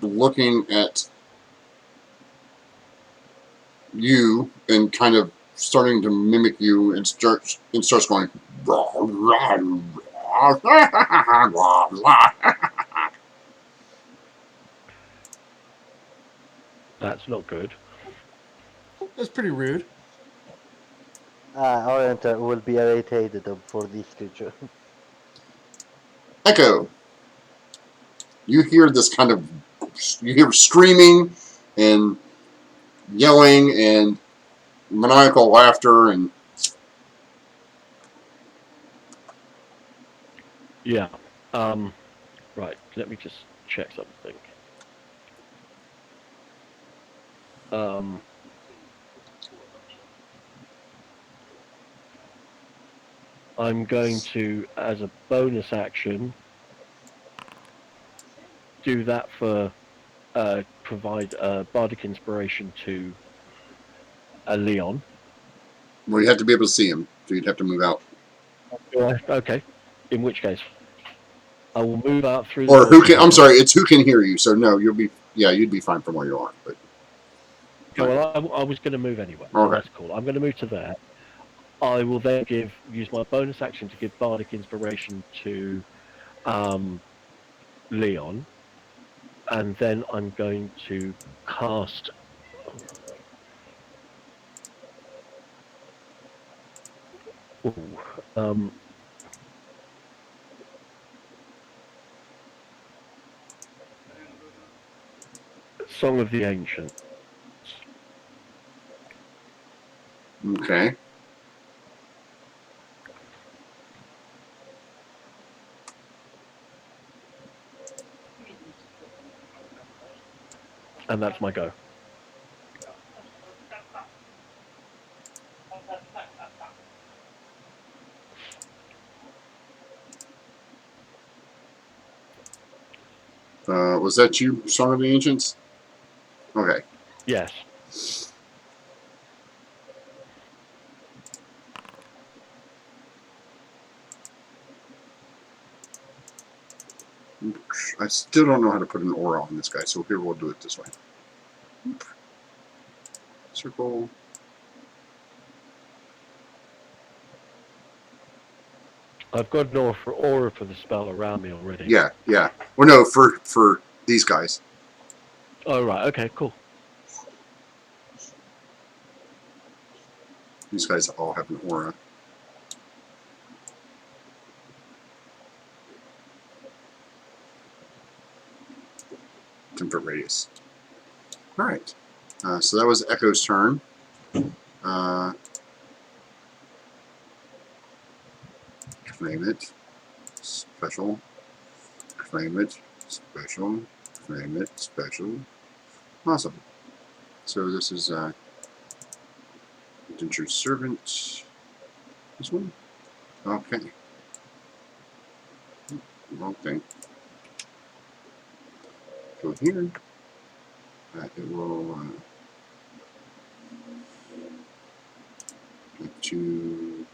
looking at you and kind of starting to mimic you and starts going. That's not good. That's pretty rude. Orienter will be irritated for this creature. Echo, you hear this kind of, you hear screaming and yelling and maniacal laughter and Yeah. Right. Let me just check something. I'm going to, as a bonus action, do that for provide bardic inspiration to Leon. well, you have to be able to see him, so you'd have to move out. Okay. In which case, I will move out through the Or door who to can? I'm here. sorry, it's who can hear you. So no, you'd be fine from where you are. But Yeah, well, I was going to move anyway, so okay, that's cool. I'm going to move to there. I will then use my bonus action to give bardic inspiration to Leon, and then I'm going to cast. Ooh, Song of the Ancients. okay. And that's my go. Was that you, Song of the Ancients? Okay. Yes. I still don't know how to put an aura on this guy, so here we'll do it this way. Circle. I've got an aura for the spell around me already. Yeah, yeah. Well, no, for these guys. Oh, right. Okay, cool. These guys all have an aura. Convert radius. All right. So that was Echo's turn. Claim it. Special. Claim it. Special. Claim it. Special. Awesome. So this is Indentured Servant. This one? Okay. Wrong thing. Go here. It will get to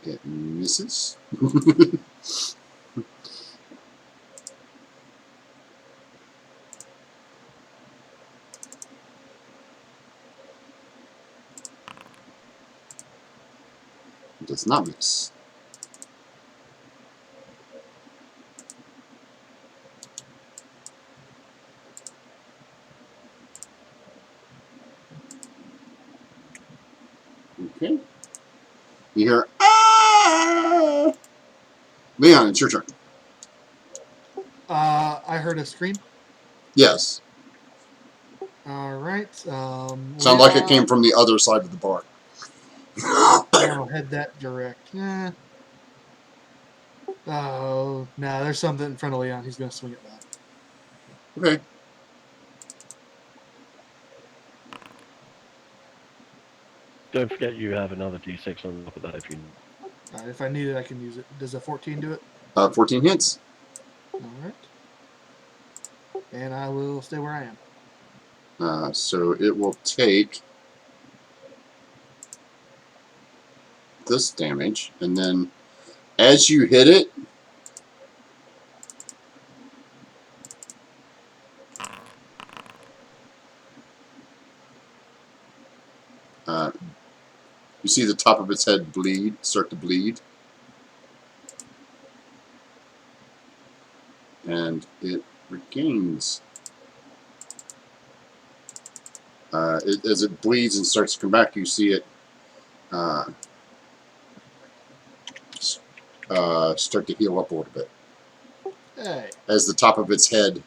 it misses. It does not miss. Okay. You hear, ah! Leon, it's your turn. I heard a scream. Yes. All right. Sound like it came Leon, from the other side of the bar. I'll head that direct. Oh, no, there's something in front of Leon. He's going to swing it back. Okay. Don't forget you have another d6 on top of that if you. If I need it, I can use it. Does a 14 do it? 14 hits. All right. And I will stay where I am. So it will take this damage, and then as you hit it, you see the top of its head start to bleed, and it regains. As it bleeds and starts to come back, you see it start to heal up a little bit. Hey. As the top of its head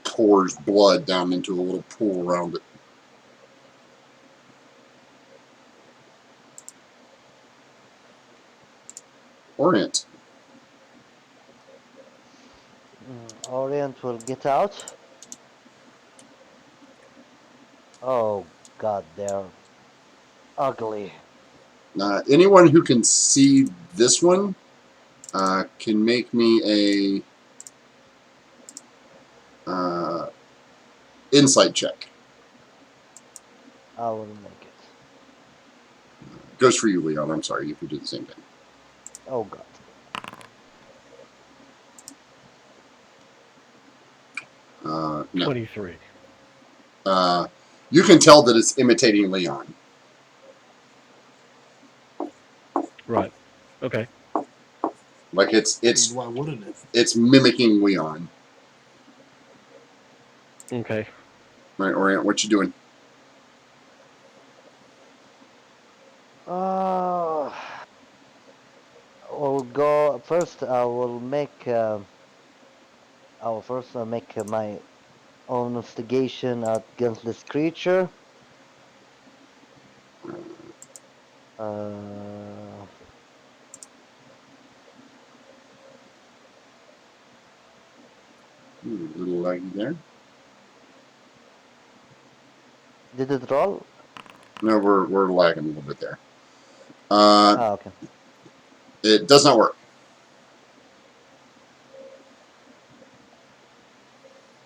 pours blood down into a little pool around it. Orient. Orient will get out. Oh God, they're ugly. Anyone who can see this one can make me a insight check. I will make it. Goes for you, Leon. I'm sorry. You can do the same thing. Oh God. No. 23. You can tell that it's imitating Leon. Right. Okay. Like Why wouldn't it? it's mimicking Leon. Okay. Right, Orient, what you doing? Uh, I'll go first. I will make. I will first make my own investigation against this creature. Uh, A little laggy there. did it roll? No, we're lagging a little bit there. Okay. It does not work.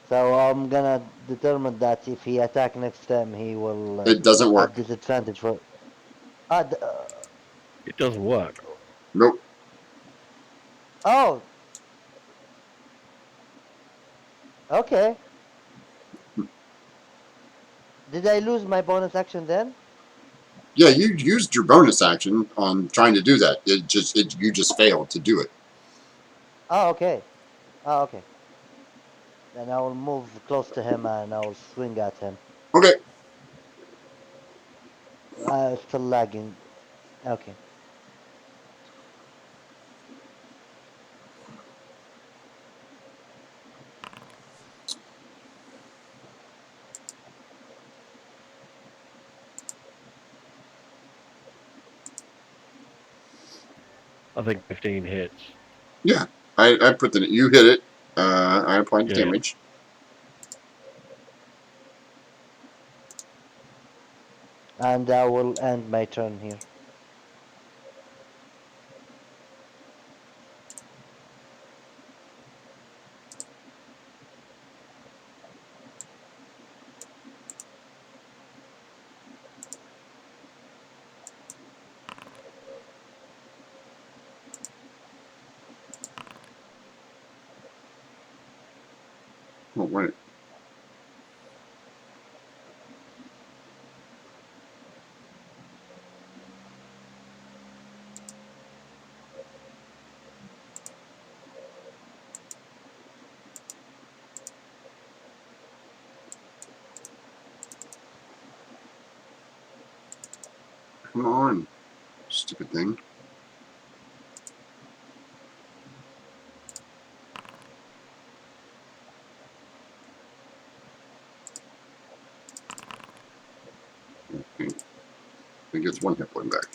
So I'm gonna determine that if he attack next time, he will It doesn't have work. disadvantage for. It doesn't work. Nope. Oh. Okay. Did I lose my bonus action then? Yeah, you used your bonus action on trying to do that. You just failed to do it. Oh, okay. Oh, okay. Then I will move close to him and I will swing at him. Okay. Still lagging. Okay. I think 15 hits. Yeah, I put the you hit it. I applied the Yeah. damage. And I will end my turn here. Oh wait. Come on, stupid thing. Okay. It gets 1 hit point back.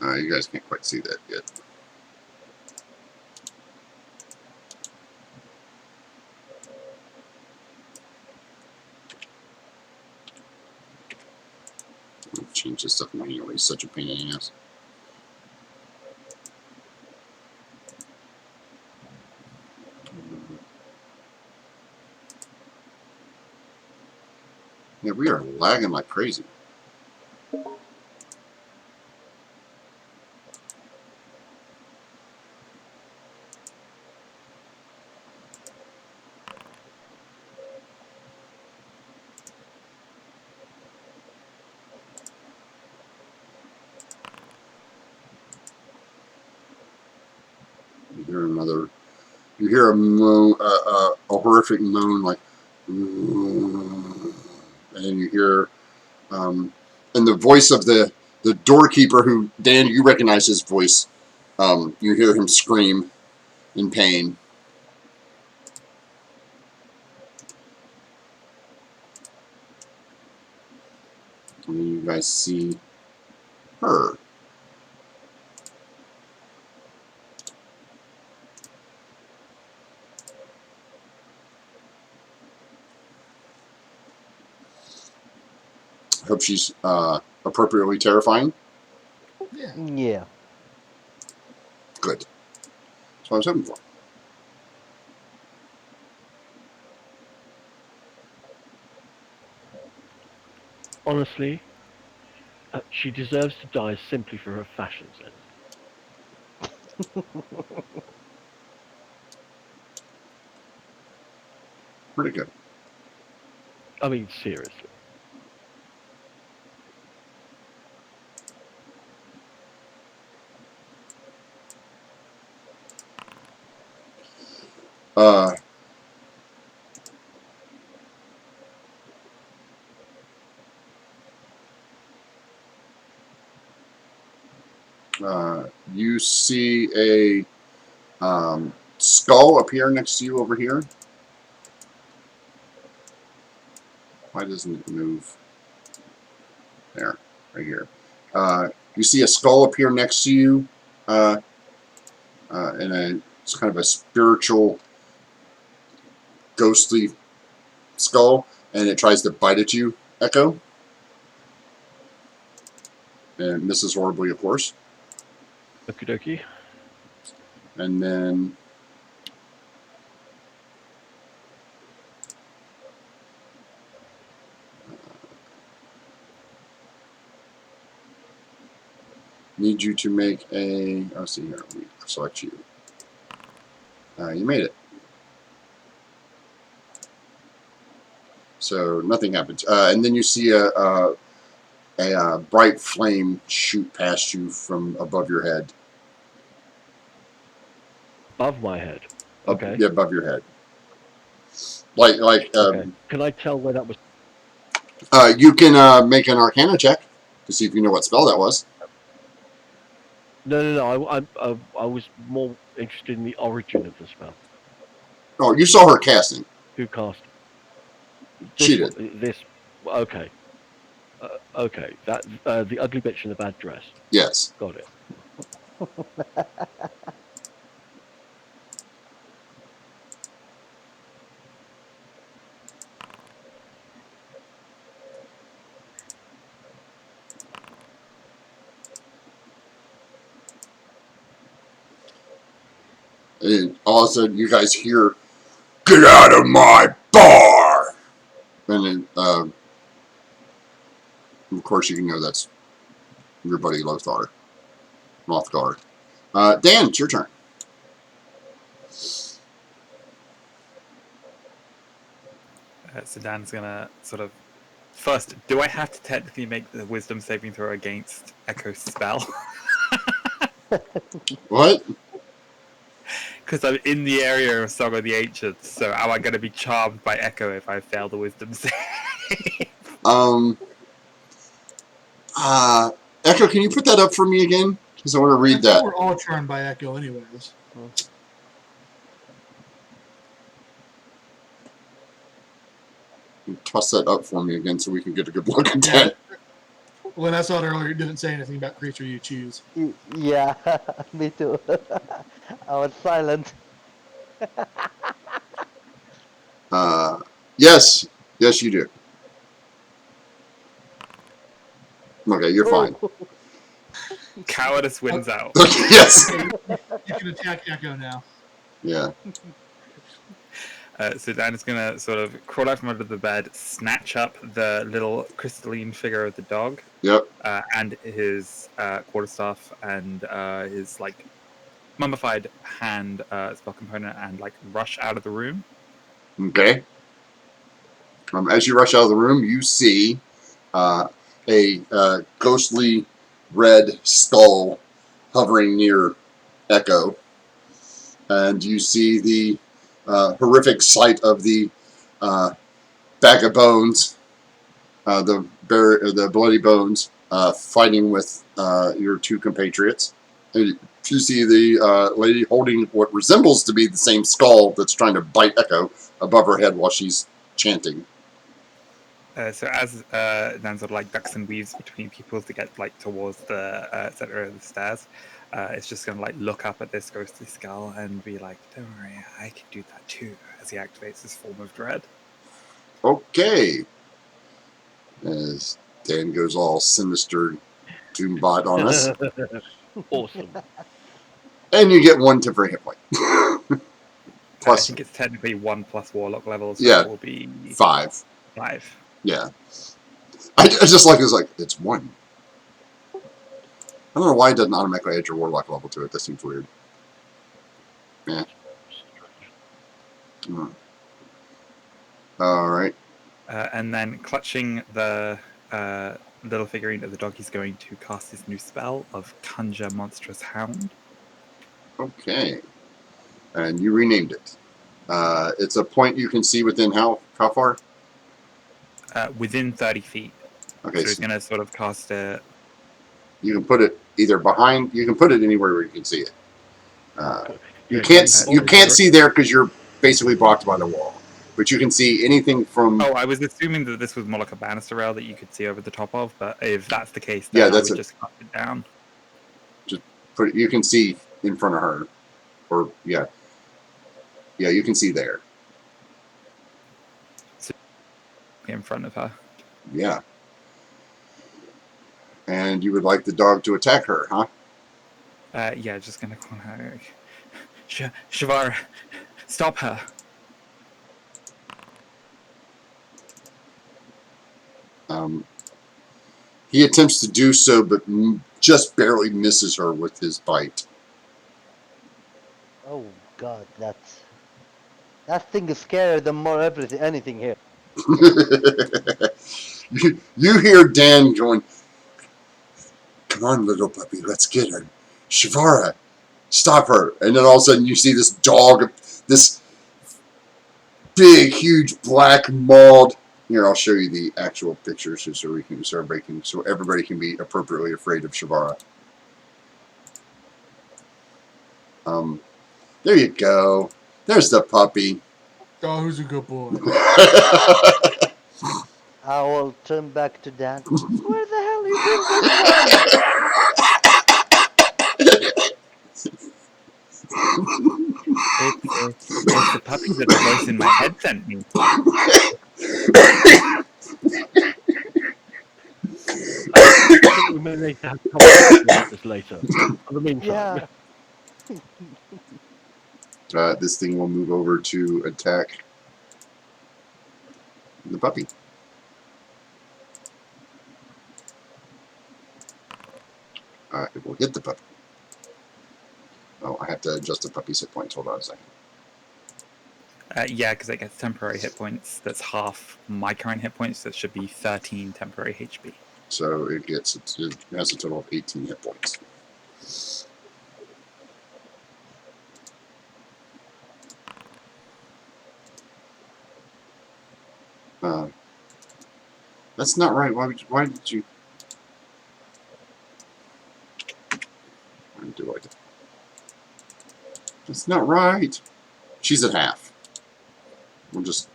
You guys can't quite see that yet. I'll change this stuff manually. It's such a pain in the ass. Yeah, we are lagging like crazy. You hear another. You hear a moan, a horrific moan, like, and then you hear, and the voice of the doorkeeper, who Dan, you recognize his voice. You hear him scream in pain. And then you guys see her. I hope she's appropriately terrifying. Yeah. Yeah. Good. That's what I was hoping for. Honestly, she deserves to die simply for her fashion sense. Pretty good. I mean, seriously. Uh, you see a skull appear next to you over here. Why doesn't it move? There, right here. You see a skull appear next to you, and it's kind of a spiritual, ghostly skull, and it tries to bite at you, Echo. And misses horribly, of course. Okie dokie. And then need you to make a. Let's see here. Let me select you. You made it. So nothing happens. And then you see a bright flame shoot past you from above your head. Above my head. Okay. Yeah, above your head. Like. Okay. Can I tell where that was? You can make an Arcana check to see if you know what spell that was. No. I was more interested in the origin of the spell. Oh, you saw her casting. Who cast? She did. This. Okay. Okay. That the ugly bitch in the bad dress. Yes. Got it. And all of a sudden, you guys hear, "Get out of my bar!" And then, of course, you can know that's your buddy Lothar. Dan, it's your turn. So Dan's gonna sort of first. Do I have to technically make the wisdom saving throw against Echo's spell? What? Because I'm in the area of Song of the Ancients, so am I going to be charmed by Echo if I fail the wisdom save? Echo, can you put that up for me again? Because I want to I read think that. we're all charmed by Echo, anyways. Toss that up for me again so we can get a good look at Yeah. that. When I saw it earlier, it didn't say anything about creature you choose. Yeah, me too. I was silent. Yes. Yes, you do. Okay, you're fine. Oh, Cowardice wins out. Yes. Okay, you can attack Echo now. Yeah. So Dan is going to sort of crawl out from under the bed, snatch up the little crystalline figure of the dog, Yep. and his quarterstaff and his like mummified hand spell component, and like rush out of the room. Okay. As you rush out of the room, you see a ghostly red skull hovering near Echo, and you see the horrific sight of the bag of bones, the bloody bones, fighting with your two compatriots. And you see the lady holding what resembles to be the same skull that's trying to bite Echo above her head while she's chanting. So as Dan sort of like ducks and weaves between people to get like towards the center of the stairs, it's just gonna like look up at this ghostly skull and be like, "Don't worry, I can do that too." As he activates his form of dread. Okay. As Dan goes all sinister Doombot on us. Awesome. And you get 1 temporary hit point. I Plus, think it's technically 1 plus warlock level, so yeah, it will be 5. 5. Yeah. I just like it's 1. I don't know why it doesn't automatically add your warlock level to it. That seems weird. Yeah. All right. And then clutching the little figurine of the dog, he's going to cast his new spell of Conjure Monstrous Hound. Okay. And you renamed it. It's a point you can see within how far? Within 30 feet. Okay. So he's So going to sort of cast a. you can put it either behind. You can put it anywhere where you can see it. You Yeah, can't. can You you can't see there because you're basically blocked by the wall. But you can see anything from. Oh, I was assuming that this was more like a banister rail that you could see over the top of, but if that's the case, Yeah, then I that's would it. just cut it down. Put it, you can see in front of her, or yeah, you can see there. In front of her. Yeah. And you would like the dog to attack her, huh? Yeah, just gonna call her. Shivara, stop her. He attempts to do so, but just barely misses her with his bite. oh God, that thing is scarier than anything here. You hear Dan going, "Come on, little puppy, let's get her. Shivara, stop her." And then all of a sudden you see this dog, this big, huge black mauled. Here, I'll show you the actual pictures so everybody can be appropriately afraid of Shivara. There you go. There's the puppy. Oh, who's a good boy? I will turn back to Dan. Where the hell you bring this from? It's a puppy that the voice in my head sent me. I think we may need to have a conversation about this later. For the meantime, Yeah. This thing will move over to attack the puppy. It will hit the puppy. Oh, I have to adjust the puppy's hit points. Hold on a second. Yeah, because it gets temporary hit points. That's half my current hit points. That should be 13 temporary HP. So it has a total of 18 hit points. That's not right. Why did you? do I? That's not right. She's at half. We'll just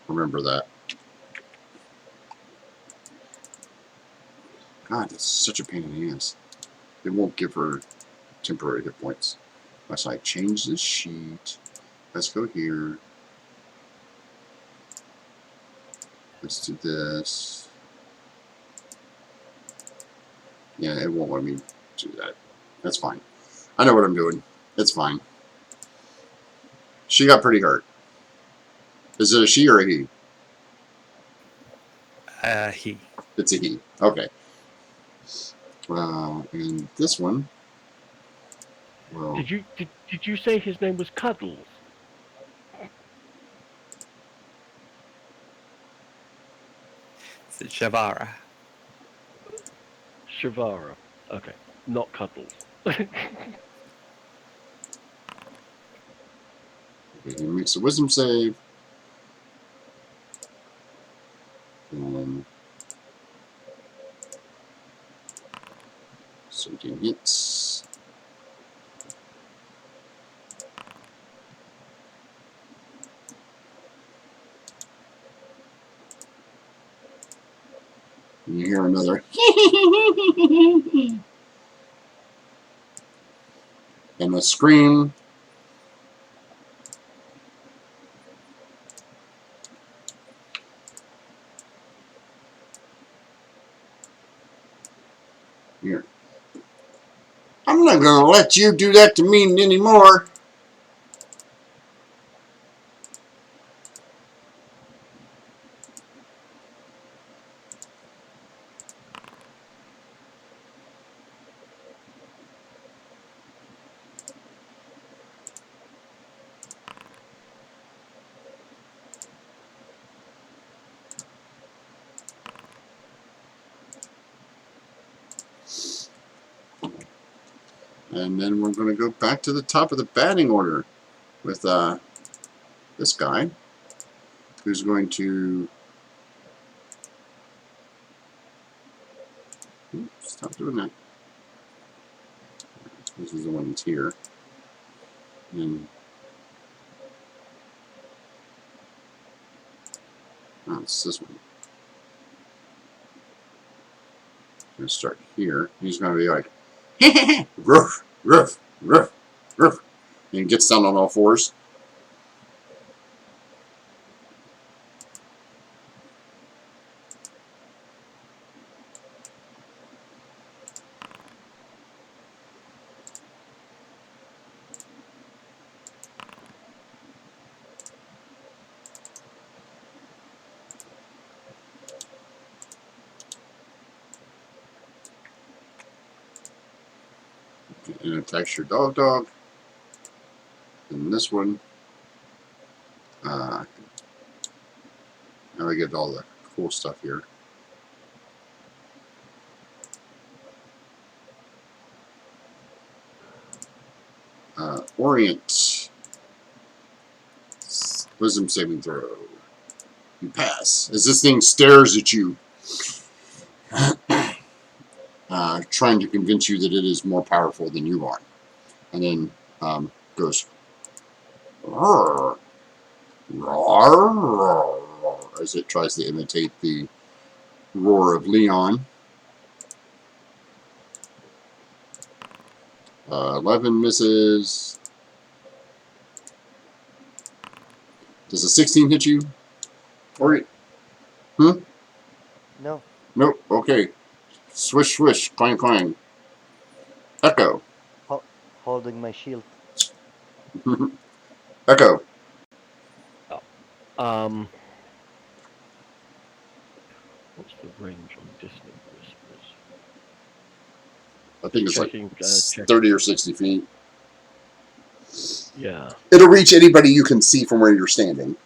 remember that. God, that's such a pain in the ass. It won't give her temporary hit points. Unless I change this sheet. Let's go here. Let's do this. Yeah, it won't let me do that. That's fine. I know what I'm doing. It's fine. She got pretty hurt. Is it a she or a he? He. It's a he. Okay. And this one. Well, Did you say his name was Cuddles? Is it Shavara? Shavara. Okay, not Cuddles. he makes a wisdom save. And 17 hits. And you hear another and a scream. Here. I'm not gonna let you do that to me anymore. And then we're going to go back to the top of the batting order with this guy who's going to stop doing that. This is the one that's here. And it's this one. I'm going to start here. He's going to be like, roof, roof, roof, roof. And he gets down on all fours. And attacks your dog. And this one, now I get all the cool stuff here. Orient. Wisdom saving throw. You pass. As this thing stares at you, trying to convince you that it is more powerful than you are. And then goes, roar, roar, roar, as it tries to imitate the roar of Leon. 11 misses. Does a 16 hit you? Or No. nope. Okay. Swish, swish, clang, clang. Echo. Holding my shield. Echo. What's the range on Distant Whispers? I think it's Checking, like 30 or 60 feet. Yeah. It'll reach anybody you can see from where you're standing.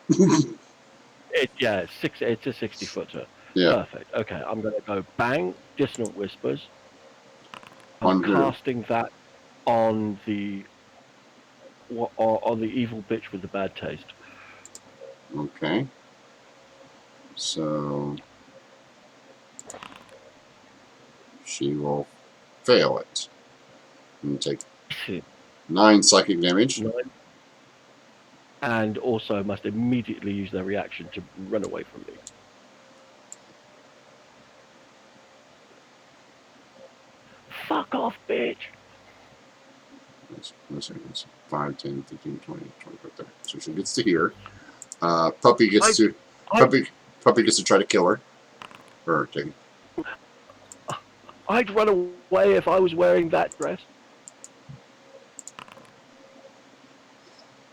It's a 60-footer. Yeah. Perfect. Okay, I'm going to go bang, Dissonant Whispers. On I'm who? casting that on the evil bitch with the bad taste. Okay. So she will fail it. And take 9 psychic damage. And also must immediately use their reaction to run away from me. Fuck off, bitch! It's 5, 10, 15, 20, 25, 30. So she gets to here. Puppy gets to try to kill her. Or take. I'd run away if I was wearing that dress.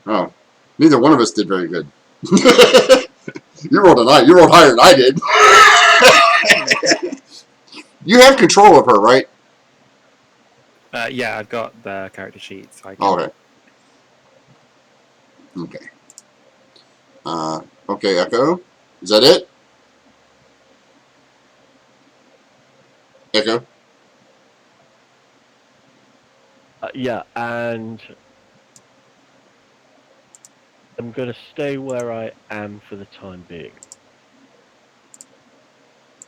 Oh, neither one of us did very good. You rolled a 9. You rolled higher than I did. You have control of her, right? Yeah, I've got the character sheet, so I can. Okay. Okay, Echo. Is that it? Echo. Yeah, and I'm going to stay where I am for the time being.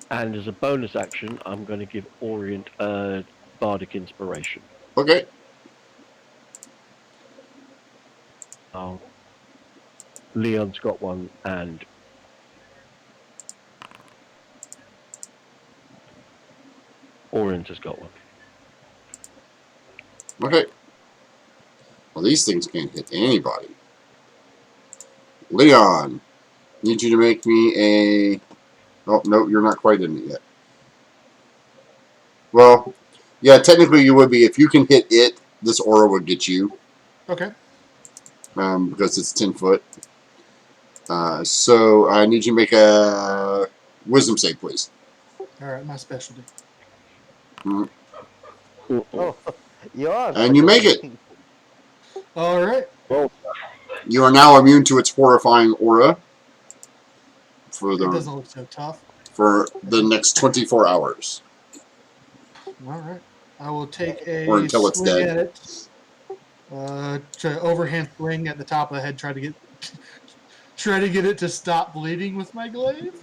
And as a bonus action, I'm going to give Orient a bardic inspiration. Okay. Oh, Leon's got one, and Orient has got one. Okay. Well, these things can't hit anybody. Leon, need you to make me a... Oh, no, you're not quite in it yet. Well, yeah, technically you would be. If you can hit it, this aura would get you. Okay. Because it's 10 foot. So I need you to make a wisdom save, please. All right, my specialty. Mm. Oh, you are. And you make it. All right. Well, You are now immune to its horrifying aura for It the doesn't look so tough. next 24 hours. All right. I will take Or a until it's swing dead. at it. Try overhand swing at the top of the head. Try to get it to stop bleeding with my glaive.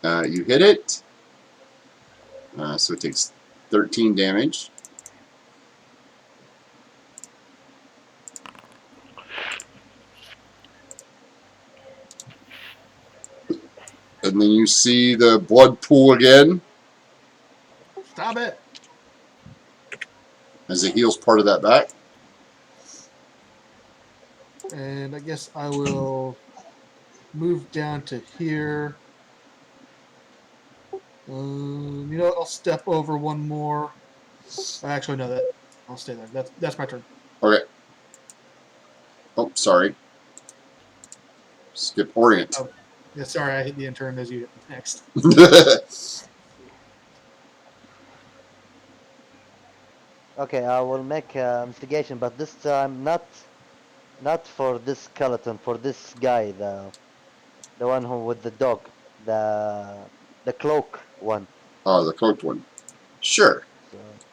You hit it. So it takes 13 damage. And then you see the blood pool again Stop it. as it heals part of that back. And I guess I will move down to here. You know what? I'll step over one more. Actually, no, I'll stay there. That's my turn. Okay. Oh, sorry. Skip Orient. Oh, yeah, sorry, I hit the intern as you hit next. Okay, I will make investigation, but this time not for this skeleton, for this guy, the one who with the dog, the cloak one. Oh, the cloaked one. Sure.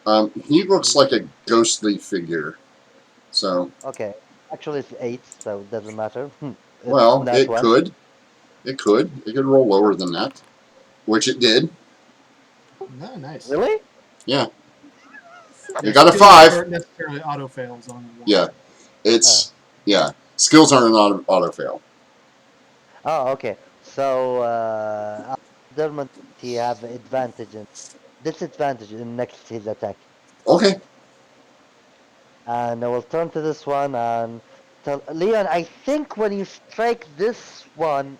So, He looks like a ghostly figure. So, okay, actually it's 8, so it doesn't matter. well, That it one. could. It could roll lower than that, which it did. Oh, nice. Really? Yeah. Yeah, You got a skills 5. aren't necessarily auto fails on it. Yeah. It's yeah. Skills aren't an auto fail. Oh, okay. So Dermot he have advantage and disadvantage in next his attack. Okay. And I will turn to this one and tell Leon, I think when you strike this one,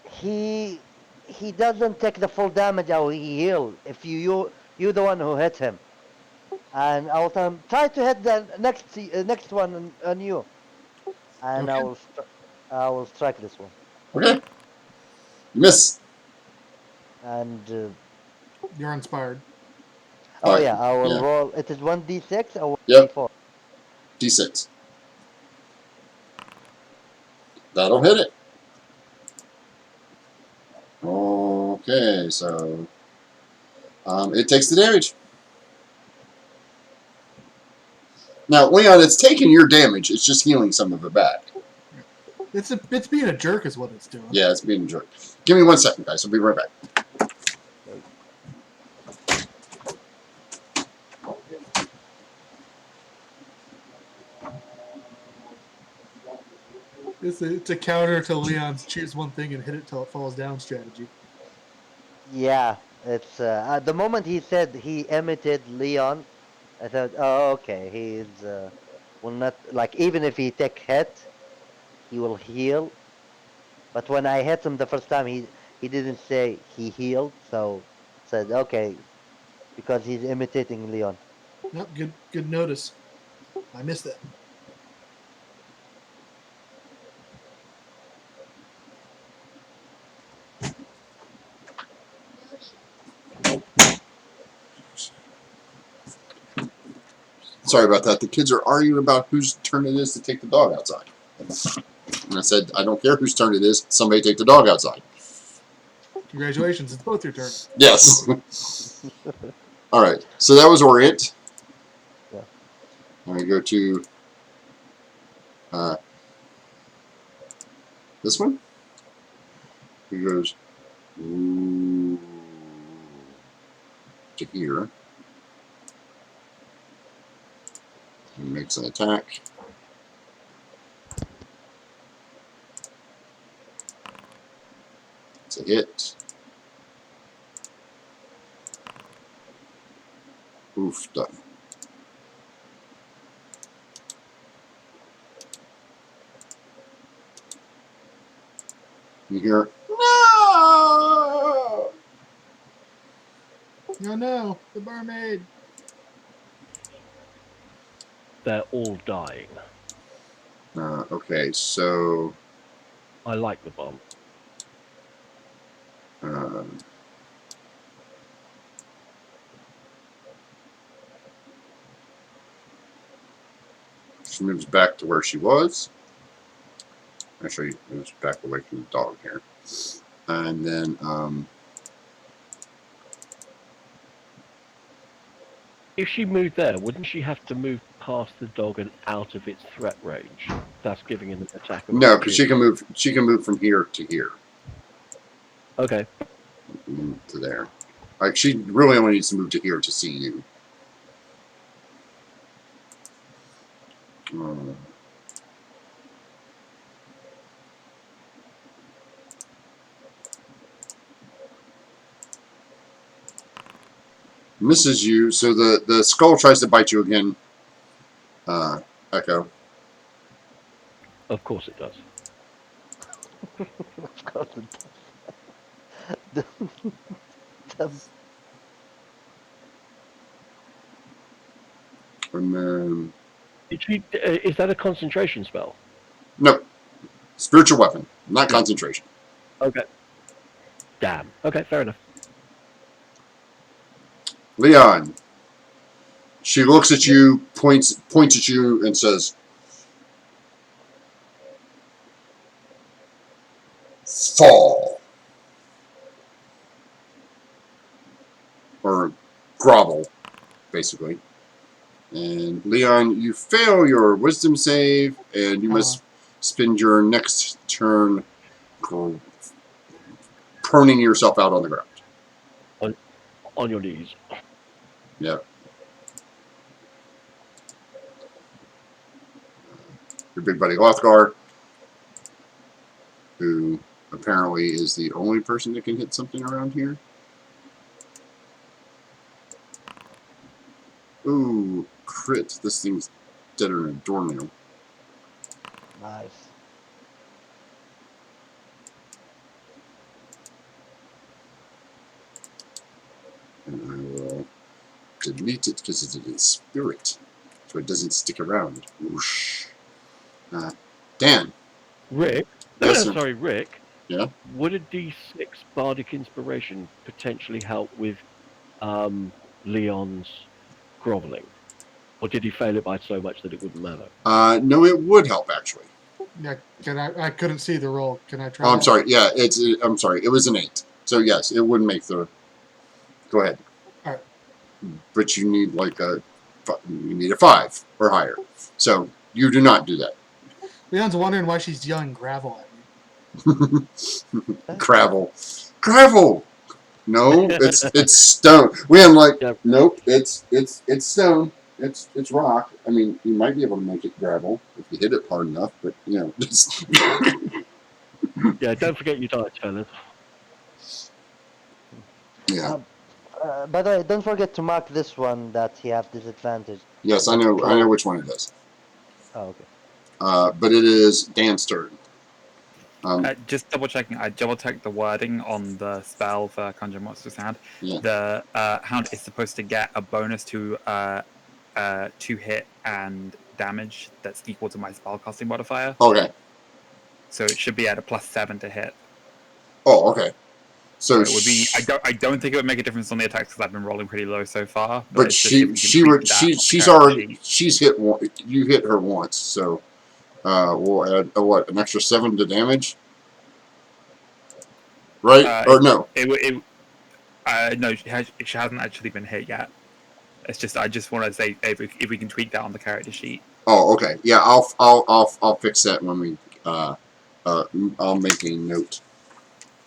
he doesn't take the full damage or he heal if you the one who hit him. And I will tell him try to hit the next one on you, and Okay. I will strike this one. Okay. You miss. And You're inspired. oh Alright, yeah, I will yeah. roll. It is 1d6 or Yep. 1d4. D6. That'll hit it. Okay, so it takes the damage. Now, Leon, it's taking your damage. It's just healing some of it back. It's being a jerk is what it's doing. Yeah, it's being a jerk. Give me 1 second, guys. I'll be right back. It's a counter to Leon's choose one thing and hit it till it falls down strategy. Yeah, it's at the moment he said he imitated Leon. I thought, oh, okay, he's will not like even if he take hit, he will heal. But when I hit him the first time, he didn't say he healed, so said okay because he's imitating Leon. Nope, good notice. I missed that. Sorry about that. The kids are arguing about whose turn it is to take the dog outside. And I said, I don't care whose turn it is. Somebody take the dog outside. Congratulations, it's both your turn. Yes. All right. So that was Orient. Yeah. I'm going to go to this one. He goes ooh, to here. He makes an attack. It's a hit. Oof, done. You hear, no! No, no, the mermaid. They're all dying. Okay, so I like the bomb. um, she moves back to where she was. Actually, moves back away from the dog here. And then If she moved there, wouldn't she have to move past the dog and out of its threat range? That's giving an attack of no, because she can opportunity. move. She can move from here to here, Okay. to there. Like she really only needs to move to here to see you. Um, misses you, so the skull tries to bite you again. Echo. Of course it does. Of course it does. The- And then Is that a concentration spell? no, spiritual weapon, not concentration. Okay. Damn. Okay, fair enough. Leon. She looks at you, points at you, and says, "Fall." Or grovel, basically. And Leon, you fail your wisdom save, and you must spend your next turn proning yourself out on the ground. On your knees. Yep. Your big buddy Lothgar, who apparently is the only person that can hit something around here. Ooh, crit. This thing's deader than a doornail. nice. And I will delete it because it's in spirit, so it doesn't stick around. Whoosh. Dan. Rick? Yes, sir. Sorry, Rick. Yeah? Would a D6 Bardic Inspiration potentially help with Leon's groveling? Or did he fail it by so much that it wouldn't matter? No, it would help, actually. Yeah, I couldn't see the roll. Can I try? Oh, I'm that? sorry. Yeah, I'm sorry. It was an 8. So, yes, it would make the... Go ahead. All right. But you need you need a 5 or higher. So, you do not do that. Leon's wondering why she's yelling gravel at me. Gravel. Gravel! No, it's stone. Leon, like, Yeah. nope, it's stone. it's rock. I mean, you might be able to make it gravel if you hit it hard enough, but you know, just Yeah, don't forget your dice, fellas. yeah. By the way, don't forget to mark this one that he have disadvantage. Yes, I That's know. I know close. which one it is. Oh, okay. But it is Dan's turn. Just double checking. I double checked the wording on the spell for Conjure Monster's Hound. Yeah. The Hound is supposed to get a bonus to hit and damage that's equal to my spellcasting modifier. Okay. So it should be at a +7 to hit. Oh, okay. So So, it would be. I don't think it would make a difference on the attacks because I've been rolling pretty low so far. but it's just if we can she tweak would that on the she's character already sheet. she's hit one. You hit her once, so we'll add what, an extra 7 to damage, right? Or no? No, she hasn't actually been hit yet. It's just I just want to say if we can tweak that on the character sheet. Oh, okay. Yeah, I'll fix that when we I'll make a note.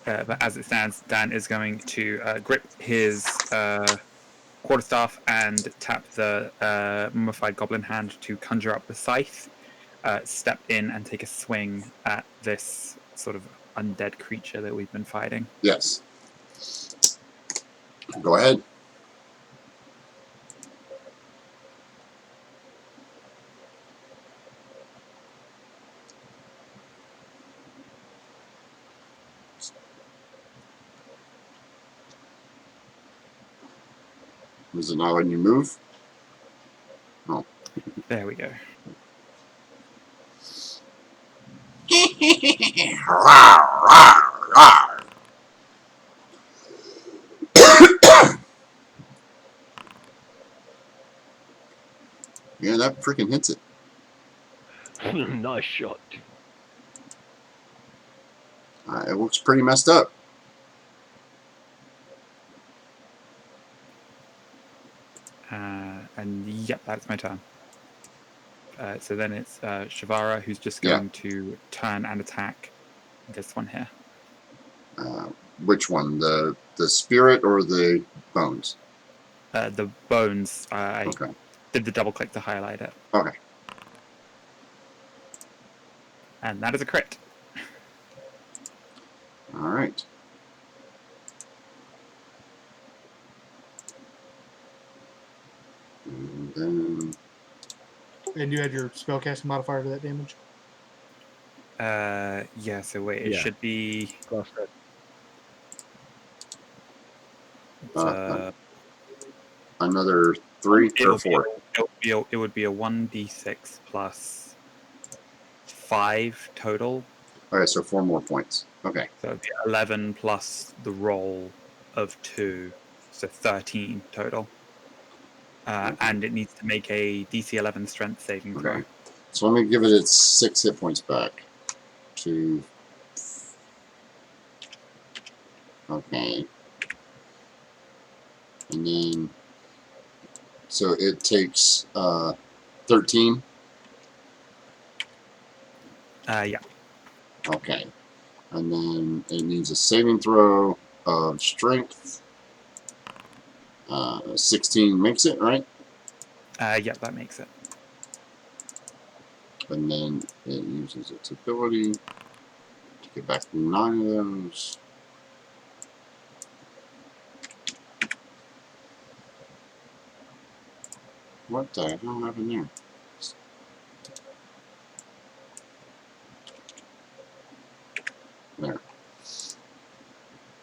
But as it stands, Dan is going to grip his quarterstaff and tap the mummified goblin hand to conjure up the scythe, step in and take a swing at this sort of undead creature that we've been fighting. Yes. Go ahead. Was it not letting you move? There we go. Yeah, that freaking hits it. Nice shot. It looks pretty messed up. And yep, that's my turn. So then it's Shavara who's just Yeah. going to turn and attack this one here. Which one? The spirit or the bones? The bones. I Okay. did the double click to highlight it. Okay. And that is a crit. All right. And then And you add your spellcasting modifier to that damage. Yeah, so wait, it Yeah. should be Plus that. another 3 or it'll 4. it would be a 1d6 plus 5 total. Okay, so 4 more points. Okay. So it'd be 11 plus the roll of 2, so 13 total. And it needs to make a DC 11 strength saving throw. Okay. So let me give it its 6 hit points back. Okay. And then, so it takes 13. Yeah. Okay. And then it needs a saving throw of strength. 16 makes it, right? Yeah, that makes it. And then it uses its ability to get back 9 of those. What the hell happened there? There.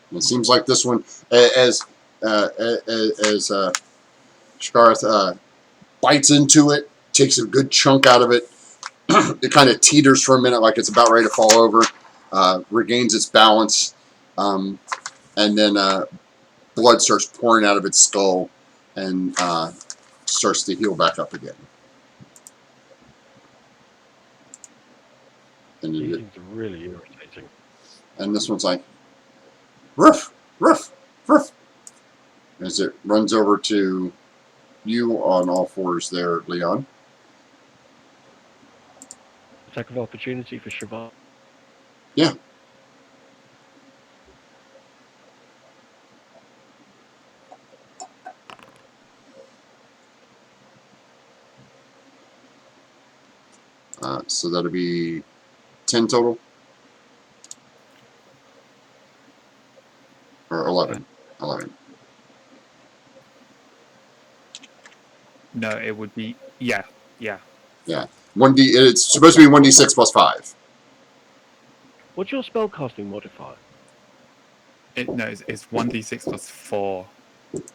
And it seems like this one, as Shkarth bites into it, takes a good chunk out of it. It kind of teeters for a minute, like it's about ready to fall over. Regains its balance, and then blood starts pouring out of its skull, and starts to heal back up again. And, These things are really irritating. and this one's like, roof, roof, roof. As it runs over to you on all fours there, Leon. Attack of opportunity for Shavar. Yeah. So that'll be 10 total? Or 11? 11. No, it would be yeah. 1d. It's supposed to be 1d6 plus 5. What's your spellcasting modifier? It's 1d6 plus 4.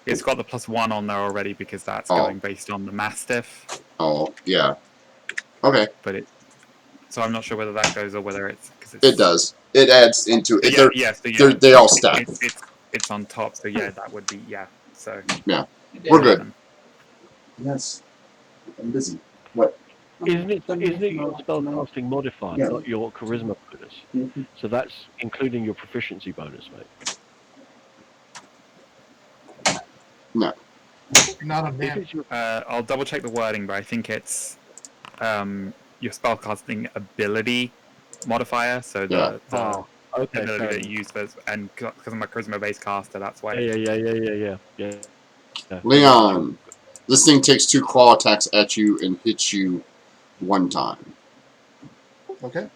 It's got the +1 on there already because that's Oh. going based on the Mastiff. Oh, yeah. Okay. But so I'm not sure whether that goes or whether it's because It does. It adds into it. They all stack. It's on top. So yeah, that would be So Yeah. We're good. 11. Yes. I'm busy. What? Isn't it your spellcasting modifier, Yeah. not your charisma bonus? Mm-hmm. So that's including your proficiency bonus, mate. Not a If man. it's your, I'll double check the wording, but I think it's your spellcasting ability modifier. So the okay, ability fair that enough. you use and because I'm a charisma based caster, that's why. Yeah. Leon, this thing takes 2 claw attacks at you and hits you 1 time. Okay.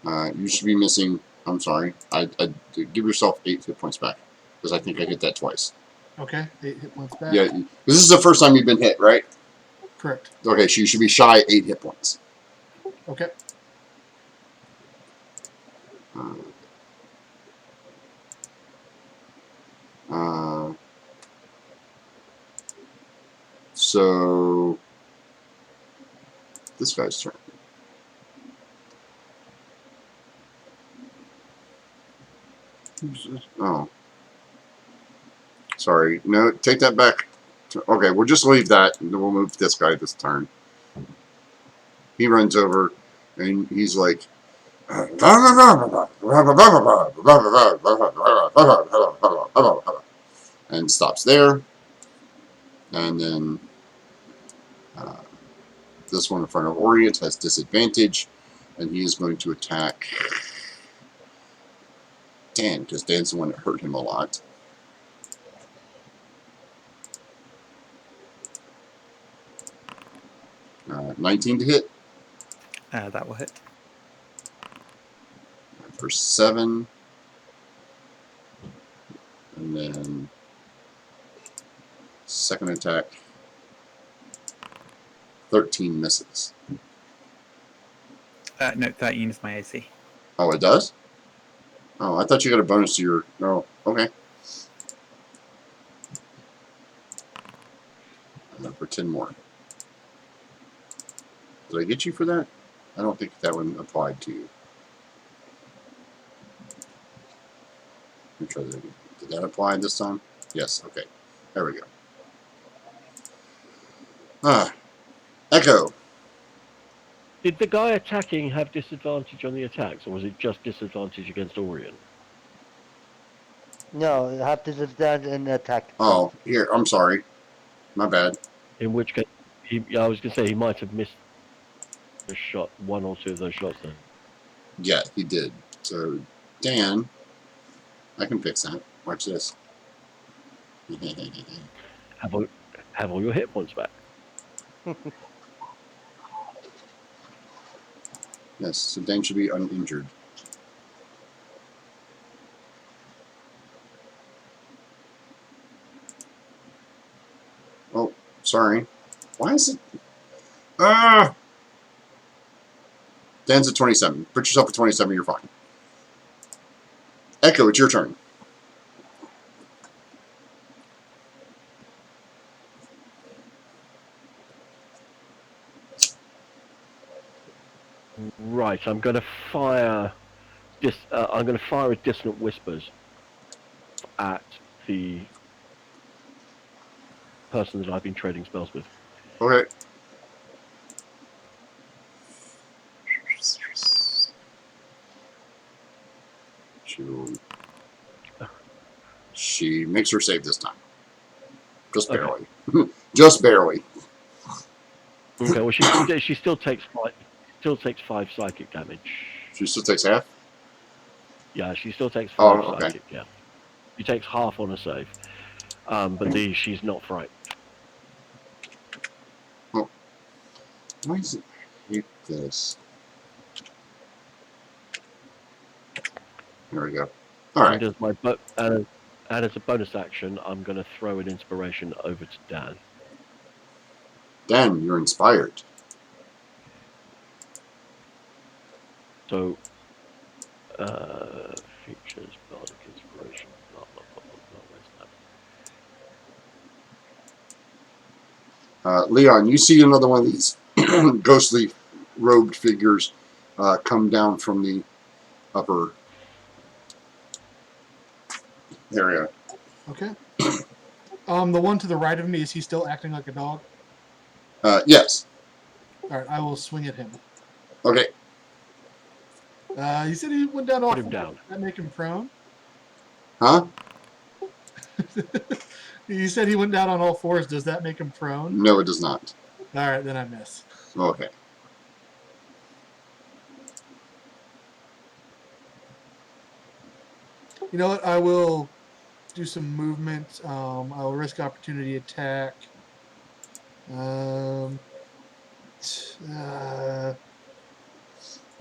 You should be missing. I'm sorry. I give yourself 8 hit points back because I think I hit that twice. Okay. 8 hit points back. Yeah. This is the first time you've been hit, right? Correct. Okay. So you should be shy 8 hit points. Okay. So this guy's turn. Oh. Sorry. No, take that back. Okay, we'll just leave that, and then we'll move this guy this turn. He runs over, and he's like, and stops there. And then this one in front of Orient has disadvantage, and he is going to attack Dan, because Dan's the one that hurt him a lot. Uh, 19 to hit That will hit. for 7. And then second attack, 13 misses. No, 13 is my AC. Oh, it does? Oh, I thought you got a bonus to your... Oh, okay. For 10 more. Did I get you for that? I don't think that one applied to you. Let me try that again. Did that apply this time? Yes, okay. There we go. Echo. Did the guy attacking have disadvantage on the attacks, or was it just disadvantage against Orient? No, you have disadvantage in attack. Oh, here, I'm sorry. My bad. In which case, I was going to say he might have missed a shot, 1 or 2 of those shots then. Yeah, he did. So, Dan, I can fix that. Watch this. Have all your hit points back. Yes, so Dan should be uninjured. Oh, sorry. Why is it... Ah! Dan's at 27. Put yourself at 27, you're fine. Echo, it's your turn. Right, I'm going to fire I'm going to fire a dissonant whispers at the person that I've been trading spells with. Okay. She makes her save this time. Just barely. Okay. Just barely. Okay, well she still takes 5 psychic damage. She still takes half? Yeah, she still takes 5 okay. psychic, yeah. She takes half on a save. But she's not frightened. Oh. Why does it hate this? There we go. All right. And as my and as a bonus action, I'm going to throw an inspiration over to Dan. Dan, you're inspired. So, features, bardic inspiration, blah blah blah blah blah. Where's that? Leon, you see another one of these ghostly robed figures come down from the upper area. Okay. The one to the right of me, is he still acting like a dog? Yes. All right, I will swing at him. Okay. He said he went down all Put him fours. down. Does that make him prone? Huh? You said he went down on all fours. Does that make him prone? No, it does not. All right, then I miss. Okay. You know what? I will do some movement. I will risk opportunity attack.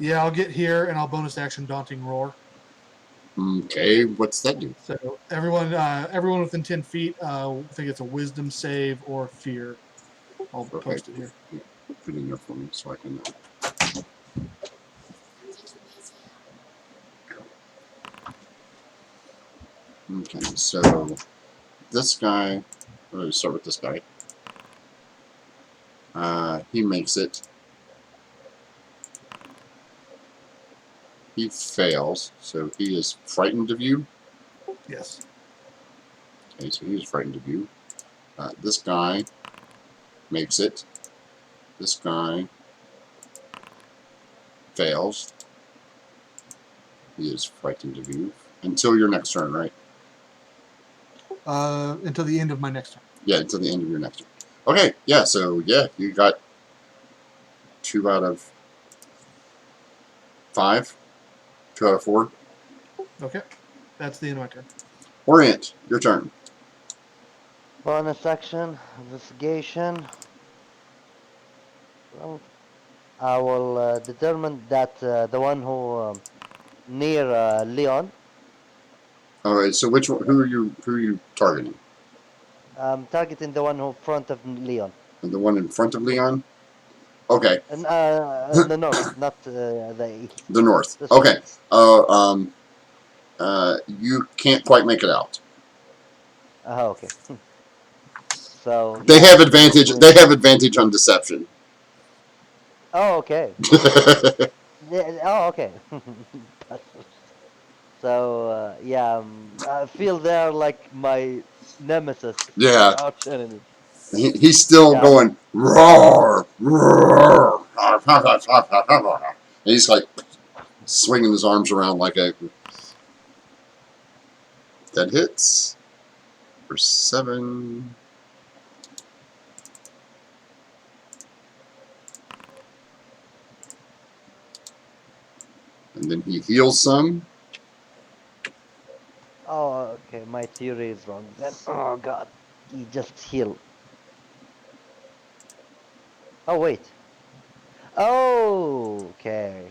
Yeah, I'll get here and I'll bonus action Daunting Roar. Okay. What's that do? So everyone within 10 feet, I think it's a Wisdom save or Fear. I'll Okay. post it here. Yeah, put it in there for me so I can. Okay. So this guy. Let's start with this guy. He makes it. He fails, so he is frightened of you. Yes. Okay, so he is frightened of you. This guy makes it. This guy fails. He is frightened of you. Until your next turn, right? Until the end of my next turn. Yeah, until the end of your next turn. Okay, yeah, so yeah, you got 2 out of 5. 2 out of 4. Okay. That's the end of my turn. Orient, your turn. Bonus action, investigation. Well, I will determine that the one who near Leon. Alright, so which one, who are you targeting? I'm targeting the one who front of Leon. The one in front of Leon? Okay. And the north, not the east. The north. The Okay. south. You can't quite make it out. Oh, okay. So They yeah, have I'm advantage. going. They have advantage on deception. Oh, okay. Oh, okay. So yeah, I feel they're like my nemesis, my Yeah, arch enemy. he's still Yeah. going roar, roar, and he's like swinging his arms around like a. That hits for 7. And then he heals some. Oh, okay. My theory is wrong. Then, oh god, he just healed. Oh wait. Oh, okay.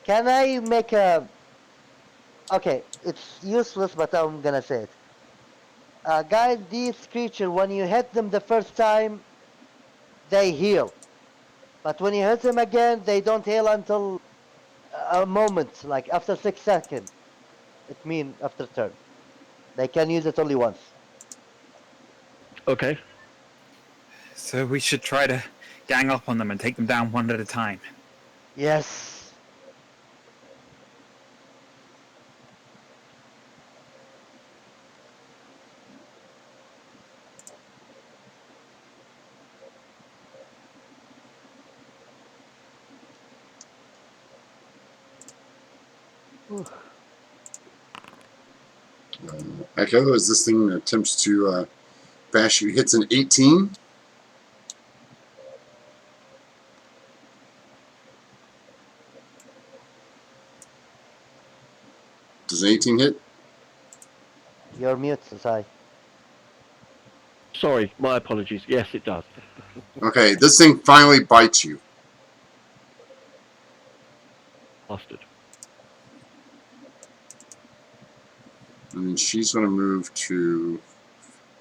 Can I make a? Okay, it's useless, but I'm gonna say it. Guide these creature when you hit them the first time, they heal. But when you hit them again, they don't heal until a moment, like after 6 seconds. It means after turn. They can use it only once. Okay. So we should try to gang up on them and take them down one at a time. Yes. Echo, as this thing attempts to bash you, hits an 18. Does an 18 hit? You're mute, Sai. sorry. My apologies. Yes, it does. Okay, this thing finally bites you. Bastard. And then she's going to move to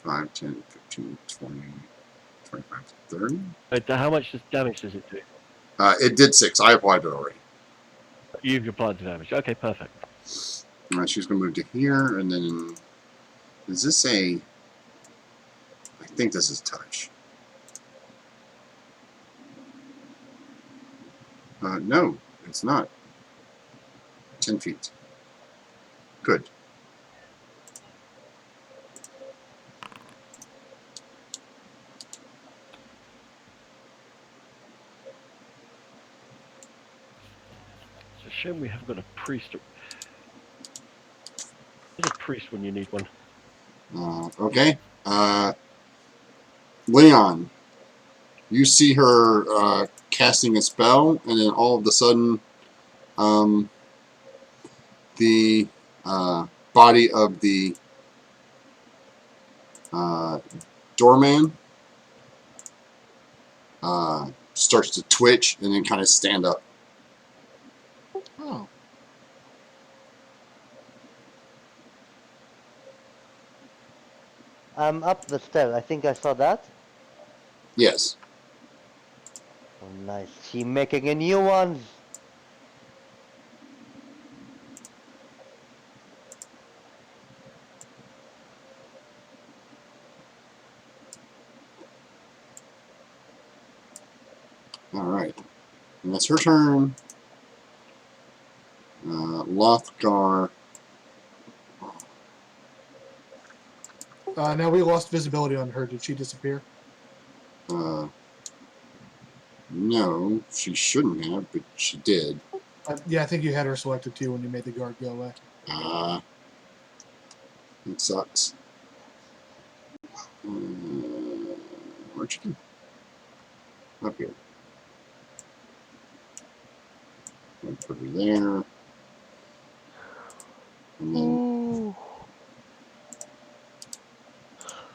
5, 10, 15, 20, 25, 30. How much damage does it do? It did 6. I applied it already. You've applied the damage. Okay, perfect. She's going to move to here, and then is this a? I think this is touch. No, it's not. 10 feet. Good. It's a shame we haven't got a priest. There's a priest when you need one. Okay. Leon, you see her casting a spell, and then all of a sudden, the body of the doorman starts to twitch and then kind of stand up. Oh. I'm up the stairs. I think I saw that. Yes. Oh, nice. She making a new ones. All right. And that's her turn. Lothgar. Now we lost visibility on her. Did she disappear? No, she shouldn't have, but she did. Yeah, I think you had her selected too when you made the guard go away. It sucks. Where'd you go? Up here. I'll put her there. And then Ooh.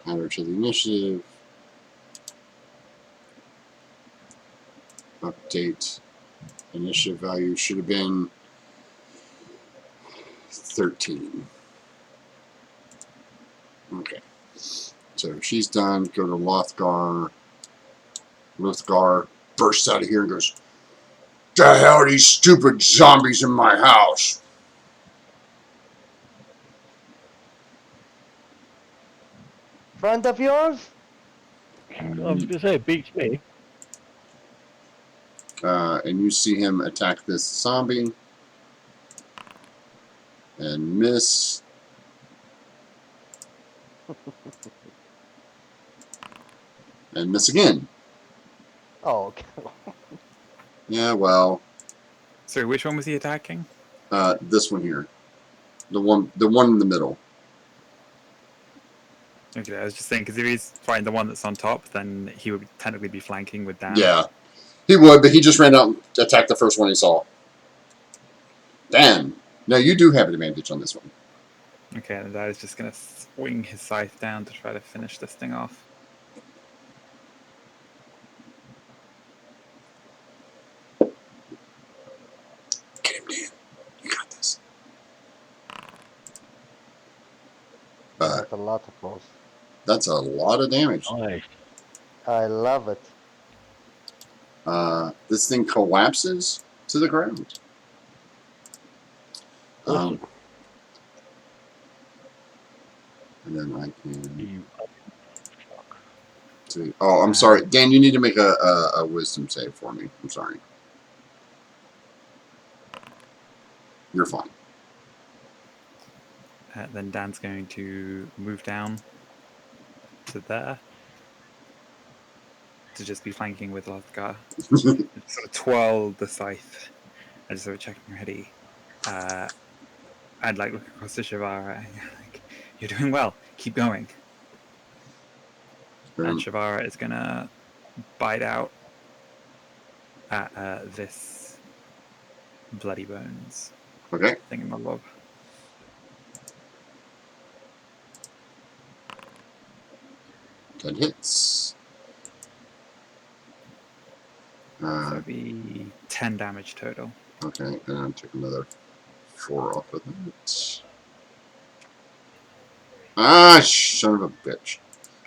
add her to the initiative. Update. Initiative value should have been 13. Okay. So she's done. Go to Lothgar. Lothgar bursts out of here and goes, "The hell are these stupid zombies in my house?" Friend of yours? I was going to say, it beats me. And you see him attack this zombie and miss. And miss again. Oh, okay. Yeah, well, Sorry, which one was he attacking? this one here, the one in the middle. Okay, I was just saying because if he's fighting the one that's on top, then he would technically be flanking with Dan. Yeah, he would, but he just ran out and attacked the first one he saw. Dan, no, you do have an advantage on this one. Okay, and I was just gonna swing his scythe down to try to finish this thing off. Get him, Dan. You got this. That's a lot of blows. That's a lot of damage. Nice. I love it. This thing collapses to the ground. Awesome. And then I can. You See. Oh, I'm sorry, Dan. You need to make a wisdom save for me. I'm sorry. You're fine. Then Dan's going to move down to there to just be flanking with Lothgar. Sort of twirl the scythe. I just sort of checking ready. I'd like look across to Shavara. Like, you're doing well. Keep going. And Shavara is gonna bite out at this bloody bones Okay. thingamabob. 10 hits. So it'd be 10 damage total. Okay, and I'll take another 4 off of that. Ah, son of a bitch.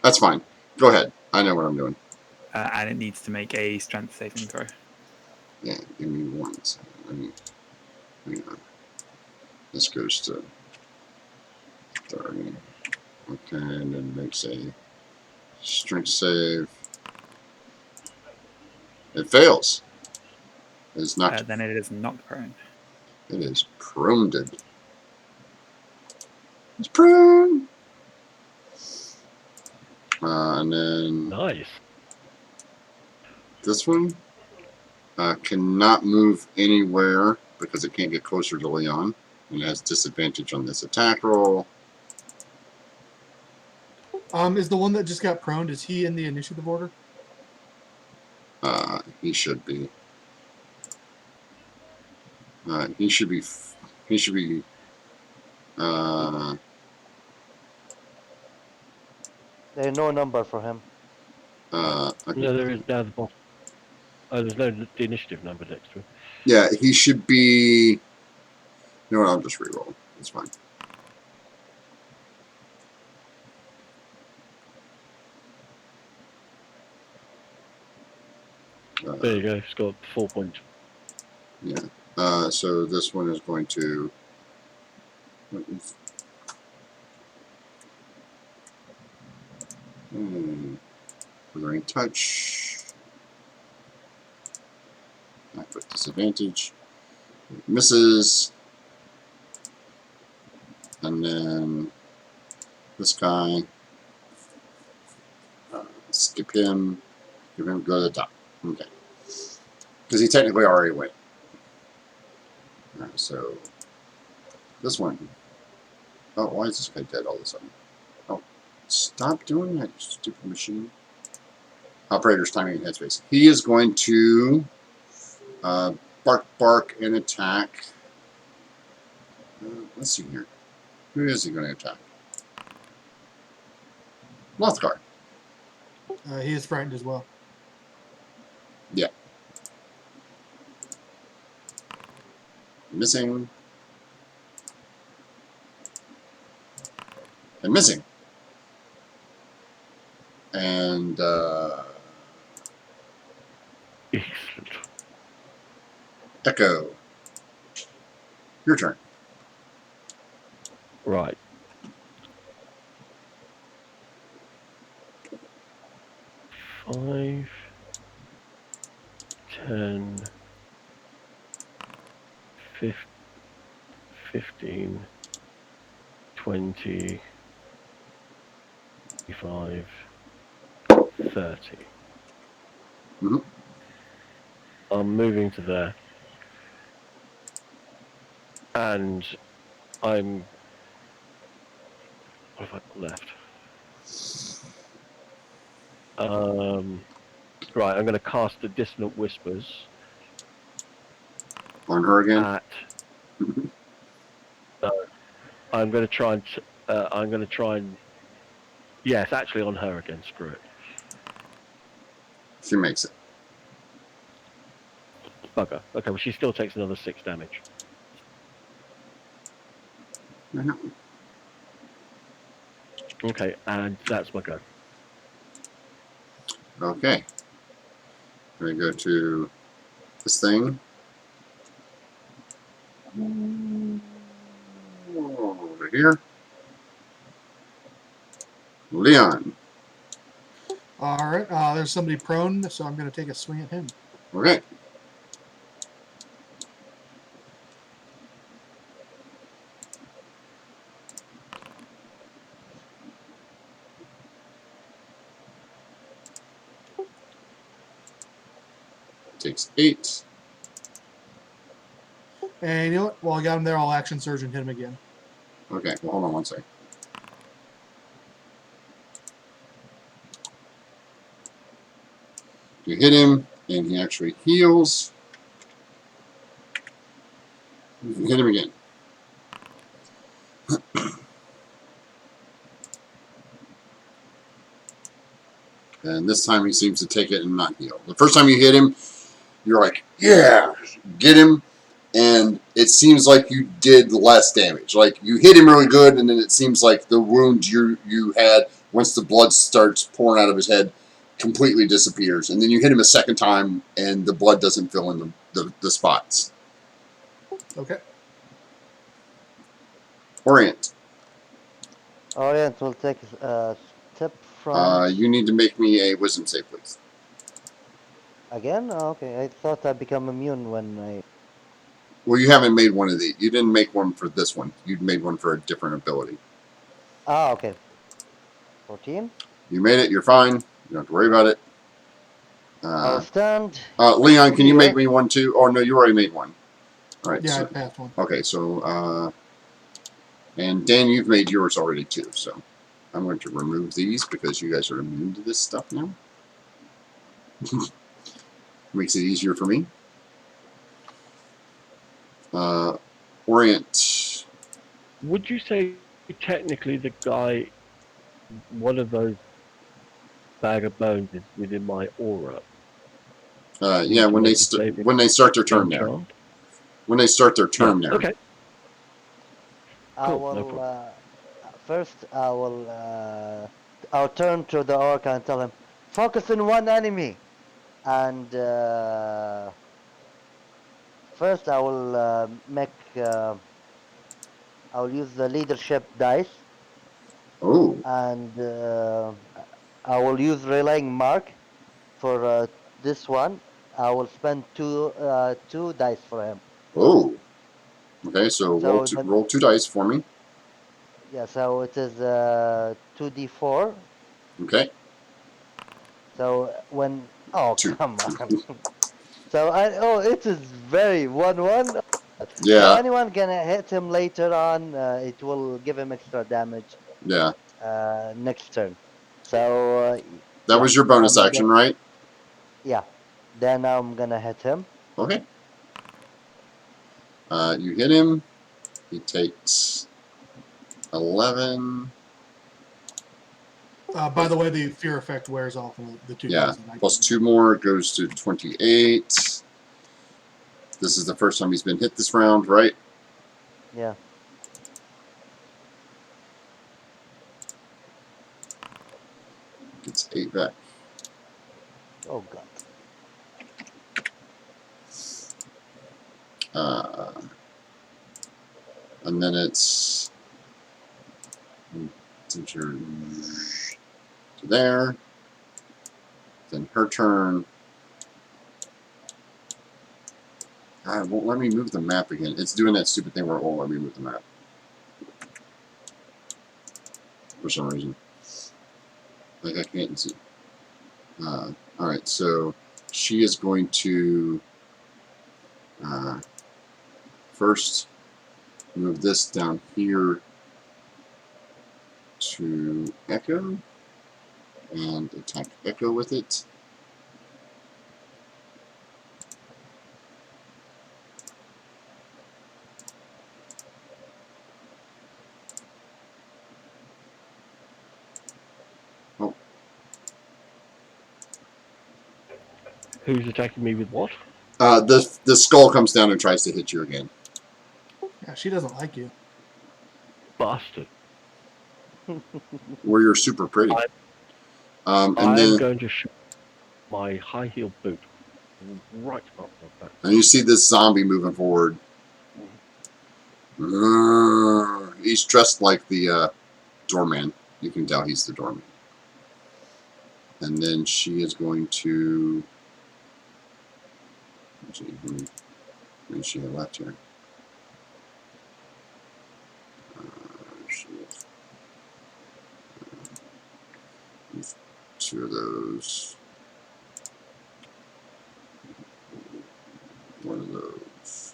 That's fine. Go ahead. I know what I'm doing. And it needs to make a strength saving throw. Yeah, give me 1 second. Hang on. This goes to 30. Okay, and then makes a strength save. It fails. It's not. Then it is knocked prone. It is pruned. It's pruned. And then Nice. this one cannot move anywhere because it can't get closer to Leon. And it has disadvantage on this attack roll. Is the one that just got prone? Is he in the initiative order? He should be. He should be. He should be. There's no number for him. Okay. No, there is down the bottom. Oh, there's no initiative number next to it. Yeah, he should be. You know what? I'll just reroll. It's fine. There you go. It's got 4 points. Yeah. So this one is going to. Withering touch. I put disadvantage. It misses. And then this guy. Skip him. Give him go to the top. Okay. Because he technically already went. Alright, so this one. Oh, why is this guy dead all of a sudden? Oh, stop doing that, you stupid machine. Operator's timing and headspace. He is going to bark and attack. Let's see here. Who is he going to attack? Lothgar. He is frightened as well. Yeah. Missing. And missing. And Excellent. Echo. Your turn. Right. Five, 10, 15, 20, 25, 30. Mhm. I'm moving to there. And I'm... What have I got left? Right, I'm going to cast the Dissonant Whispers On her again. at... I'm going to try and... Yes, actually on her again, screw it. She makes it. Bugger. Okay, well she still takes another 6 damage. Okay, and that's my go. Okay. We're going to go to this thing. Over here. Leon. All right. There's somebody prone, so I'm going to take a swing at him. Okay. Takes 8. And you know what? While I got him there, I'll action surge and hit him again. Okay, well, hold on one second. You hit him, and he actually heals. You can hit him again. And this time he seems to take it and not heal. The first time you hit him, you're like, yeah, get him. And it seems like you did less damage. Like, you hit him really good, and then it seems like the wound you had, once the blood starts pouring out of his head, completely disappears. And then you hit him a second time, and the blood doesn't fill in the spots. Okay. Orient. Orient will take a step from You need to make me a wisdom save, please. again. Oh, okay, I thought I become immune when I. Well, you haven't made one of these. You didn't make one for this one. You made one for a different ability. Ah, okay. 14. You made it. You're fine. You don't have to worry about it. I'll stand Leon, can you make here. me one too? Oh, no, you already made one. All right. Yeah, I So, passed one. okay, so, and Dan, you've made yours already too. So I'm going to remove these because you guys are immune to this stuff now. Makes it easier for me. Orient. Would you say technically the guy, one of those bag of bones is within my aura? Yeah, when they start their turn there. Unchained? When they start their turn Yeah. there. Okay. I Cool, will no problem. first. I'll turn to the orc and tell him, focus on one enemy, and first I will make. I will use the leadership dice, Oh, and I will use relaying mark for this one. I will spend two dice for him. oh. Okay, so So then, roll 2 dice for me. yeah. So it is 2d4. Okay, So when two. come on. So it is very 1-1. So Yeah, anyone gonna hit him later on, it will give him extra damage yeah. next turn. So That yeah, was your bonus action, right? yeah. Then I'm gonna hit him. Okay. You hit him. He takes 11. By the way, the fear effect wears off of the 2 Yeah, dice. That I plus 2 more goes to 28. This is the first time he's been hit this round, right? Yeah. Gets 8 back. Oh god. And then it's since you're to there. Then her turn. God, it won't let me move the map again. It's doing that stupid thing where it won't let me move the map. For some reason. Like I can't see. Alright, so she is going to first move this down here to Echo and attack Echo with it. Oh, Who's attacking me with what? the skull comes down and tries to hit you again. Yeah, she doesn't like you. Bastard. Where you're super pretty. And I am then going to shoot my high heel boot right up the back. and you see this zombie moving forward. He's dressed like the doorman. You can tell he's the doorman. And then she is going to. Let's see, who she have left here? She has 2 of those. 1 of those.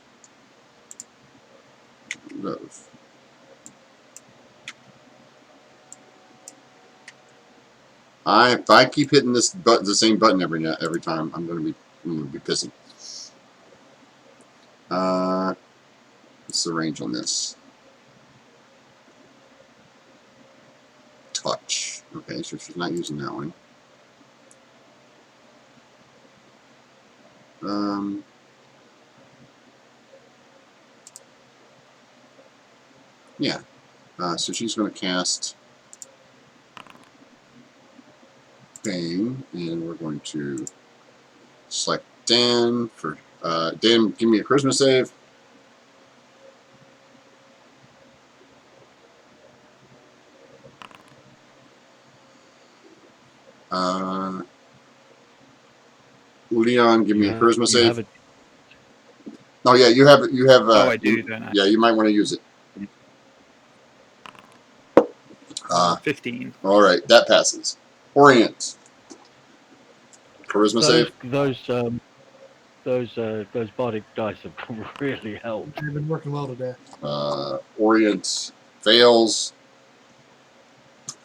Those. If I keep hitting this button, the same button every time, I'm gonna be pissing. What's the range on this? Touch. Okay, so she's not using that one. Yeah. So she's going to cast Bang, and we're going to select Dan for Dan. Give me a charisma save. Leon, give me a charisma You save. have it. Oh yeah, you have. Oh, I do, don't I? Yeah, you might want to use it. 15. All right, that passes. Orient. Charisma save. Those bardic dice have really helped. I've been working well today. Orient fails.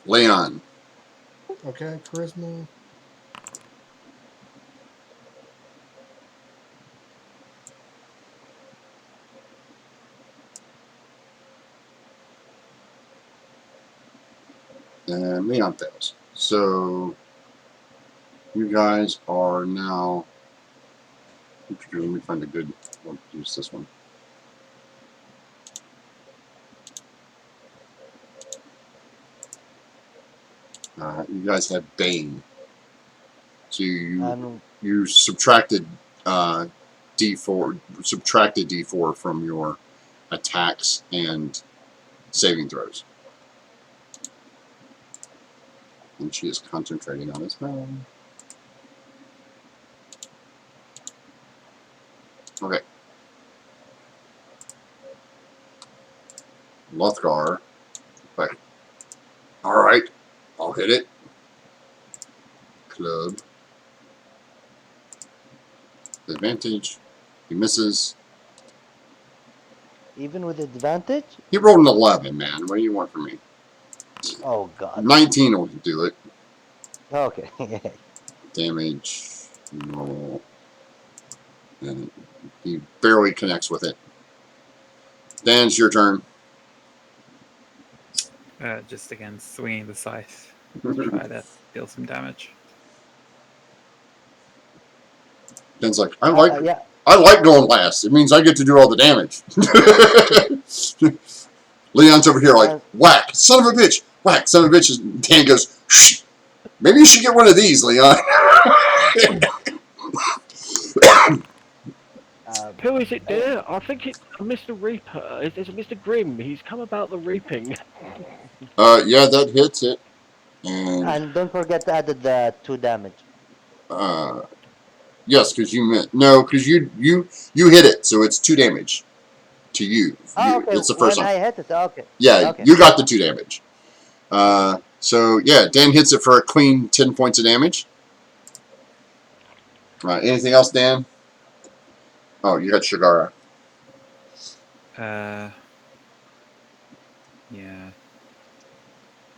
Leon. Okay, charisma. And Leon fails. So you guys are now. Let me find a good one. Use this one. You guys have Bane. So you subtracted D4 from your attacks and saving throws. And she is concentrating on this one. Okay. Lothgar. Like, alright. I'll hit it. Club. Advantage. He misses. Even with advantage? He rolled an 11, man. What do you want from me? Oh god. 19 will do it. Okay. Damage. Roll. And he barely connects with it. Dan, it's your turn. Just again, swinging the scythe. Try to deal some damage. Dan's like, Yeah. I like going last. It means I get to do all the damage. Leon's over here like, whack, son of a bitch, whack, son of a bitch. Dan goes, shh, maybe you should get one of these, Leon. Who is it, dear? I think it's Mr. Reaper. It's Mr. Grimm. He's come about the reaping. Yeah, that hits it. And don't forget to add the 2 damage. Yes, because you hit it, so it's 2 damage to you. Oh, okay. It's the first When one. I hit it, okay. Yeah, Okay. you got the 2 damage. So yeah, Dan hits it for a clean 10 points of damage. Anything else, Dan? Oh, you got Shigara. Yeah.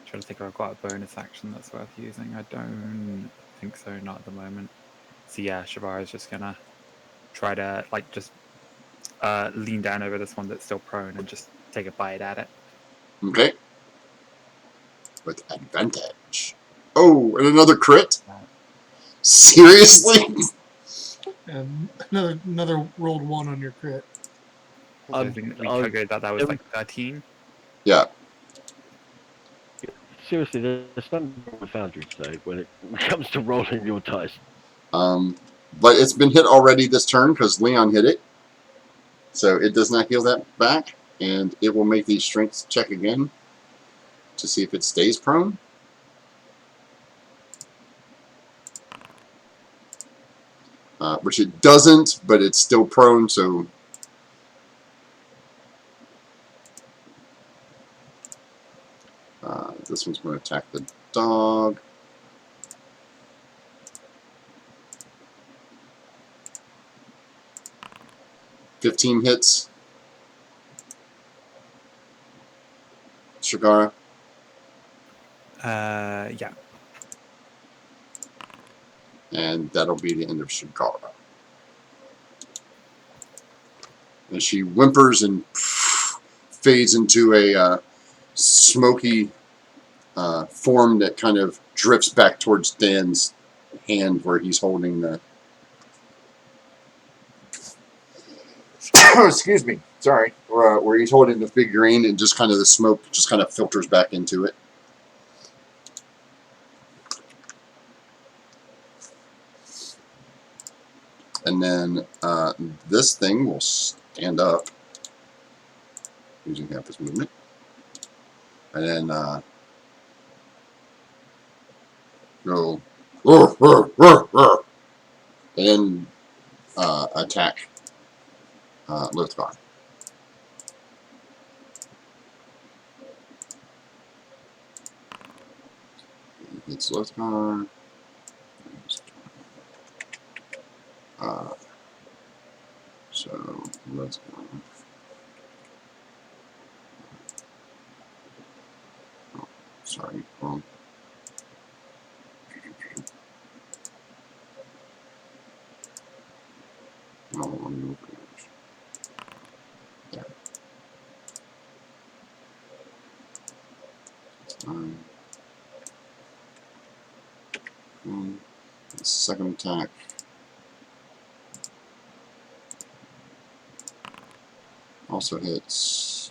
Trying to think if I've got a bonus action that's worth using. I don't think so, not at the moment. So yeah, Shavara's just gonna try to just lean down over this one that's still prone and just take a bite at it. Okay. With advantage. Oh, and another crit? Seriously? And another rolled 1 on your crit. So I think we calculated that was like 13. Yeah. Seriously, there's something wrong with Foundry today when it comes to rolling your dice. But it's been hit already this turn because Leon hit it. So it does not heal that back. And it will make the strength check again to see if it stays prone. Which it doesn't, but it's still prone, so... this one's going to attack the dog. $15 hits. Shigara. Yeah. And that'll be the end of Shigara. And she whimpers and fades into a smoky form that kind of drifts back towards Dan's hand where he's holding the excuse me, sorry, where he's holding the figurine and just kind of the smoke just kind of filters back into it. And then this thing will stand up using half its movement. And then go and attack Lothgar. It's Lothgar. So let's go. Oh, sorry, wrong. Oh, let me open it. There. Second attack. Also hits.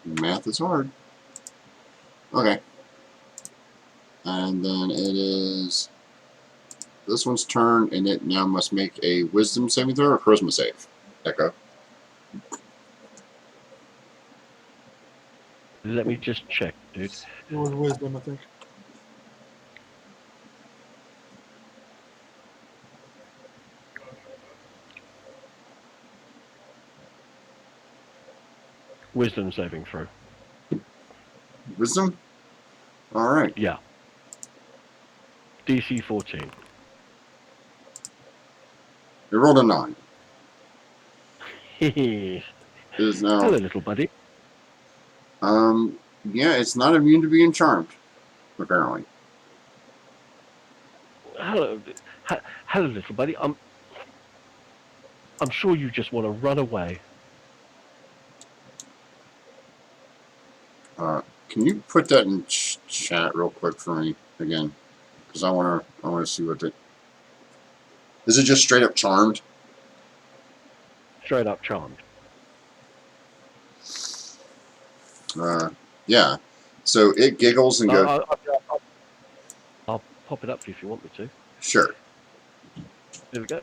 Math is hard. Okay. And then it is this one's turn, and it now must make a wisdom saving throw or charisma save. Echo. Let me just check, dude. It was wisdom, I think. Wisdom saving throw. Wisdom? Alright. Yeah. DC 14. You rolled a 9. Hello, It is now little buddy. yeah, it's not immune to being charmed, apparently. Hello, hello, little buddy. I'm sure you just want to run away. Can you put that in chat real quick for me again? Because I wanna see what the. Is it just straight up charmed? Straight up charmed. Yeah. So it giggles and goes. I'll pop it up for you if you want me to. Sure. There we go.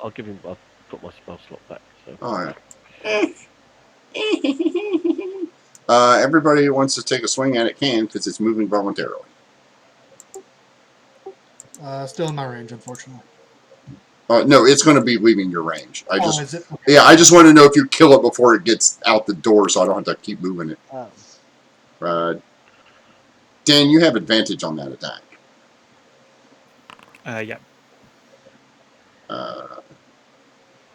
I'll give him. I'll put my spell slot back. So. All right. Everybody who wants to take a swing at it can, because it's moving voluntarily. Still in my range, unfortunately. No, it's going to be leaving your range. Is it? Okay. Yeah, I just want to know if you kill it before it gets out the door, so I don't have to keep moving it. Dan, you have advantage on that attack. Yeah.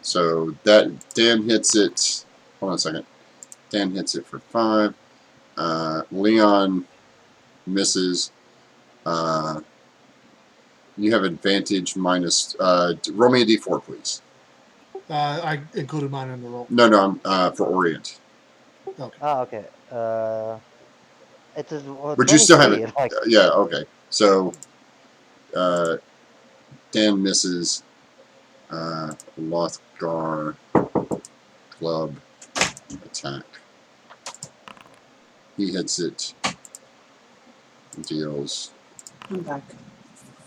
So that Dan hits it. Hold on a second. Dan hits it for 5. Leon misses. You have advantage minus. Roll me a d4, please. I included mine in the roll. No, I'm for Orient. Okay. Okay. It is. But you still have it. Like, Yeah. Okay. So Dan misses. Lothgar club attack. He hits it. Deals I'm back.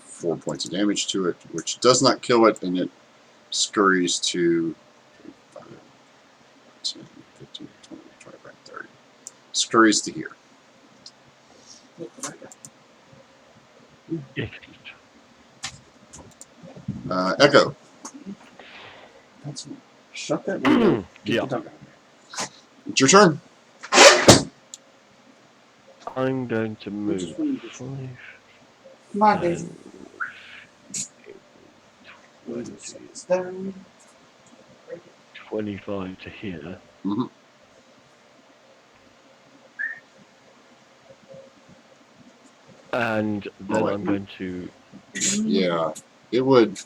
4 points of damage to it, which does not kill it, and it scurries to 5, 10, 15, 20, 25, 30. Scurries to here. Look what I got. Echo. That's shut that window. Get Yeah. the dog out. It's your turn. I'm going to move Just when you 5, Come on, Daisy. 20, It's down. 25 to here. Mm-hmm. And then I'm going to. Yeah, it would.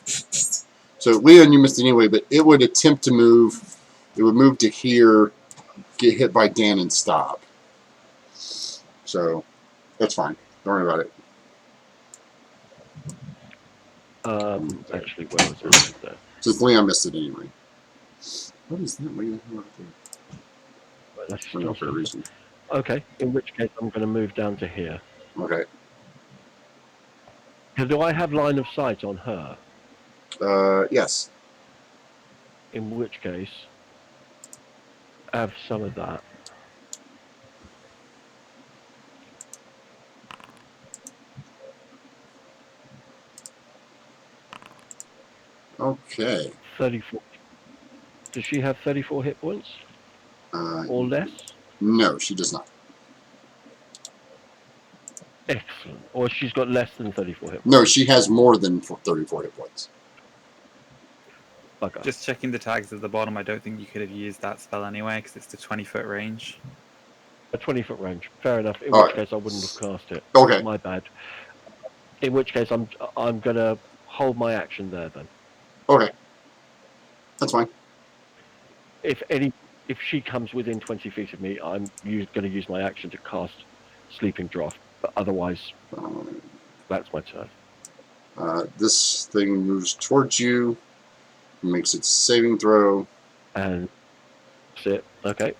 So Leon, you missed it anyway, but it would attempt to move. It would move to here, get hit by Dan, and stop. So that's fine. Don't worry about it. Actually, where was it? There. Since Leon missed it anyway. What is that? What Well, that's for no fair something. reason. Okay, in which case I'm going to move down to here. Okay. Do I have line of sight on her? Yes. In which case, have some of that. Okay. 34. Does she have 34 hit points or less? No, she does not. Excellent. Or she's got less than 34 hit points? No, she has more than 34 hit points. Okay. Just checking the tags at the bottom. I don't think you could have used that spell anyway because it's the 20-foot range. A 20-foot range. Fair enough. In All which right. case I wouldn't have cast it. Okay. My bad. In which case I'm gonna hold my action there then. Okay. That's fine. If she comes within 20 feet of me, I'm going to use my action to cast Sleeping Draught. But otherwise, that's my turn. This thing moves towards you, makes its saving throw. And that's it. Okay.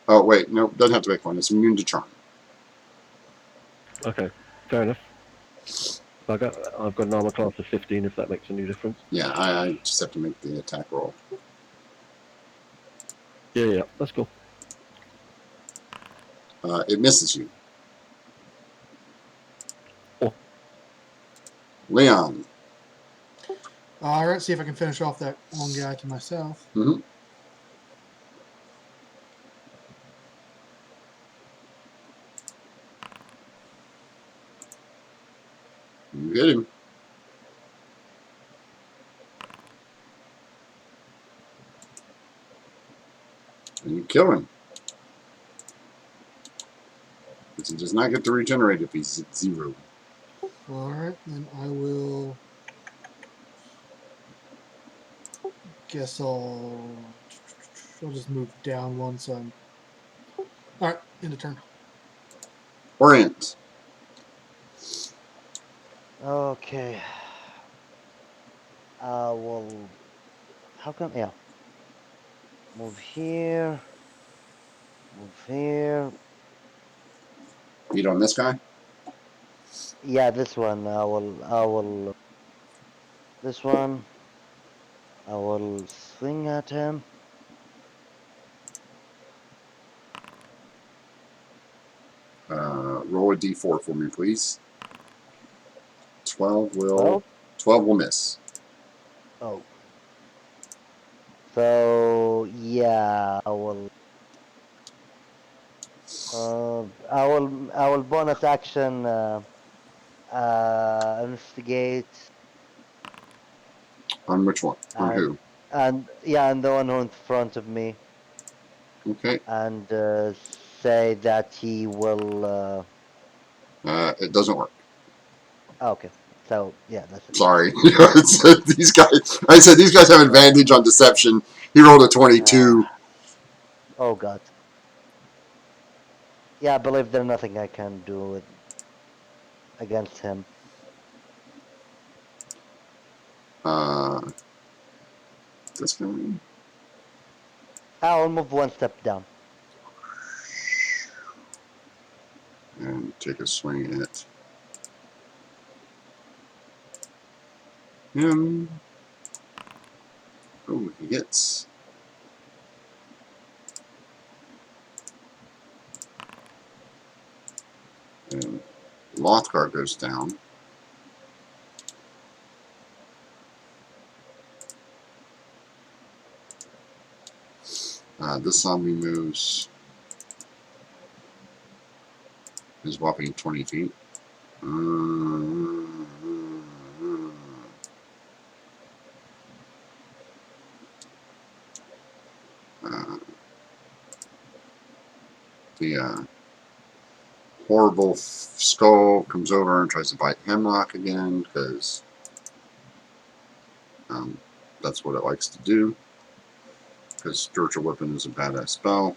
Oh, wait. No, doesn't have to make one. It's immune to charm. Okay. Fair enough. I've got an armor class of 15 if that makes any difference. Yeah, I just have to make the attack roll. Yeah, that's cool. It misses you. Oh. Leon. All right, see if I can finish off that one guy to myself. Mm-hmm. You hit him. And you kill him. Because he does not get to regenerate if he's at 0. All right, then I will. Guess I'll just move down one, so I'm. All right, end of turn. Orient. Okay. Well, how come? Yeah. Move here. Move here. Beat on this guy. Yeah, this one. I will. This one. I will swing at him. Roll a d4 for me, please. 12 12. will miss. Oh. So yeah, I will. I will bonus action. Investigate On which one? On and who? and the one who in front of me, Okay. and say that he will. It doesn't work. Okay, so yeah, that's it. Sorry. These guys. I said these guys have advantage on deception. He rolled a 22. Oh God. Yeah, I believe there's nothing I can do against him. This guy. I'll move one step down. And take a swing at him. Oh, he hits. And Lothgar goes down. This zombie moves his whopping 20 feet. Uh, the horrible skull comes over and tries to bite Hemlock again because that's what it likes to do. Because Spiritual Weapon is a badass spell.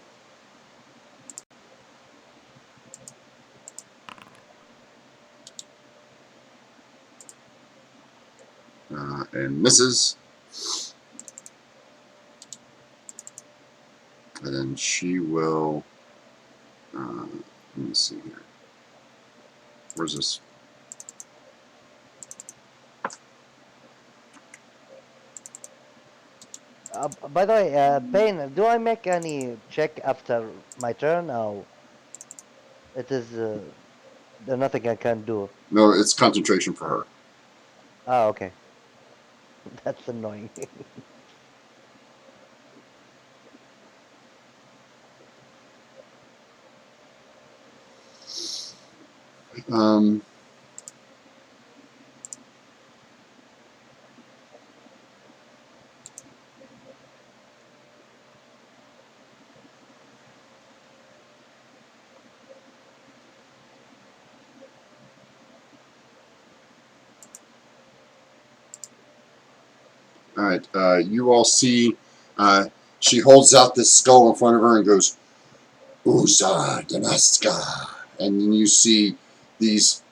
And misses. And then she will. Let me see here. Where's this? By the way, Bane, do I make any check after my turn? Or it is there's nothing I can do. No, it's concentration for her. Oh, okay. That's annoying. Um, all right. You all see. She holds out this skull in front of her and goes, "Usa Danaska," and then you see these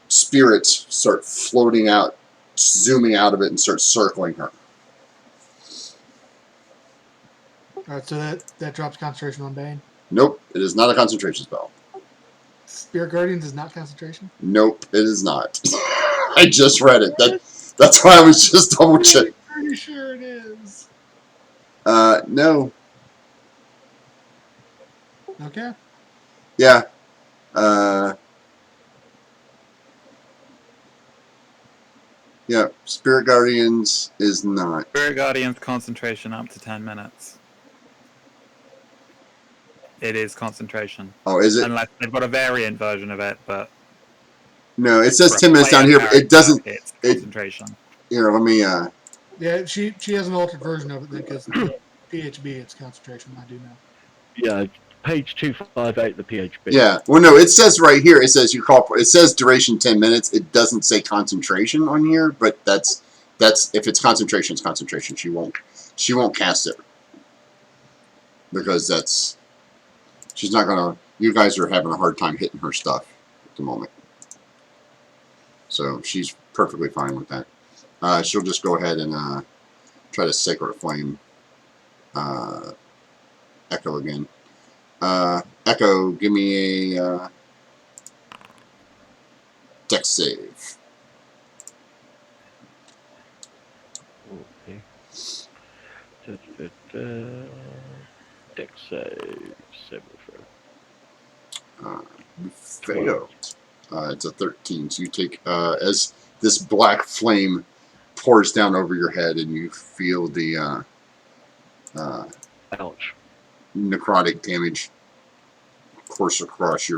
spirits start floating out, zooming out of it, and start circling her. All right, so that drops concentration on Bane. Nope, it is not a concentration spell. Spirit Guardians is not concentration. Nope, it is not. I just read it. That's why I was just double checking. Pretty sure it is. No. Okay. Yeah. Yeah. Spirit Guardians is not. Spirit Guardian's concentration up to 10 minutes. It is concentration. Oh, is it? Unless they've got a variant version of it, but No, it says for a 10 minutes down player here, but it character, doesn't. It's It concentration. here. Let me. Yeah, she has an altered version of it because PHB it's concentration. I do know. Yeah, page 258, the PHB. Yeah. Well, no, it says right here. It says you call. It says duration 10 minutes. It doesn't say concentration on here, but that's if it's concentration, it's concentration. She won't cast it because she's not gonna. You guys are having a hard time hitting her stuff at the moment, so she's perfectly fine with that. She'll just go ahead and try to Sacred Flame Echo again. Echo, give me a Dex save. Okay. Dex save, 7 throw. You failed. It's a 13. So you take, as this black flame pours down over your head and you feel the Ouch. necrotic damage course across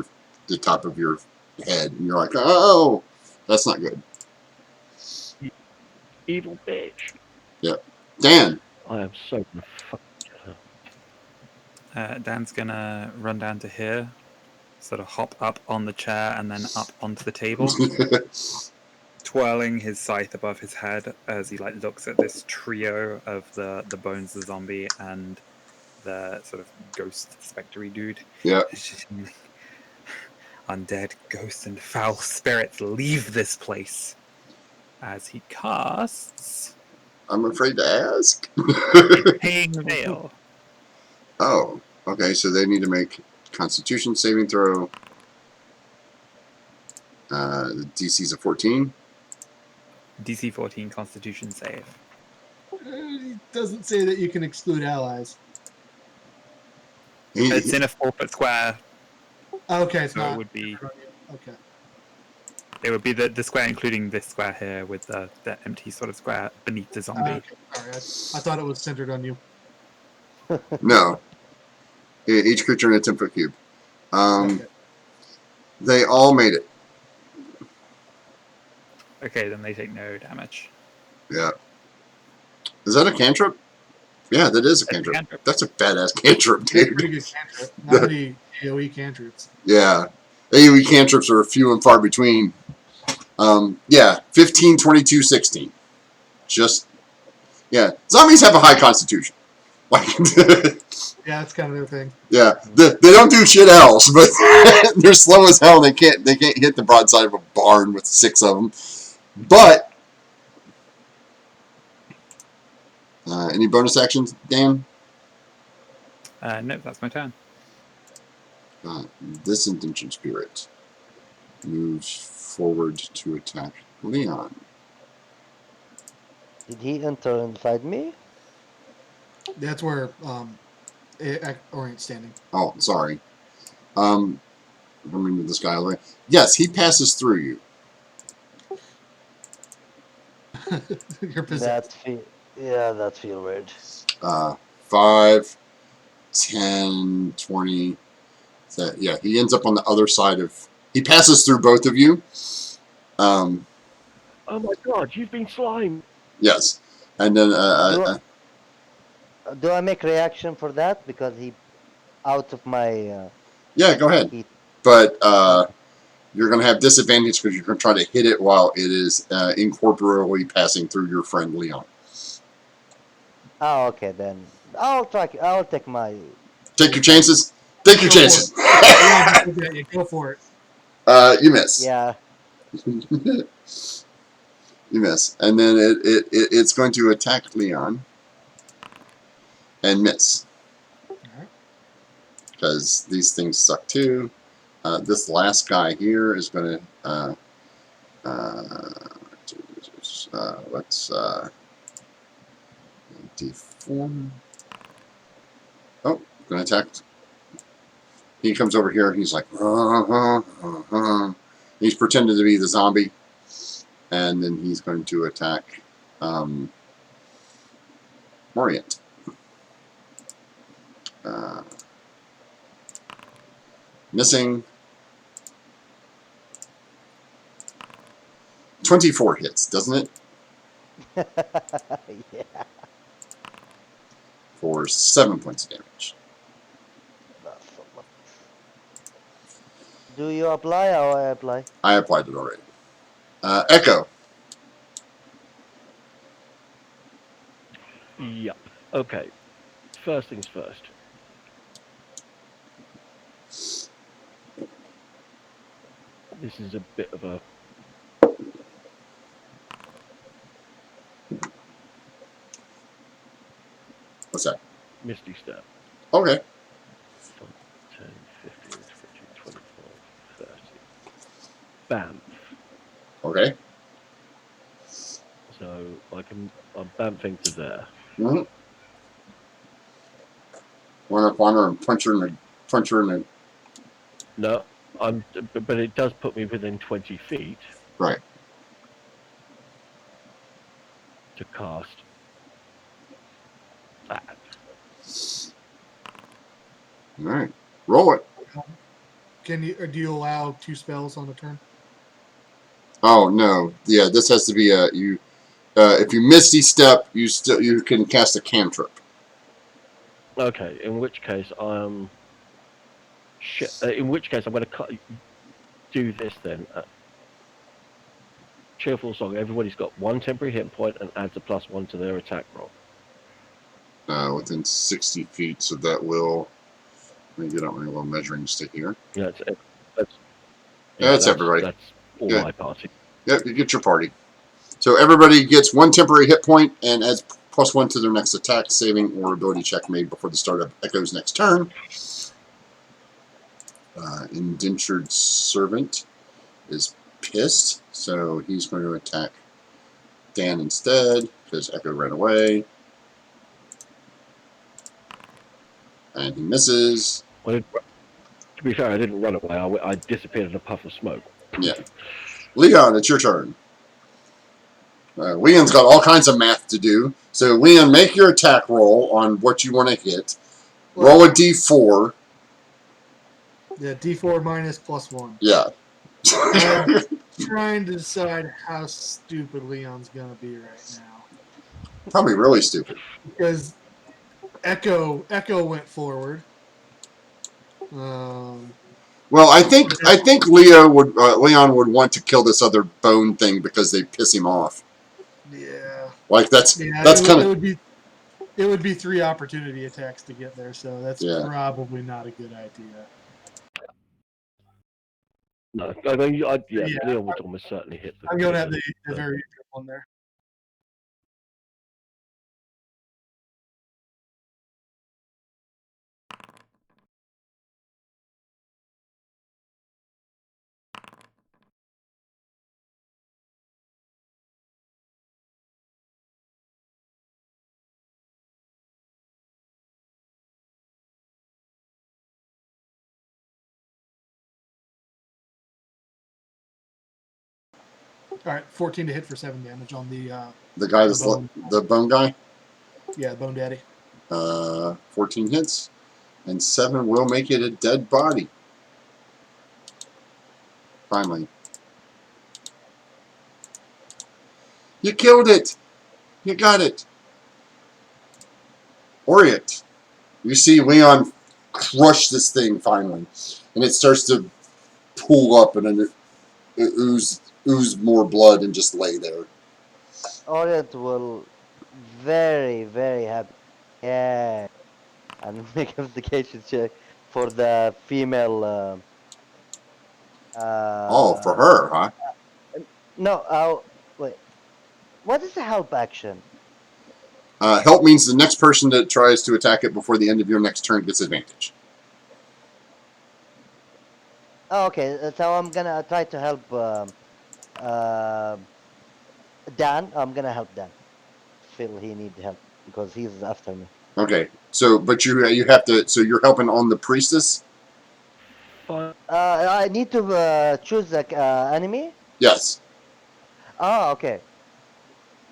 the top of your head. And you're like, oh, that's not good. Evil bitch. Yep. Dan. I am so gonna fuck her. Dan's gonna run down to here, sort of hop up on the chair and then up onto the table, twirling his scythe above his head as he looks at this trio of the bones, the zombie, and the sort of ghost spectre dude. Yeah. Undead, ghosts, and foul spirits, leave this place. As he casts I'm afraid to ask. Paying Veil. Oh, okay. So they need to make Constitution saving throw. The DC's a 14. DC 14 Constitution save. It doesn't say that you can exclude allies. It's in a 4-foot square. Okay, it's So not. it would be Okay. It would be the square, including this square here, with the empty sort of square beneath the zombie. Okay. Sorry, I thought it was centered on you. No. Each creature in a 10-foot cube. Okay. They all made it. Okay, then they take no damage. Yeah. Is that a cantrip? Yeah, that is a That's a cantrip. cantrip. That's a badass cantrip, That's a dude. pretty good cantrip. Not many AoE cantrips. Yeah. AoE cantrips are few and far between. Yeah, 15, 22, 16. Just, yeah. Zombies have a high constitution. Like, Yeah, that's kind of their thing. yeah. They don't do shit else, but they're slow as hell. They can't hit the broadside of a barn with 6 of them. But, any bonus actions, Dan? No, that's my turn. This Indentured Spirit moves forward to attack Leon. Did he enter inside me? That's where Orient's standing. Oh, sorry. I'm going to move this guy away. Yes, he passes through you. You're possessed. That feel weird. 5, 10, 20. So, yeah, he ends up on the other side of... He passes through both of you. Oh my god, you've been slimed. Yes. And then... Do I make reaction for that because he out of my yeah, go ahead. heat? But you're going to have disadvantage because you're going to try to hit it while it is incorporeally passing through your friend Leon. Oh, okay then. I'll take my. Take your chances. Take your Go for chances. Yeah, go for it. You miss. Yeah. You miss. And then it's going to attack Leon. And miss. Alright. Because these things suck too. This last guy here is going to... let's... deform. Oh, going to attack. He comes over here. He's like... He's pretending to be the zombie. And then he's going to attack... Orient. Missing. 24 hits, doesn't it? Yeah. For 7 points of damage. That's a lot. Do you apply or I apply? I applied it already. Echo. Yep. Okay. First things first. This is a bit of a... What's that? Misty Step. Okay. 10, 15, 20, 25, 30. Bam. Okay. So I'm bamfing to there. Mm-hmm. Run up on her and punch her in the... No, but it does put me within 20 feet. Right. To cast that. All right. Roll it. Can you or do you allow 2 spells on a turn? Oh no. Yeah, this has to be a you. If you Misty Step, you can cast a cantrip. Okay, in which case I'm shit. In which case I'm going to do this then. Cheerful song. Everybody's got 1 temporary hit point and adds a +1 to their attack roll. Within 60 feet, so that will... Let me get out my little measuring stick here. Yeah, That's everybody. That's all Yeah. my party. Yep, you get your party. So everybody gets 1 temporary hit point and adds +1 to their next attack, saving, or ability check made before the start of Echo's next turn. Indentured Servant is pissed, so he's going to attack Dan instead, because Echo ran away. And he misses. Well, to be fair, I didn't run away. I disappeared in a puff of smoke. Yeah. Leon, it's your turn. Leon's got all kinds of math to do. So, Leon, make your attack roll on what you want to hit. Roll a d4. Yeah, D4 minus +1. Yeah. I'm trying to decide how stupid Leon's gonna be right now. Probably really stupid. Because Echo went forward. Well, I think Leon would want to kill this other bone thing because they piss him off. Yeah. Like that's Yeah. kind It of would be 3 opportunity attacks to get there, so that's Yeah. probably not a good idea. No, I mean, yeah, Yeah, Leon would almost certainly hit the. I'm going at the very good one there. All right, 14 to hit for 7 damage on the guy that's bone. the bone guy. Yeah, Bone Daddy. 14 hits, and 7 will make it a dead body. Finally, you killed it. You got it. Orient. You see Leon crush this thing finally, and it starts to pool up and then it ooze more blood and just lay there. Orient will very, very happy. Yeah. And make an investigation check for the female. Oh, for her, huh? No, wait. What is the help action? Help means the next person that tries to attack it before the end of your next turn gets advantage. Oh, okay. So I'm gonna try to help Dan. I'm gonna help Dan. Feel he need help because he's after me. Okay, so but you have to. So you're helping on the priestess. Fine. I need to choose the enemy. Yes. Oh, okay.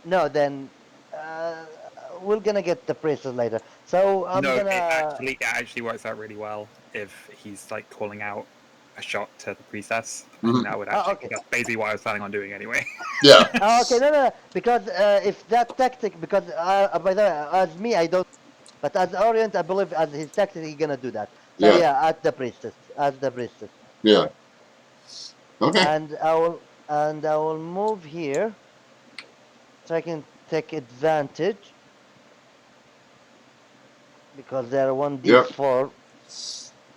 No, then uh, we're gonna get the priestess later. So I'm No, gonna. it actually works out really well if he's like calling out a shot to the priestess. I think that would Oh, actually okay. that's basically what I was planning on doing anyway. Yeah. Oh, okay, no, because if that tactic, because by the way, as me, I don't, but as Orient, I believe as his tactic, he's gonna do that. So Yeah. yeah, at the priestess, as the priestess, Yeah. Okay. and I will move here so I can take advantage because they're one Yep. d4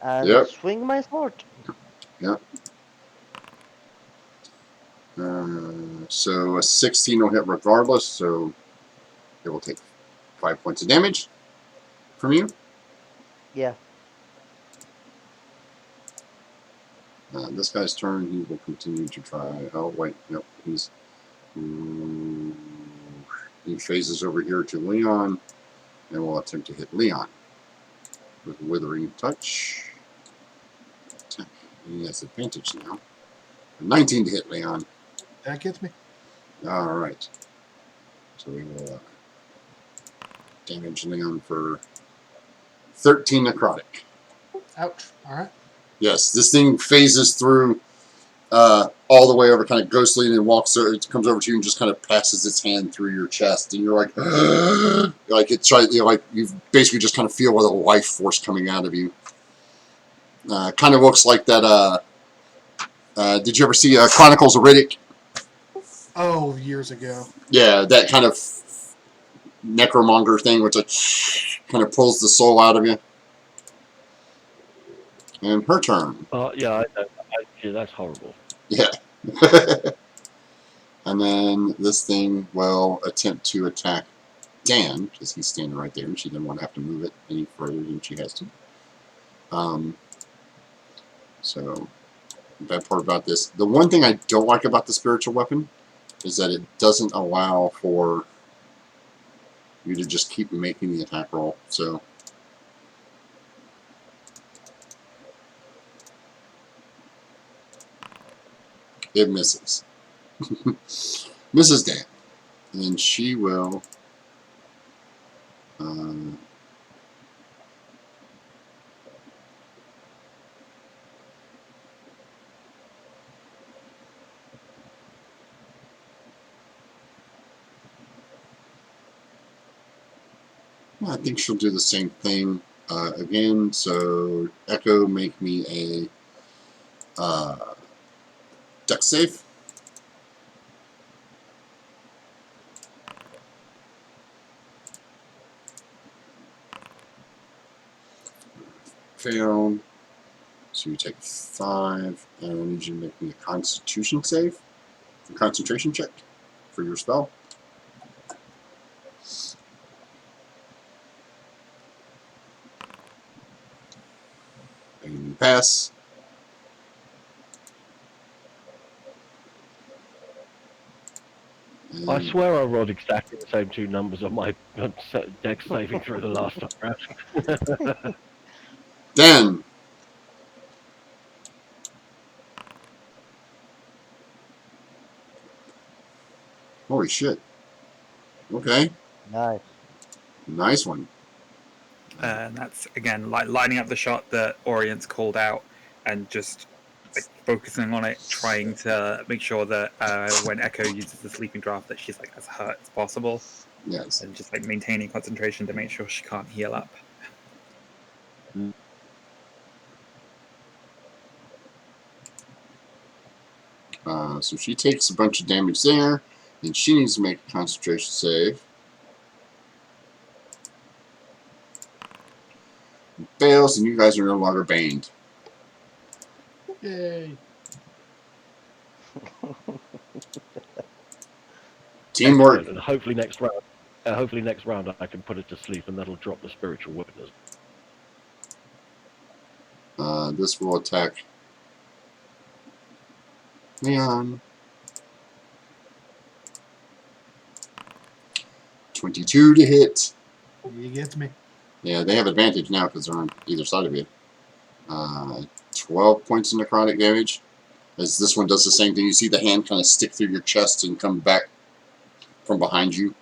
and Yep. swing my sword. Yep. So a 16 will hit regardless. So it will take 5 points of damage from you. Yeah. This guy's turn. He will continue to try. Oh wait, nope. He phases over here to Leon and will attempt to hit Leon with Withering Touch. He has advantage now. 19 to hit Leon. That gets me. All right. So we will damage Leon for 13 necrotic. Ouch. All right. Yes, this thing phases through all the way over, kind of ghostly, and then walks. It comes over to you and just kind of passes its hand through your chest, and you're like, like it's right, like you basically just kind of feel with a life force coming out of you. Kind of looks like that. Did you ever see Chronicles of Riddick? Oh, years ago. Yeah, that kind of necromonger thing, which kind of pulls the soul out of you. And her turn. Yeah, I know. Yeah, that's horrible. Yeah. And then this thing will attempt to attack Dan, because he's standing right there, and she didn't want to have to move it any further than she has to. So, the bad part about this, the one thing I don't like about the spiritual weapon is that it doesn't allow for you to just keep making the attack roll. So, it misses. Mrs. Dan. And then she will. Um, I think she'll do the same thing again. So Echo, make me a dex save. Failed. So you take 5, and I need you to make me a Constitution save, a concentration check for your spell. And you pass. I And swear I rolled exactly the same 2 numbers on my dex saving through the last time round. then holy shit. Okay, Nice. nice one. And that's again like lining up the shot that Orient's called out, and just like focusing on it, trying to make sure that when Echo uses the sleeping draft, that she's like as hurt as possible, Yes. and just like maintaining concentration to make sure she can't heal up. So she takes a bunch of damage there, and she needs to make a concentration save. Fails, and you guys are no longer banned. Yay. Teamwork. Excellent, and hopefully next round I can put it to sleep, and that'll drop the spiritual witness. This will attack Leon. 22 to hit. He gets me. Yeah, they have advantage now because they're on either side of you. 12 points of necrotic damage. As this one does the same thing. You see the hand kind of stick through your chest and come back from behind you.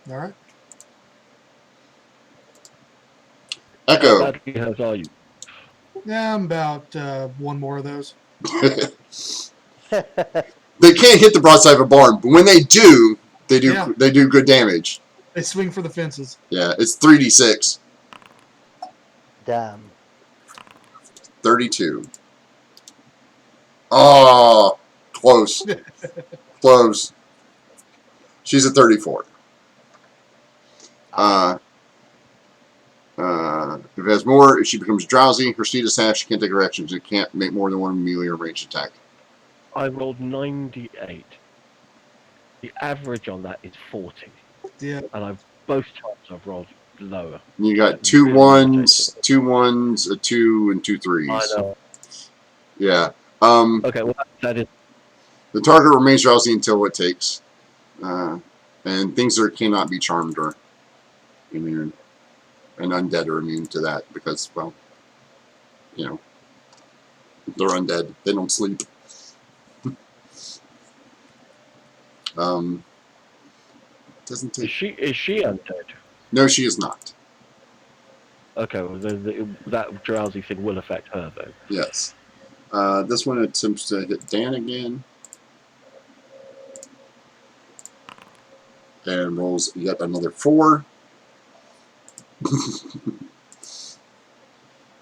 All right. How Echo. badly hurt are you? Yeah, I'm about one more of those. They can't hit the broadside of a barn, but when they do, they do good damage. They swing for the fences. Yeah, it's 3d6. Damn. 32. Oh, close. Close. She's at 34. If it has more, if she becomes drowsy, her status has, she can't take her actions. It can't make more than one melee or ranged attack. I rolled 98. The average on that is 40. Yeah. And both times I've rolled lower. You got That's two really ones, irritating. a 2, and 2 3s. I know. Yeah. Okay, well that is. The target remains drowsy until it takes. And things that cannot be charmed are immune. And undead are immune to that because, well, you know, they're undead. They don't sleep. Doesn't take. Is she undead? No, she is not. Okay, well that drowsy thing will affect her though. Yes. This one attempts to hit Dan again. And rolls yet another 4.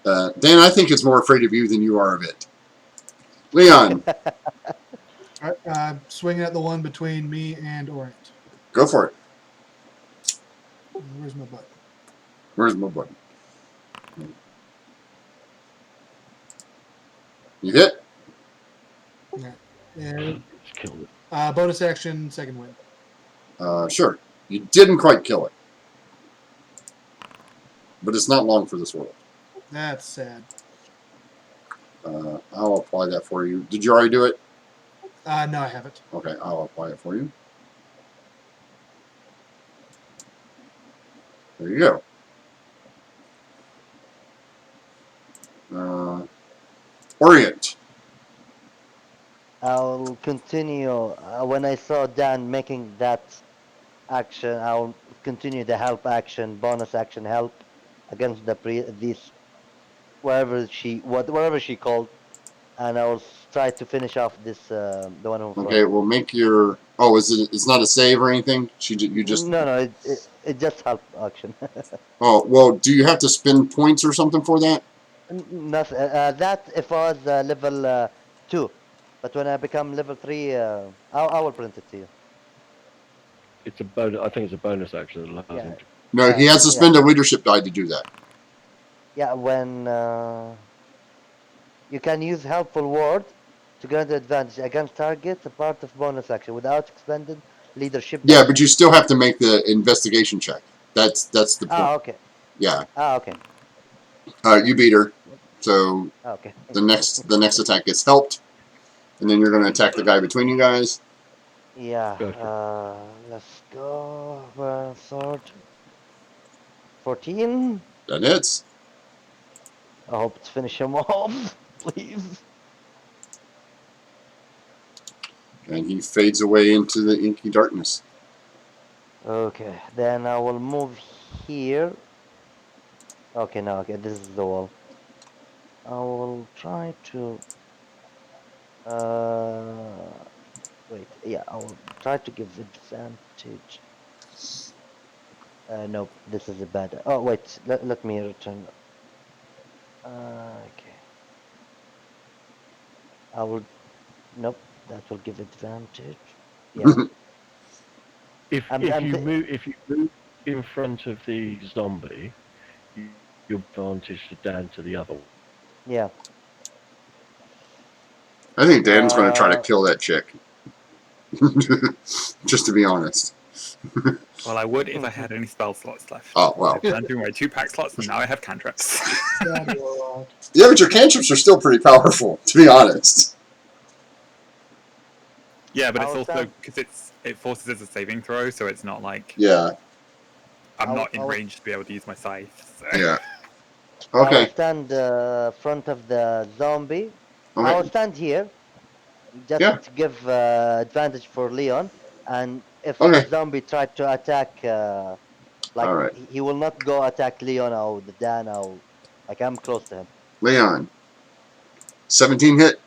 Dan, I think it's more afraid of you than you are of it. Leon, All right. Swinging at the one between me and Orient. go for it. Where's my button? Where's my button? You hit? Yeah. And Just kill it. bonus action, second win. Sure. You didn't quite kill it. But it's not long for this world. That's sad. I'll apply that for you. Did you already do it? No, I haven't. Okay, I'll apply it for you. There you go. Orient. I'll continue. When I saw Dan making that action, I'll continue the help action, bonus action help against this whatever she called, and I'll try to finish off this the one in front. Okay, well, make your. Oh, is it? It's not a save or anything. You just. No, it just help action. Oh well, do you have to spend points or something for that? Nothing. That if I was level 2, but when I become level 3, I will print it to you. It's a bonus. I think it's a bonus action that allows Yeah, him to. No, he has to yeah, spend a leadership die to do that. yeah. When you can use helpful word to grant advantage against targets, a part of bonus action without expended leadership Yeah, die. but you still have to make the investigation check. That's the point. Okay. Yeah. Okay. You beat her, so Okay. the next attack gets helped, and then you're going to attack the guy between you guys. Yeah. Gotcha. Let's go. Sword. 14. That hits. I hope to finish him off, please. And he fades away into the inky darkness. Okay, then I will move here. Okay, no, okay, this is the wall. I will try to wait, yeah, I will try to give advantage. Nope, this is a bad. Oh wait, let me return. Okay, I will. Nope, that will give advantage. Yeah, If I'm. if I'm. you Th- move if you move in front of the zombie, you'll advantage to Dan to the other one. yeah. I think Dan's going to try to Uh, kill that chick. Just to be honest. Well, I would if I had any spell slots left. Oh well. I burned through my 2 pack slots, and now I have cantrips. Sad warlock. Yeah, but your cantrips are still pretty powerful, to be honest. yeah, but it's I'll also stand. because it forces as a saving throw, so it's not like Yeah. I'm I'll. not in I'll. range to be able to use my scythe. So. Yeah. I will Okay. stand front of the zombie. I will Okay. stand here just Yeah. to give advantage for Leon. And if the Okay. zombie tried to attack, like All right. he will not go attack Leon or the Dan or like I'm close to him. Leon. 17 hit.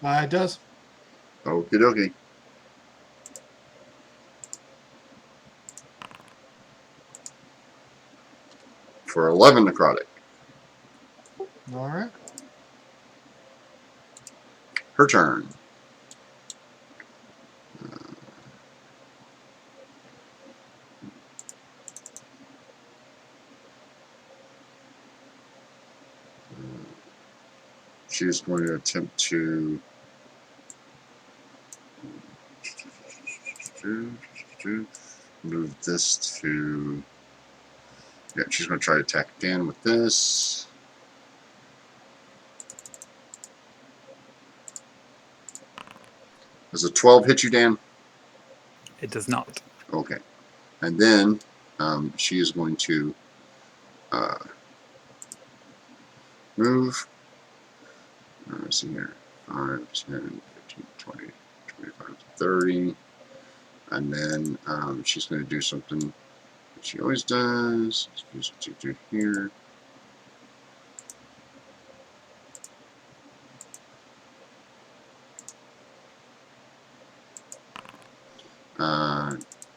It does. Okie dokie. For 11 necrotic. All right. Her turn. She's going to attempt to move this to. Yeah, she's going to try to attack Dan with this. Does a 12 hit you, Dan? It does not. Okay. And then she is going to move. Let's see here. 5, 10, 15, 20, 25, 30. And then she's going to do something that she always does. She's going to do here.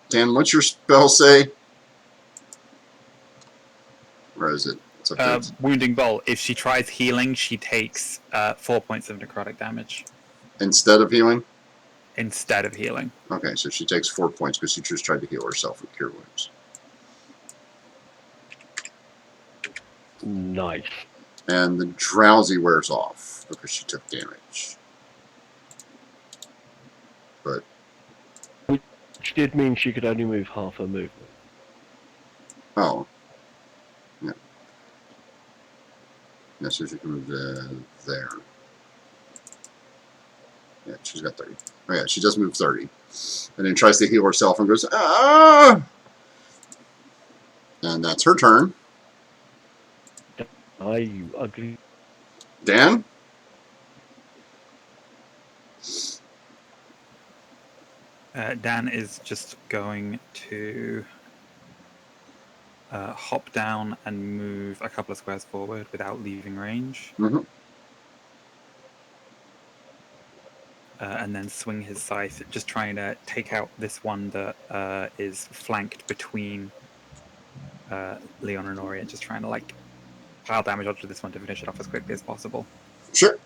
Dan, what's your spell say? Or is it? It's up there. Wounding bolt. If she tries healing, she takes 4 points of necrotic damage Instead of healing? instead of healing. Okay, so she takes 4 points because she just tried to heal herself with Cure Wounds. Nice. And the drowsy wears off because she took damage. But Which did mean she could only move half her movement. oh, yeah. Yeah, so she can move there. Yeah, she's got 30. Oh yeah, she does move 30, and then tries to heal herself and goes ah. And that's her turn. You ugly. Dan. Dan is just going to hop down and move a couple of squares forward without leaving range. Mm-hmm. and then swing his scythe, just trying to take out this one that is flanked between Leon and Orient, just trying to like pile damage onto this one to finish it off as quickly as possible. Sure.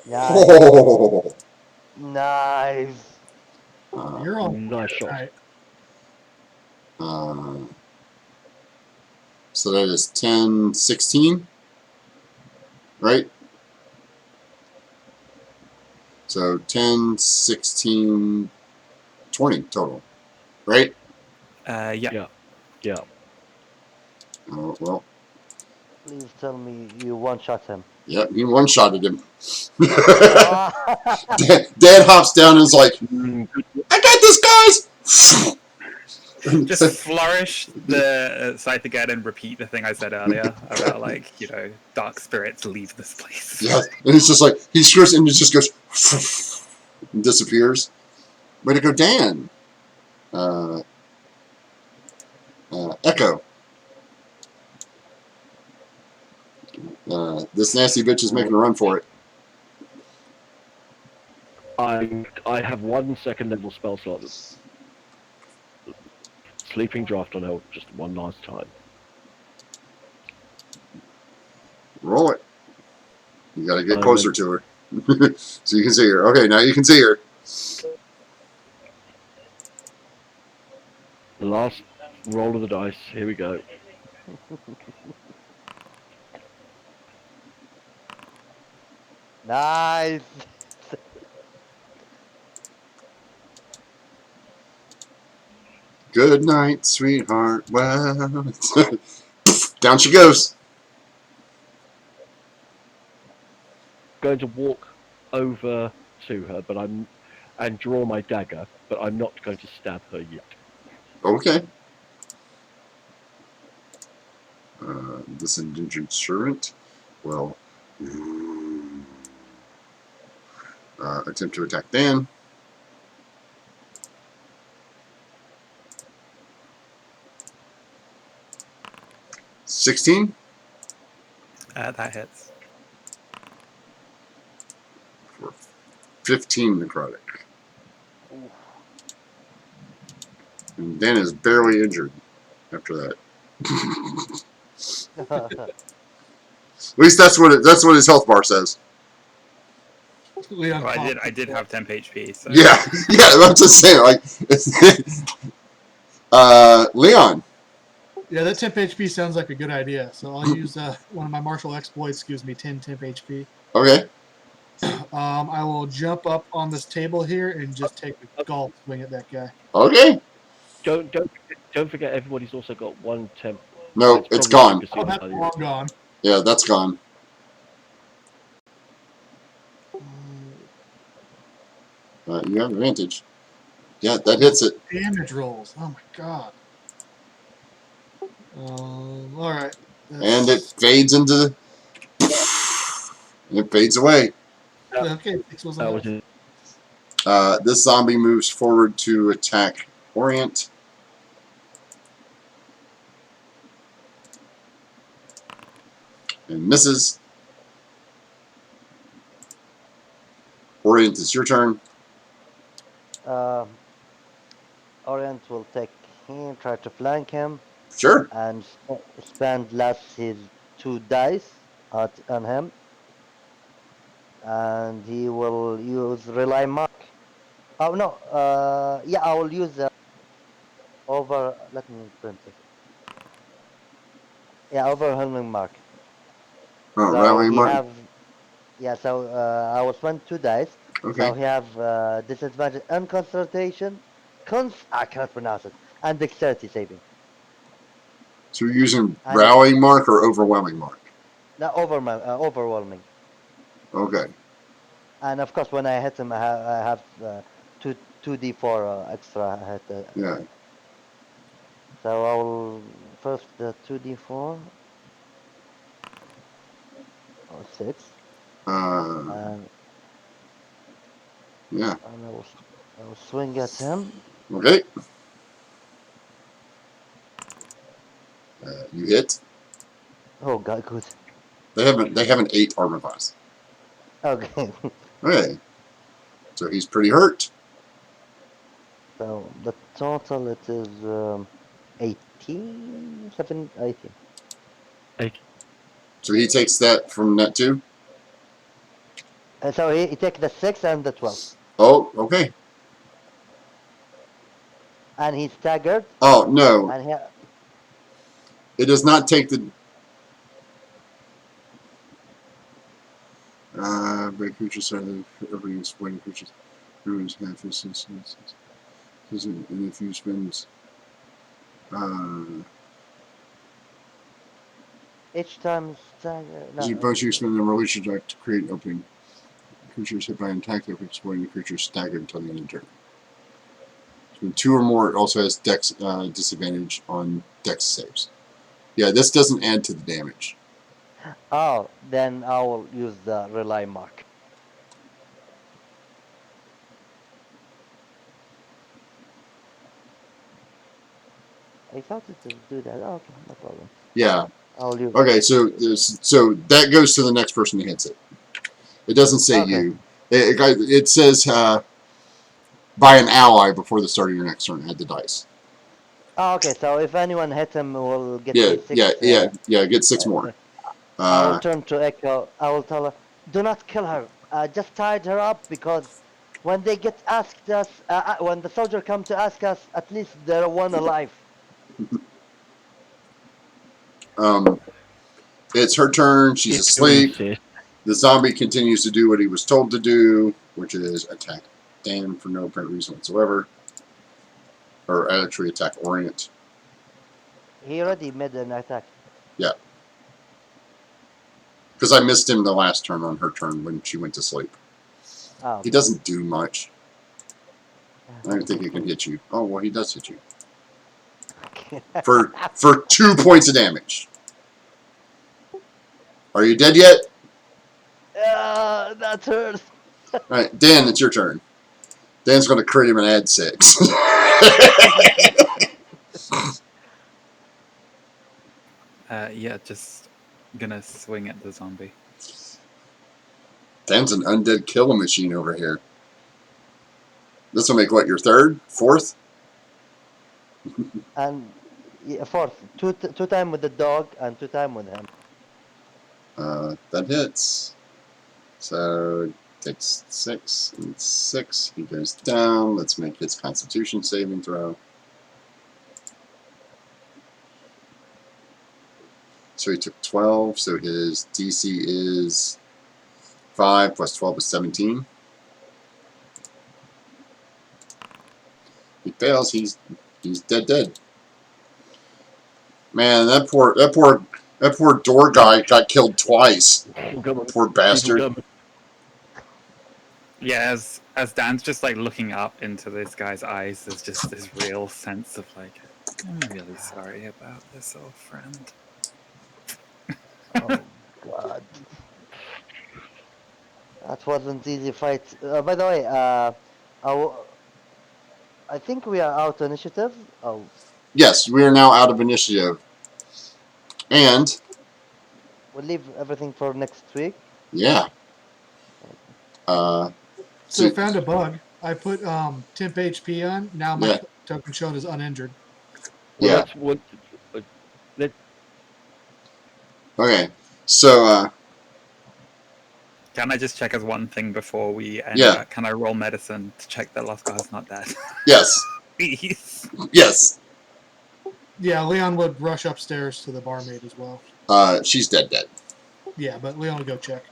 Nice. Oh. Nice. You're on Nice shot. right. So that is 10, 16, right? So 10, 16, 20 total, right? Yeah. Yeah. Oh, well, Please tell me you one-shot him. yeah, he one-shotted him. Oh. Dad hops down and is like, Mm, I got this, guys! Just flourish the scythe again and repeat the thing I said earlier about like, dark spirits leave this place. Yeah, and it's just like, he screws and it just goes and disappears. Way to go, Dan. Echo. This nasty bitch is making a run for it. I have 1 second level spell slot. Sleeping draft on her just one last time. Roll it. You gotta get I'm closer to her. So you can see her. Okay, now you can see her. The last roll of the dice. Here we go. Nice. Good night, sweetheart. Well, down she goes. Going to walk over to her, and draw my dagger, but I'm not going to stab her yet. Okay. This indentured servant will attempt to attack Dan. $16 That hits. for 15 necrotic. And Dan is barely injured after that. At least that's what his health bar says. Leon Well, popped. I did have temp HP, so Yeah, yeah. I'm just saying, like, Leon. Yeah, that temp HP sounds like a good idea. So I'll use one of my martial exploits gives me 10 temp HP. Okay. I will jump up on this table here and just take a golf swing at that guy. Okay. Don't forget. Everybody's also got 1 temp. No, it's probably gone. focusing Oh, on that's value. long gone. Yeah, that's gone. You have advantage. Yeah, that hits it. Damage rolls. Oh my god. All right. And it fades into it fades away. Okay. 6 was That enough. was it. This zombie moves forward to attack Orient. And misses. Orient, it's your turn. Orient will take him, try to flank him, Sure. and spend last his 2 dice on him. And he will use Rely Mark. Oh, no. Yeah, I will use over. Let me print it. Yeah, Overwhelming Mark. Oh, So rallying he mark. have. Yeah, so I will spend 2 dice. Okay. So he have disadvantage and concentration. I cannot pronounce it. And dexterity saving. So you're using And rallying mark or overwhelming mark? no, overwhelming. Okay. And of course, when I hit him, I have two d4 extra hit. Yeah. So I will first the 2d4 or 6, Uh, and yeah. I will swing at him. Okay. You hit. Oh god, good. They have an 8 armor class. Okay. Okay. So he's pretty hurt. So the total it is 18, 18. So he takes that from net 2. So he take the 6 and the 12. Oh, okay. And he's staggered. Oh, no. And he, It does not take the... Break creatures are the every explaining creatures. Ruins half his instances. And if you spend... each time stagger. as you both you spend the relation die to create opening. Creatures hit by an attack that exploding the creature staggered until the end of the turn. So 2 or more, it also has dex disadvantage on dex saves. Yeah, this doesn't add to the damage. Oh, then I will use the rely mark. I thought it would do that. Oh, okay, no problem. Yeah. I'll use. Okay, so that goes to the next person who hits it. It doesn't say Okay. you. It says by an ally before the start of your next turn. Add the dice. Oh, okay. So if anyone hits him, we'll get Yeah, the 6. Get 6 more. I will turn to Echo. I will tell her, do not kill her. Just tied her up because when they get asked us, when the soldier come to ask us, at least they're one alive. It's her turn. She's asleep. The zombie continues to do what he was told to do, which is attack Dan for no apparent reason whatsoever. Or actually attack Orient. He already made an attack. Yeah. Because I missed him the last turn on her turn when she went to sleep. Oh, He doesn't do much. I don't think he can hit you. Oh, well, he does hit you. For 2 points of damage. Are you dead yet? That hurts. Alright, Dan, it's your turn. Dan's going to crit him and add 6. Yeah, just gonna swing at the zombie. Dan's an undead killing machine over here. This will make what, your 3rd? 4th? And yeah, 4th. Two time with the dog and 2 time with him. That hits. So takes 6 and 6. He goes down. Let's make his Constitution saving throw. So he took 12. So his DC is 5 plus 12 is 17. He fails. He's dead. Man, that poor door guy got killed twice. Poor bastard. Yeah, as Dan's just like looking up into this guy's eyes, there's just this real sense of like, I'm really sorry about this, old friend. Oh God. That wasn't easy fight. By the way, I think we are out initiative. Oh. Yes, we are now out of initiative. And We'll leave everything for next week. yeah. So I found a bug. I put temp HP on. Now my token shown is uninjured. Well, yeah. Okay. So can I just check as one thing before we end? Yeah. Can I roll medicine to check that last guy's not dead? Yes. Please. Yes. Yeah, Leon would rush upstairs to the barmaid as well. She's dead. Yeah, but Leon would go check.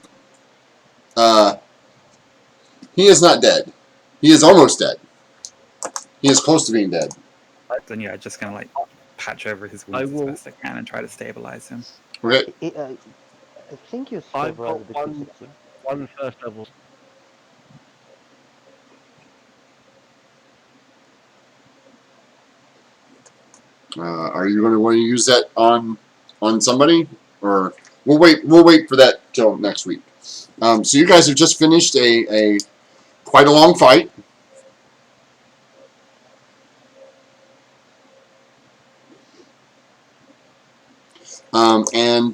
He is not dead. He is almost dead. He is close to being dead. Then yeah, just gonna like patch over his wounds as best I can and try to stabilize him. Okay. I think you I've got survived one first level. Are you going to want to use that on somebody, or we'll wait for that till next week. So you guys have just finished a quite a long fight.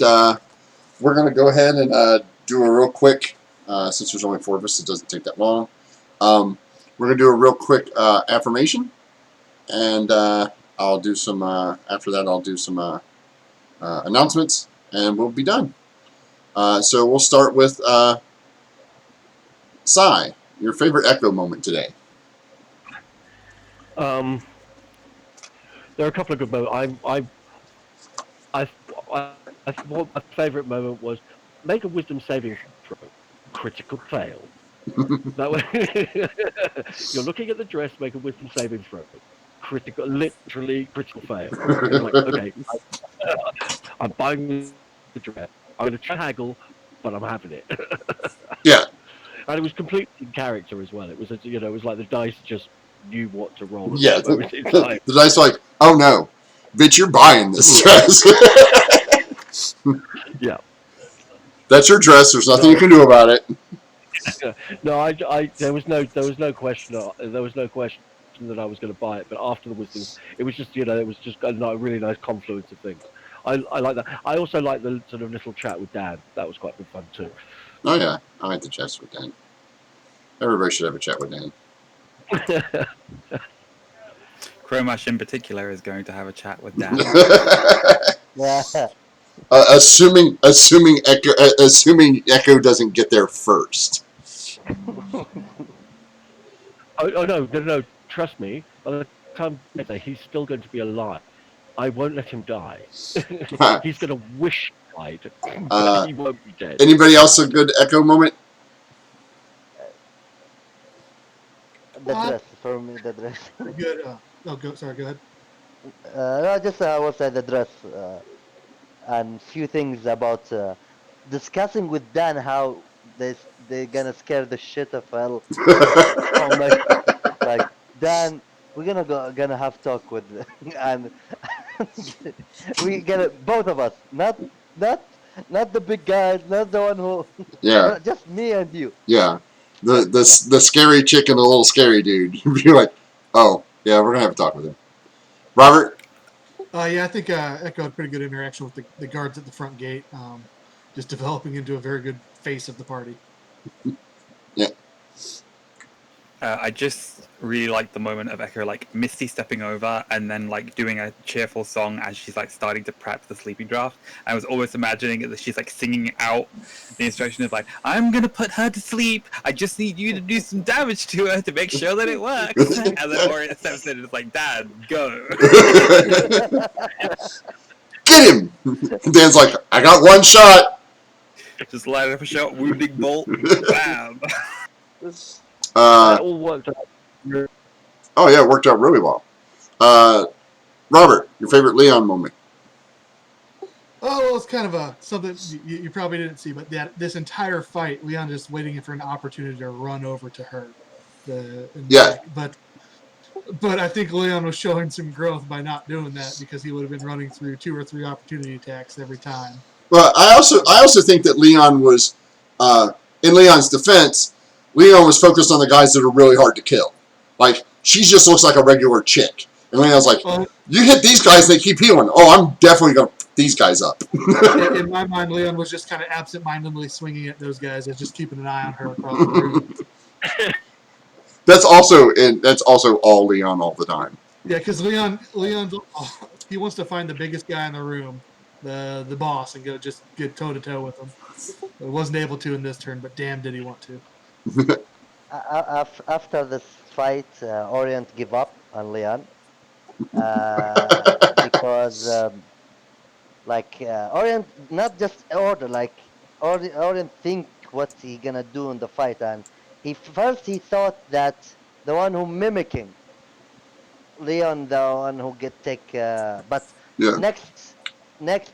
And we're going to go ahead and do a real quick, since there's only 4 of us, it doesn't take that long. We're going to do a real quick affirmation. And I'll do some, after that, I'll do some announcements. And we'll be done. So we'll start with Sai, your favorite Echo moment today. There are a couple of good moments. I thought my favourite moment was make a wisdom saving throw, critical fail. That way, you're looking at the dress, make a wisdom saving throw, literally critical fail. It's like, okay, I'm buying the dress. I'm going to try haggle, but I'm having it. Yeah. And it was completely in character as well. It was, it was like the dice just knew what to roll. Yeah. The dice like, oh no, bitch, you're buying this dress. Yeah. That's your dress. There's nothing you can do about it. No, there was no question. There was no question that I was going to buy it. But after the wisdom, it was just, it was just a really nice confluence of things. I like that. I also like the sort of little chat with Dan. That was quite good fun too. Oh yeah, I like the chats with Dan. Everybody should have a chat with Dan. Chromash in particular is going to have a chat with Dan. Yeah. Assuming Echo doesn't get there first. Oh no! Trust me. By the time he's still going to be alive. I won't let him die. He's going to wish he died, but he won't be dead. Anybody else a good Echo moment? The dress for me. The dress. Good. Sorry. Go ahead. No, just I will say the dress and few things about discussing with Dan how they're gonna scare the shit of hell. Oh my! Like Dan, we're gonna have talk with and we gonna both of us, not the big guys, not the one who, Yeah. just me and you. Yeah. The scary chick and the little scary dude. You're like, oh yeah, we're gonna have a talk with him. Robert. Yeah, I think Echo had pretty good interaction with the guards at the front gate. Just developing into a very good face of the party. Yeah. I just really like the moment of Echo like Misty stepping over and then like doing a cheerful song as she's like starting to prep the sleeping draft. I was always imagining that she's like singing out the instruction of like, I'm gonna put her to sleep. I just need you to do some damage to her to make sure that it works. And then Orient steps in and is like, Dad, go. Get him! Dan's like, I got one shot. Just light up a shot, wounding bolt, bam. That all worked out. Oh yeah, it worked out really well. Robert, your favorite Leon moment? Oh, well, it's kind of something you probably didn't see, but this entire fight, Leon just waiting for an opportunity to run over to her. Yeah. But I think Leon was showing some growth by not doing that because he would have been running through 2 or 3 opportunity attacks every time. Well, I also think that Leon was, in Leon's defense, Leon was focused on the guys that are really hard to kill. Like, she just looks like a regular chick. And Leon's like, you hit these guys, they keep healing. Oh, I'm definitely going to fuck these guys up. In my mind, Leon was just kind of absent-mindedly swinging at those guys and just keeping an eye on her across the room. That's also all Leon all the time. Yeah, because Leon, he wants to find the biggest guy in the room, the boss, and get toe-to-toe with him. He wasn't able to in this turn, but damn did he want to. After this fight, Orient give up on Leon because Orient not just order, Orient think what he gonna do in the fight, and he thought that the one who mimicking Leon, the one who get take, but Yeah. next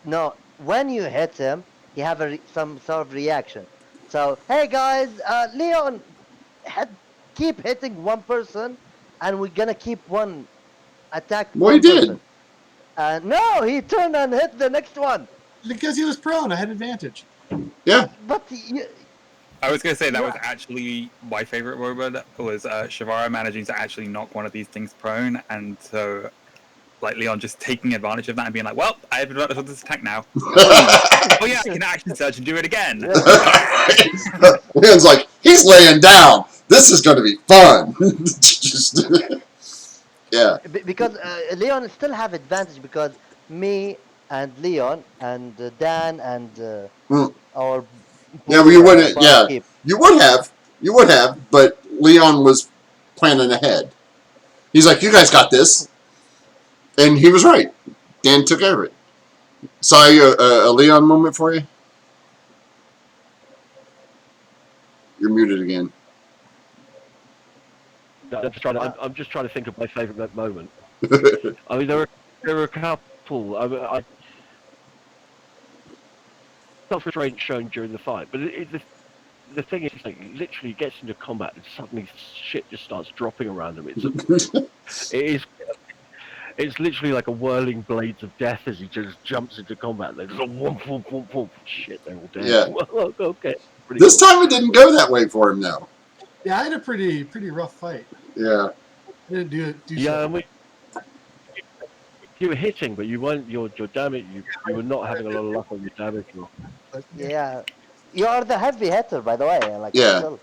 no, when you hit him, he have some sort of reaction. So hey guys, Leon, keep hitting one person, and we're gonna keep one attack. Well, one he did. person. No, he turned and hit the next one. Because he was prone, I had advantage. Yeah. But I was going to say that was actually my favorite moment was Shavara managing to actually knock one of these things prone, and so like Leon just taking advantage of that and being like, "Well, I have advantage of this attack now. Oh yeah, I can action surge and do it again." Leon's like, he's laying down. This is going to be fun. Just, yeah. Because Leon still have advantage because me and Leon and Dan and Mm. our Yeah, well, you wouldn't. Yeah, barkeep. you would have. You would have, but Leon was planning ahead. He's like, you guys got this. And he was right. Dan took care of it. Sorry, a Leon moment for you? You're muted again. I'm just trying to think of my favourite moment. I mean, there are a couple. I self-restraint shown during the fight, but the thing is, like, literally gets into combat and suddenly shit just starts dropping around him. It's literally like a whirling blades of death as he just jumps into combat. There's a whoomp, whoomp, whoomp, whoomp. Shit, they're all dead. Yeah. Okay. This time it didn't go that way for him, though. Yeah, I had a pretty rough fight. Yeah. I didn't do Yeah, so. I mean, you were hitting, but you weren't your damage. You were not having a lot of luck on your damage. But, Yeah, you are the heavy hitter, by the way. Like, Yeah. still.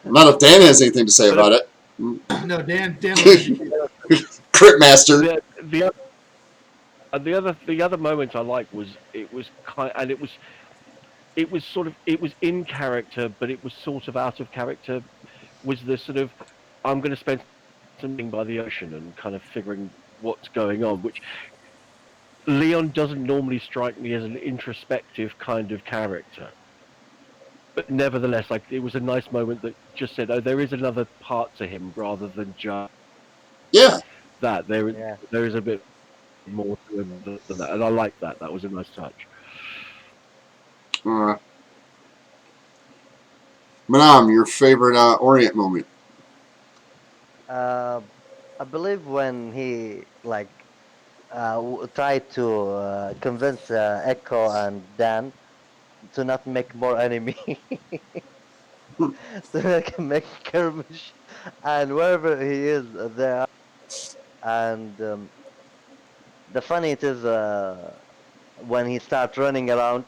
Not if Dan has anything to say about it. no, Dan was Crit Master. The other moment I liked was it was in character, but it was sort of out of character. Was the sort of I'm going to spend something by the ocean and kind of figuring what's going on, which Leon doesn't normally strike me as an introspective kind of character. But nevertheless, like, it was a nice moment that just said, "Oh, there is another part to him rather than just Yeah. that. There Yeah. is a bit more to him than that," and I like that. That was a nice touch. Manam, your favorite Orient moment? I believe when he like tried to convince Echo and Dan to not make more enemy, so they can make skirmish, and wherever he is, there. And the funny it is when he starts running around,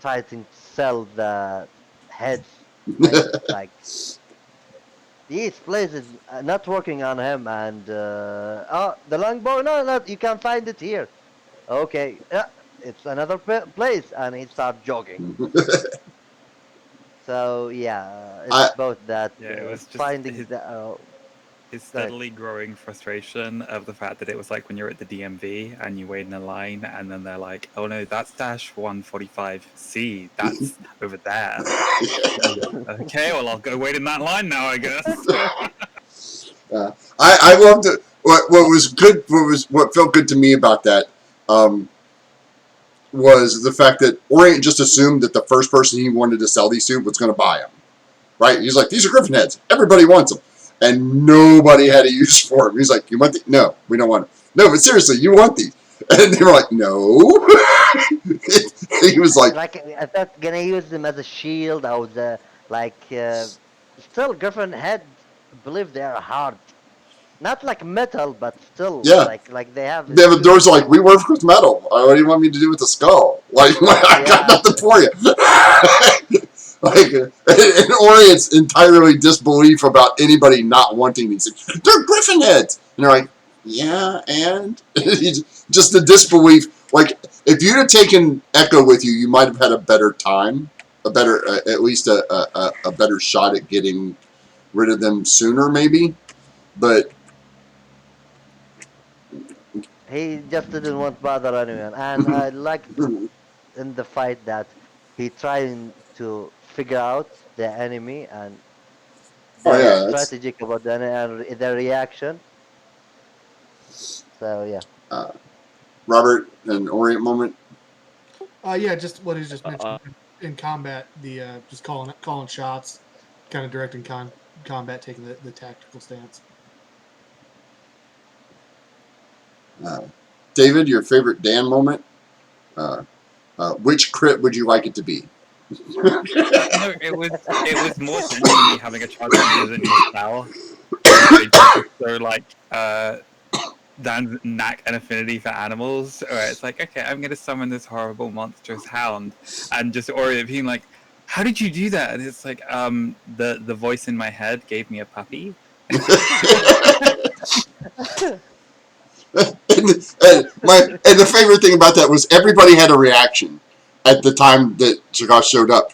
trying to sell the heads, like these places not working on him, and oh, the longbow, no, you can find it here. Okay, it's another place, and he starts jogging. So yeah, it's I- both that Yeah, it was just finding his- the. His steadily growing frustration of the fact that it was like when you're at the DMV and you wait in a line and then they're like, "Oh no, that's dash 145C. That's over there." Okay, well I'll go wait in that line now, I guess. I loved it. What was good? What felt good to me about that was the fact that Orient just assumed that the first person he wanted to sell these to was going to buy them. Right? He's like, these are Griffin heads. Everybody wants them, and nobody had a use for them. He's like, you want these? No, we don't want them. No, but seriously, you want these? And they were like, no. He was like, I thought gonna use them as a shield or the still Griffin head. I believe they are hard, not like metal, but still yeah. like they have. They have a doors like, we work with metal. What do you want me to do with the skull? Like I got nothing for you. Like, and Orient's entirely disbelief about anybody not wanting these things. They're Griffin heads. And they're like, yeah, and? Just the disbelief. Like, if you'd have taken Echo with you, you might have had a better time. At least a better shot at getting rid of them sooner, maybe. But he just didn't want to bother anyone, and I liked in the fight that he trying to figure out the enemy and the strategic about the enemy and the reaction. So yeah. Robert, an Orient moment? Yeah, just what he's just mentioned in combat, the just calling shots, kind of directing combat, taking the tactical stance. David, your favorite Dan moment? Which crit would you like it to be? No, it was more genuinely having a chance to use a new spell. And they just so like Dan's knack and affinity for animals, where it's like, okay, I'm going to summon this horrible monstrous hound, and just Orient being like, "How did you do that?" And it's like, the voice in my head gave me a puppy. And the favorite thing about that was everybody had a reaction at the time that Chagash showed up.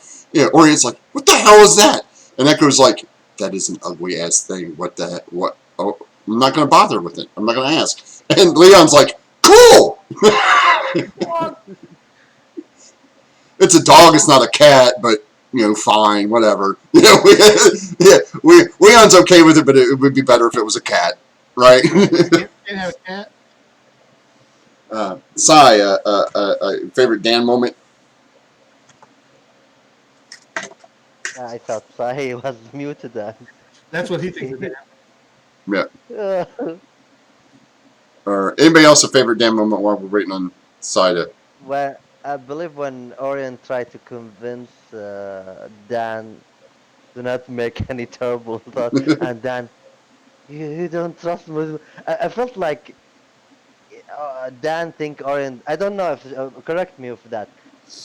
Orient's like, "What the hell is that?" And Echo's like, "That is an ugly ass thing. What the heck? What? Oh, I'm not gonna bother with it. I'm not gonna ask." And Leon's like, "Cool." It's a dog. It's not a cat, but fine, whatever. Leon's okay with it, but it would be better if it was a cat, right? Can't have a cat. Sai, favorite Dan moment? I thought Sai was muted. That's what he thinks of Dan. Yeah. Or anybody else a favorite Dan moment while we're waiting on Sai to? Well, I believe when Orion tried to convince Dan to not make any terrible thoughts, and Dan, you don't trust me. I felt like Dan think Orion. I don't know if correct me for that.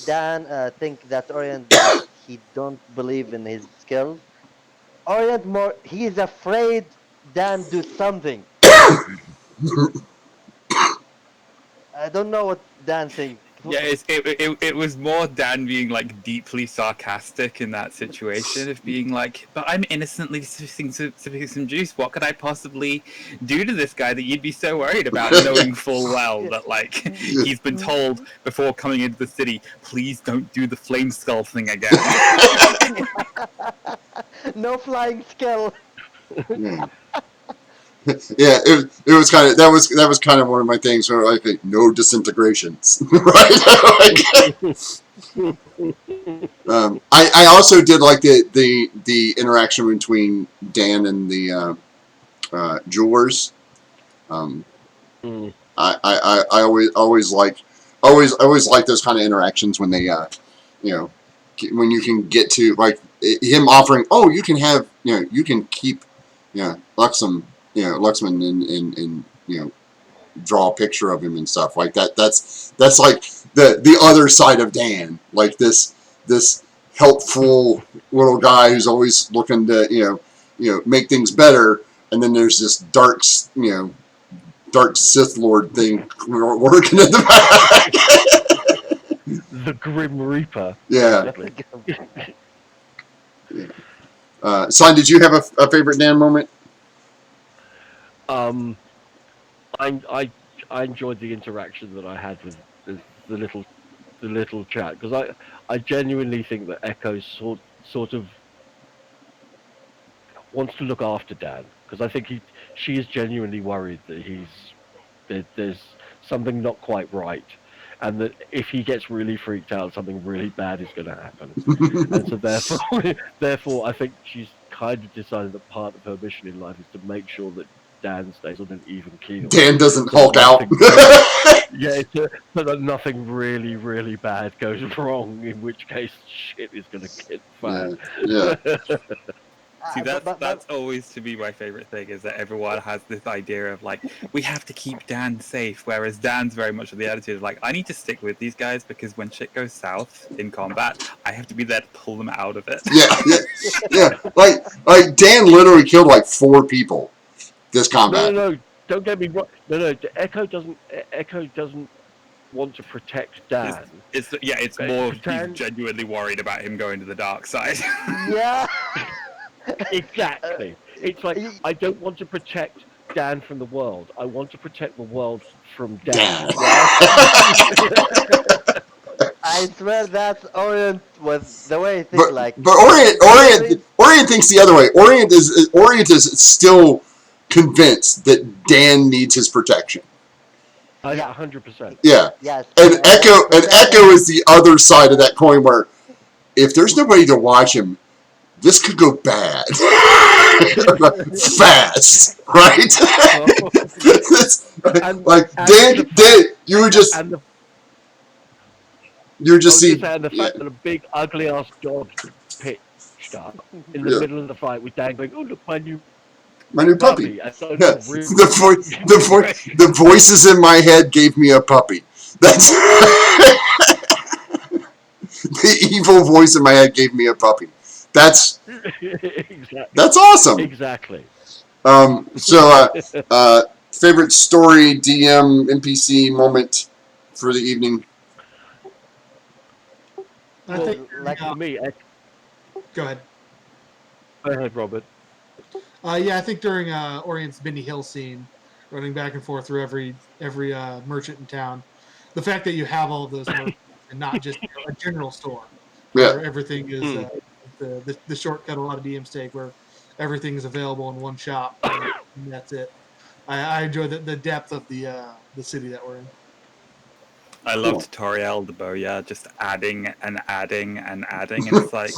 Dan think that Orion that he don't believe in his skills. Orion more he is afraid Dan do something. I don't know what Dan think. Yeah, it was more Dan being like deeply sarcastic in that situation of being like, "But I'm innocently sipping some juice. What could I possibly do to this guy that you'd be so worried about?" Knowing full well that like he's been told before coming into the city, "Please don't do the flame skull thing again." No flying skill. Yeah. Yeah, it was kind of that was kind of one of my things where I think no disintegrations, right? I also did like the interaction between Dan and the jewelers. I always like those kind of interactions when they when you can get to like him offering, oh, you can have you can keep Luxman and draw a picture of him and stuff like that. That's like the other side of Dan, like this helpful little guy who's always looking to make things better, and then there's this dark Sith Lord thing working in the back. The Grim Reaper. Yeah. Exactly. Son, did you have a favorite Dan moment? I enjoyed the interaction that I had with the little chat, because I genuinely think that Echo sort of wants to look after Dan, because I think she is genuinely worried that there's something not quite right, and that if he gets really freaked out, something really bad is going to happen. And so therefore, I think she's kind of decided that part of her mission in life is to make sure that Dan stays on an even keel. Dan doesn't so Hulk out. So that nothing really, really bad goes wrong, in which case shit is going to get fat. Yeah. See, that's always to be my favorite thing, is that everyone has this idea of like, we have to keep Dan safe, whereas Dan's very much of the attitude of like, I need to stick with these guys because when shit goes south in combat, I have to be there to pull them out of it. Yeah. Like Dan literally killed like 4 people this combat. No, don't get me wrong. No, Echo doesn't want to protect Dan. It's more he's genuinely worried about him going to the dark side. Yeah. Exactly. It's like, I don't want to protect Dan from the world. I want to protect the world from Dan. I swear that's Orient was the way he thinks. But Orient thinks the other way. Orient is still convinced that Dan needs his protection. 100%. Yeah. Yes. And Echo is the other side of that coin, where if there's nobody to watch him, this could go bad fast, right? Dan, you would just see. And the fact that a big ugly ass dog pitched up in the middle of the fight with Dan going, "Oh look, my new My new puppy. I don't Yeah. really The voices in my head gave me a puppy. That's the evil voice in my head gave me a puppy. That's awesome. Exactly. Favorite story, DM, NPC moment for the evening. I Uh, think. like For me, Go ahead. go ahead, Robert. Yeah, I think during Orient's Benny Hill scene, running back and forth through every merchant in town, the fact that you have all of those merchants and not just a general store Yeah. where everything is Mm. the shortcut a lot of DMs take, where everything is available in one shop and that's it. I enjoy the depth of the city that we're in. I love Cool. tutorial the Boya just adding and adding and adding, and it's like,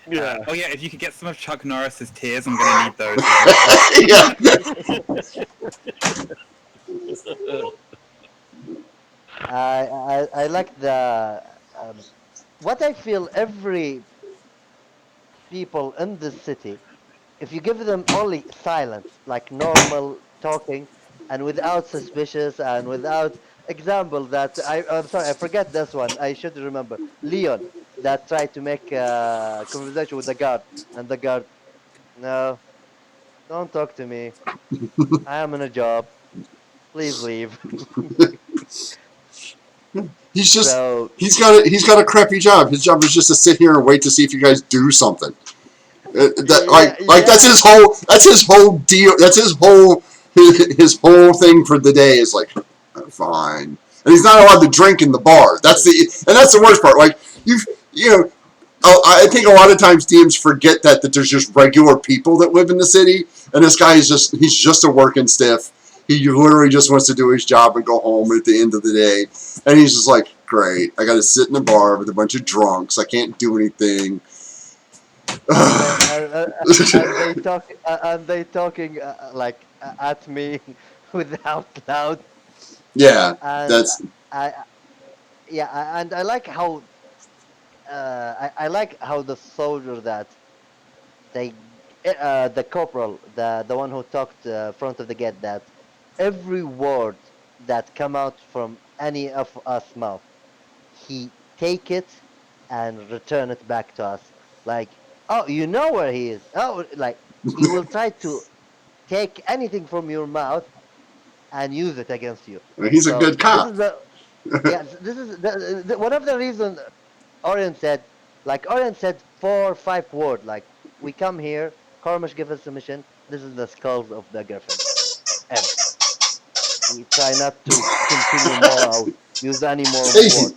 Yeah. oh yeah, if you could get some of Chuck Norris's tears, I'm gonna need those as well. Yeah. I like the what I feel every people in this city, if you give them only silence, like normal talking, and without suspicious and without example that I'm sorry, I forget this one. I should remember Leon that tried to make a conversation with the guard, and the guard, no, don't talk to me. I am in a job. Please leave. So He's got a crappy job. His job is just to sit here and wait to see if you guys do something. yeah, That's yeah. his whole deal. That's his whole thing for the day is like, fine. And he's not allowed to drink in the bar. That's the worst part. Like you know, I think a lot of times DMs forget that there's just regular people that live in the city, and this guy he's just a working stiff. He literally just wants to do his job and go home at the end of the day, and he's just like, great. I got to sit in a bar with a bunch of drunks. I can't do anything. And they talking like at me without loud. Yeah, And that's I yeah, and I like how I like how the soldier that they the corporal, the one who talked front of the gate, that every word that come out from any of us mouth, he take it and return it back to us. Like, oh, you know where he is. Oh, like he will try to take anything from your mouth and use it against you. he's a So good this cop. is the yeah, this is one of the reasons Orion said, like Orion said 4 or 5 words, like we come here, Cormash give us a mission. This is the skulls of the Griffin. End. We try not to continue more or use any more Hey, words.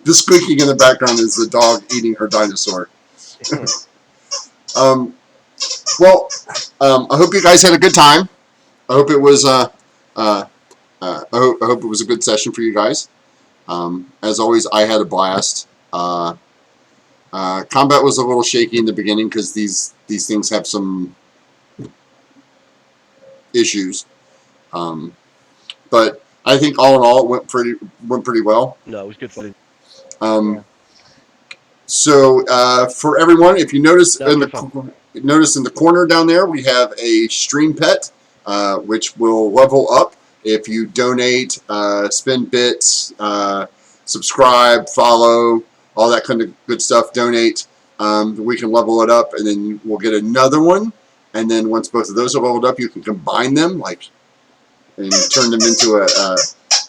the squeaking in the background is the dog eating her dinosaur. Um, I hope you guys had a good time. I hope it was I hope it was a good session for you guys. As always, I had a blast. Combat was a little shaky in the beginning because these things have some issues. But I think all in all, it went pretty well. No, it was good fun. Um, Yeah. So for everyone, if you notice No, good fun. in the corner down there, we have a stream pet, which will level up if you donate, spend bits, subscribe, follow, all that kind of good stuff. Donate. We can level it up, and then we'll get another one. And then once both of those are leveled up, you can combine them, and turn them into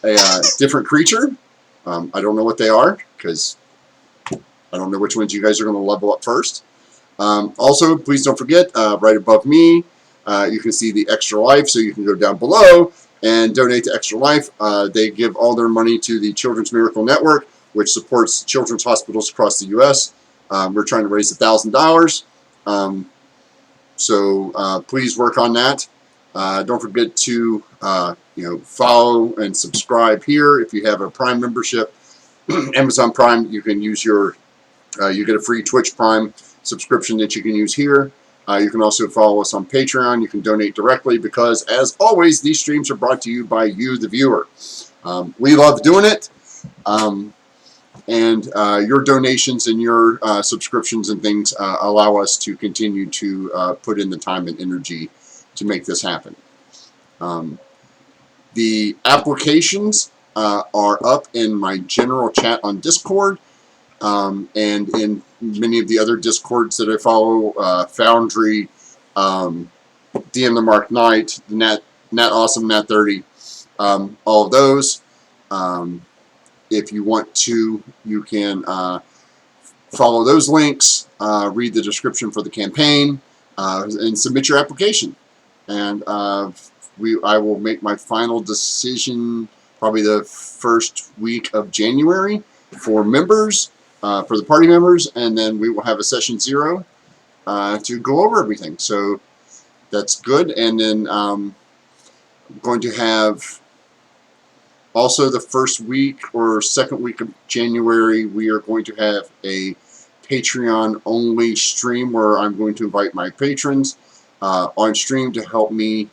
a different creature. I don't know what they are because I don't know which ones you guys are going to level up first. Also, please don't forget, right above me, you can see the Extra Life, so you can go down below and donate to Extra Life. They give all their money to the Children's Miracle Network, which supports children's hospitals across the U.S. We're trying to raise $1,000. So please work on that. Don't forget to follow and subscribe here. If you have a Prime membership, Amazon Prime, you can use you get a free Twitch Prime subscription that you can use here. You can also follow us on Patreon. You can donate directly because, as always, these streams are brought to you by you, the viewer. We love doing it. and your donations and your subscriptions and things allow us to continue to put in the time and energy to make this happen. The applications are up in my general chat on Discord, and in many of the other Discords that I follow, Foundry, DM the Mark Knight, Nat Awesome, Nat 30, all of those. If you want to, you can follow those links, read the description for the campaign, and submit your application. And I will make my final decision probably the first week of January for members, for the party members, and then we will have a session 0 to go over everything. So that's good. And then I'm going to have also the first week or second week of January, we are going to have a Patreon only stream where I'm going to invite my patrons on stream to help me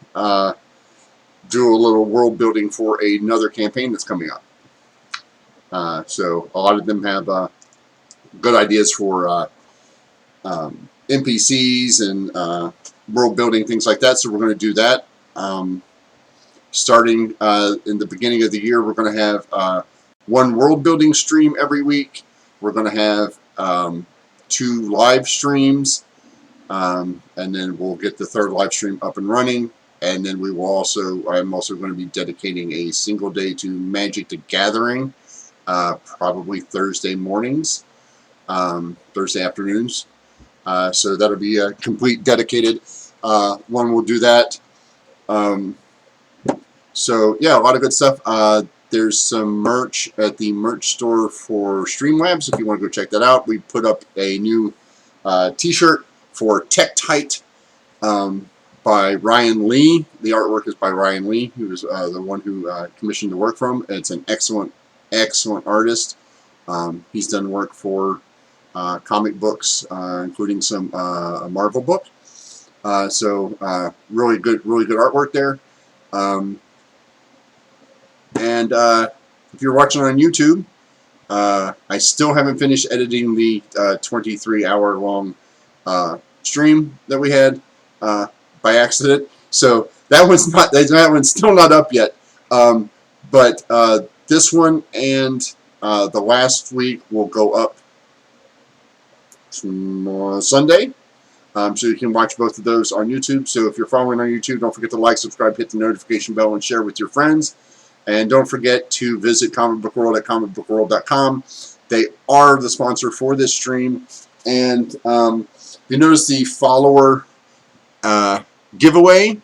do a little world building for another campaign that's coming up. So a lot of them have good ideas for NPCs and world building, things like that. So we're going to do that. Starting in the beginning of the year, we're going to have one world building stream every week. We're going to have 2 live streams, and then we'll get the 3rd live stream up and running. And then we will also, I'm also going to be dedicating a single day to Magic the Gathering, probably Thursday mornings, Thursday afternoons. So that'll be a complete dedicated one. We'll do that. So yeah, a lot of good stuff. There's some merch at the merch store for Streamlabs if you want to go check that out. We put up a new t-shirt for Tech Tight by Ryan Lee. The artwork is by Ryan Lee, who was the one who commissioned the work from. It's an excellent artist. He's done work for comic books, including some a Marvel book. So really good artwork there. And if you're watching on YouTube, I still haven't finished editing the 23-hour long stream that we had by accident. So that one's still not up yet. But this one and the last week will go up Sunday. So you can watch both of those on YouTube. So if you're following on YouTube, don't forget to like, subscribe, hit the notification bell, and share with your friends. And don't forget to visit Comic Book World at comicbookworld.com. They are the sponsor for this stream. And you notice the follower giveaway.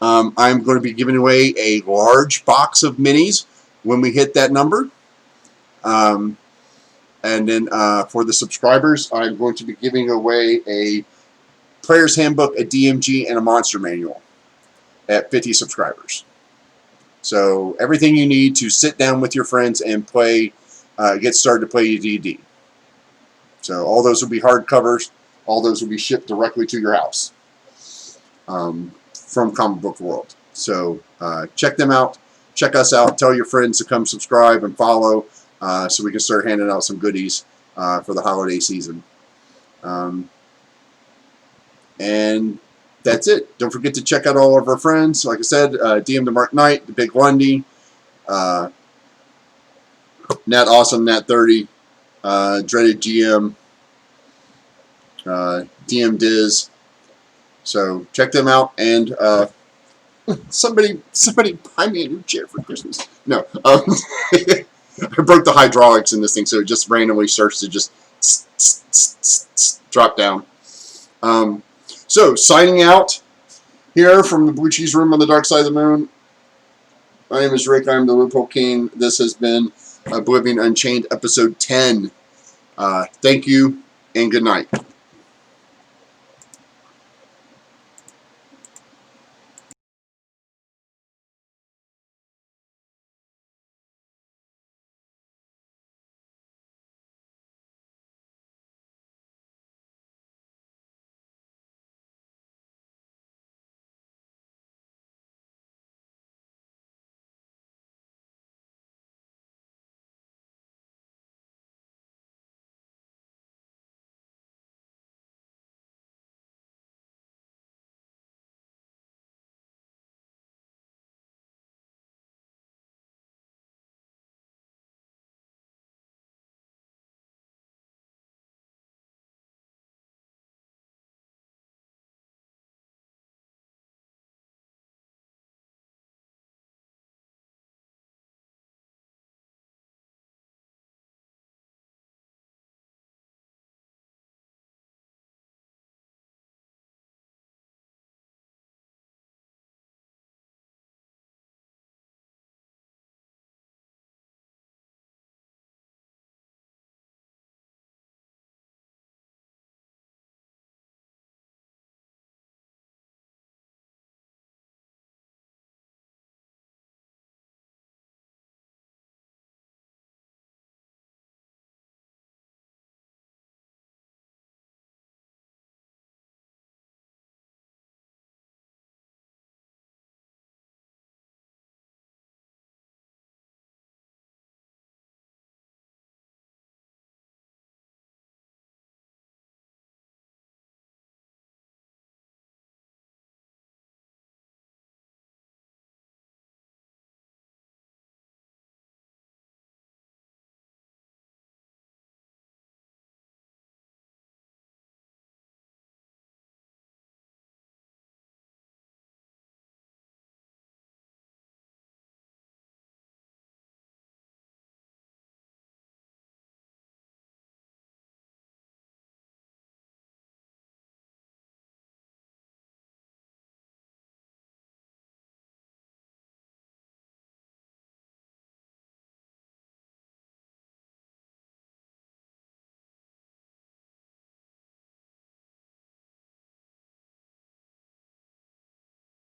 I'm going to be giving away a large box of minis when we hit that number. And then for the subscribers, I'm going to be giving away a Player's Handbook, a DMG, and a Monster Manual at 50 subscribers. So everything you need to sit down with your friends and play, get started to play D&D. So all those will be hardcovers. All those will be shipped directly to your house from Comic Book World. So check them out. Check us out. Tell your friends to come subscribe and follow so we can start handing out some goodies for the holiday season. And that's it. Don't forget to check out all of our friends. Like I said, DM the Mark Knight, the Big Lundy, Nat Awesome, Nat 30, Dreaded GM, DM Diz. So check them out, and somebody buy me a new chair for Christmas. No, I broke the hydraulics in this thing, so it just randomly starts to just drop down. So, signing out here from the Blue Cheese Room on the Dark Side of the Moon. My name is Rick. I'm the Loophole King. This has been Oblivion Unchained, Episode 10. Thank you, and good night.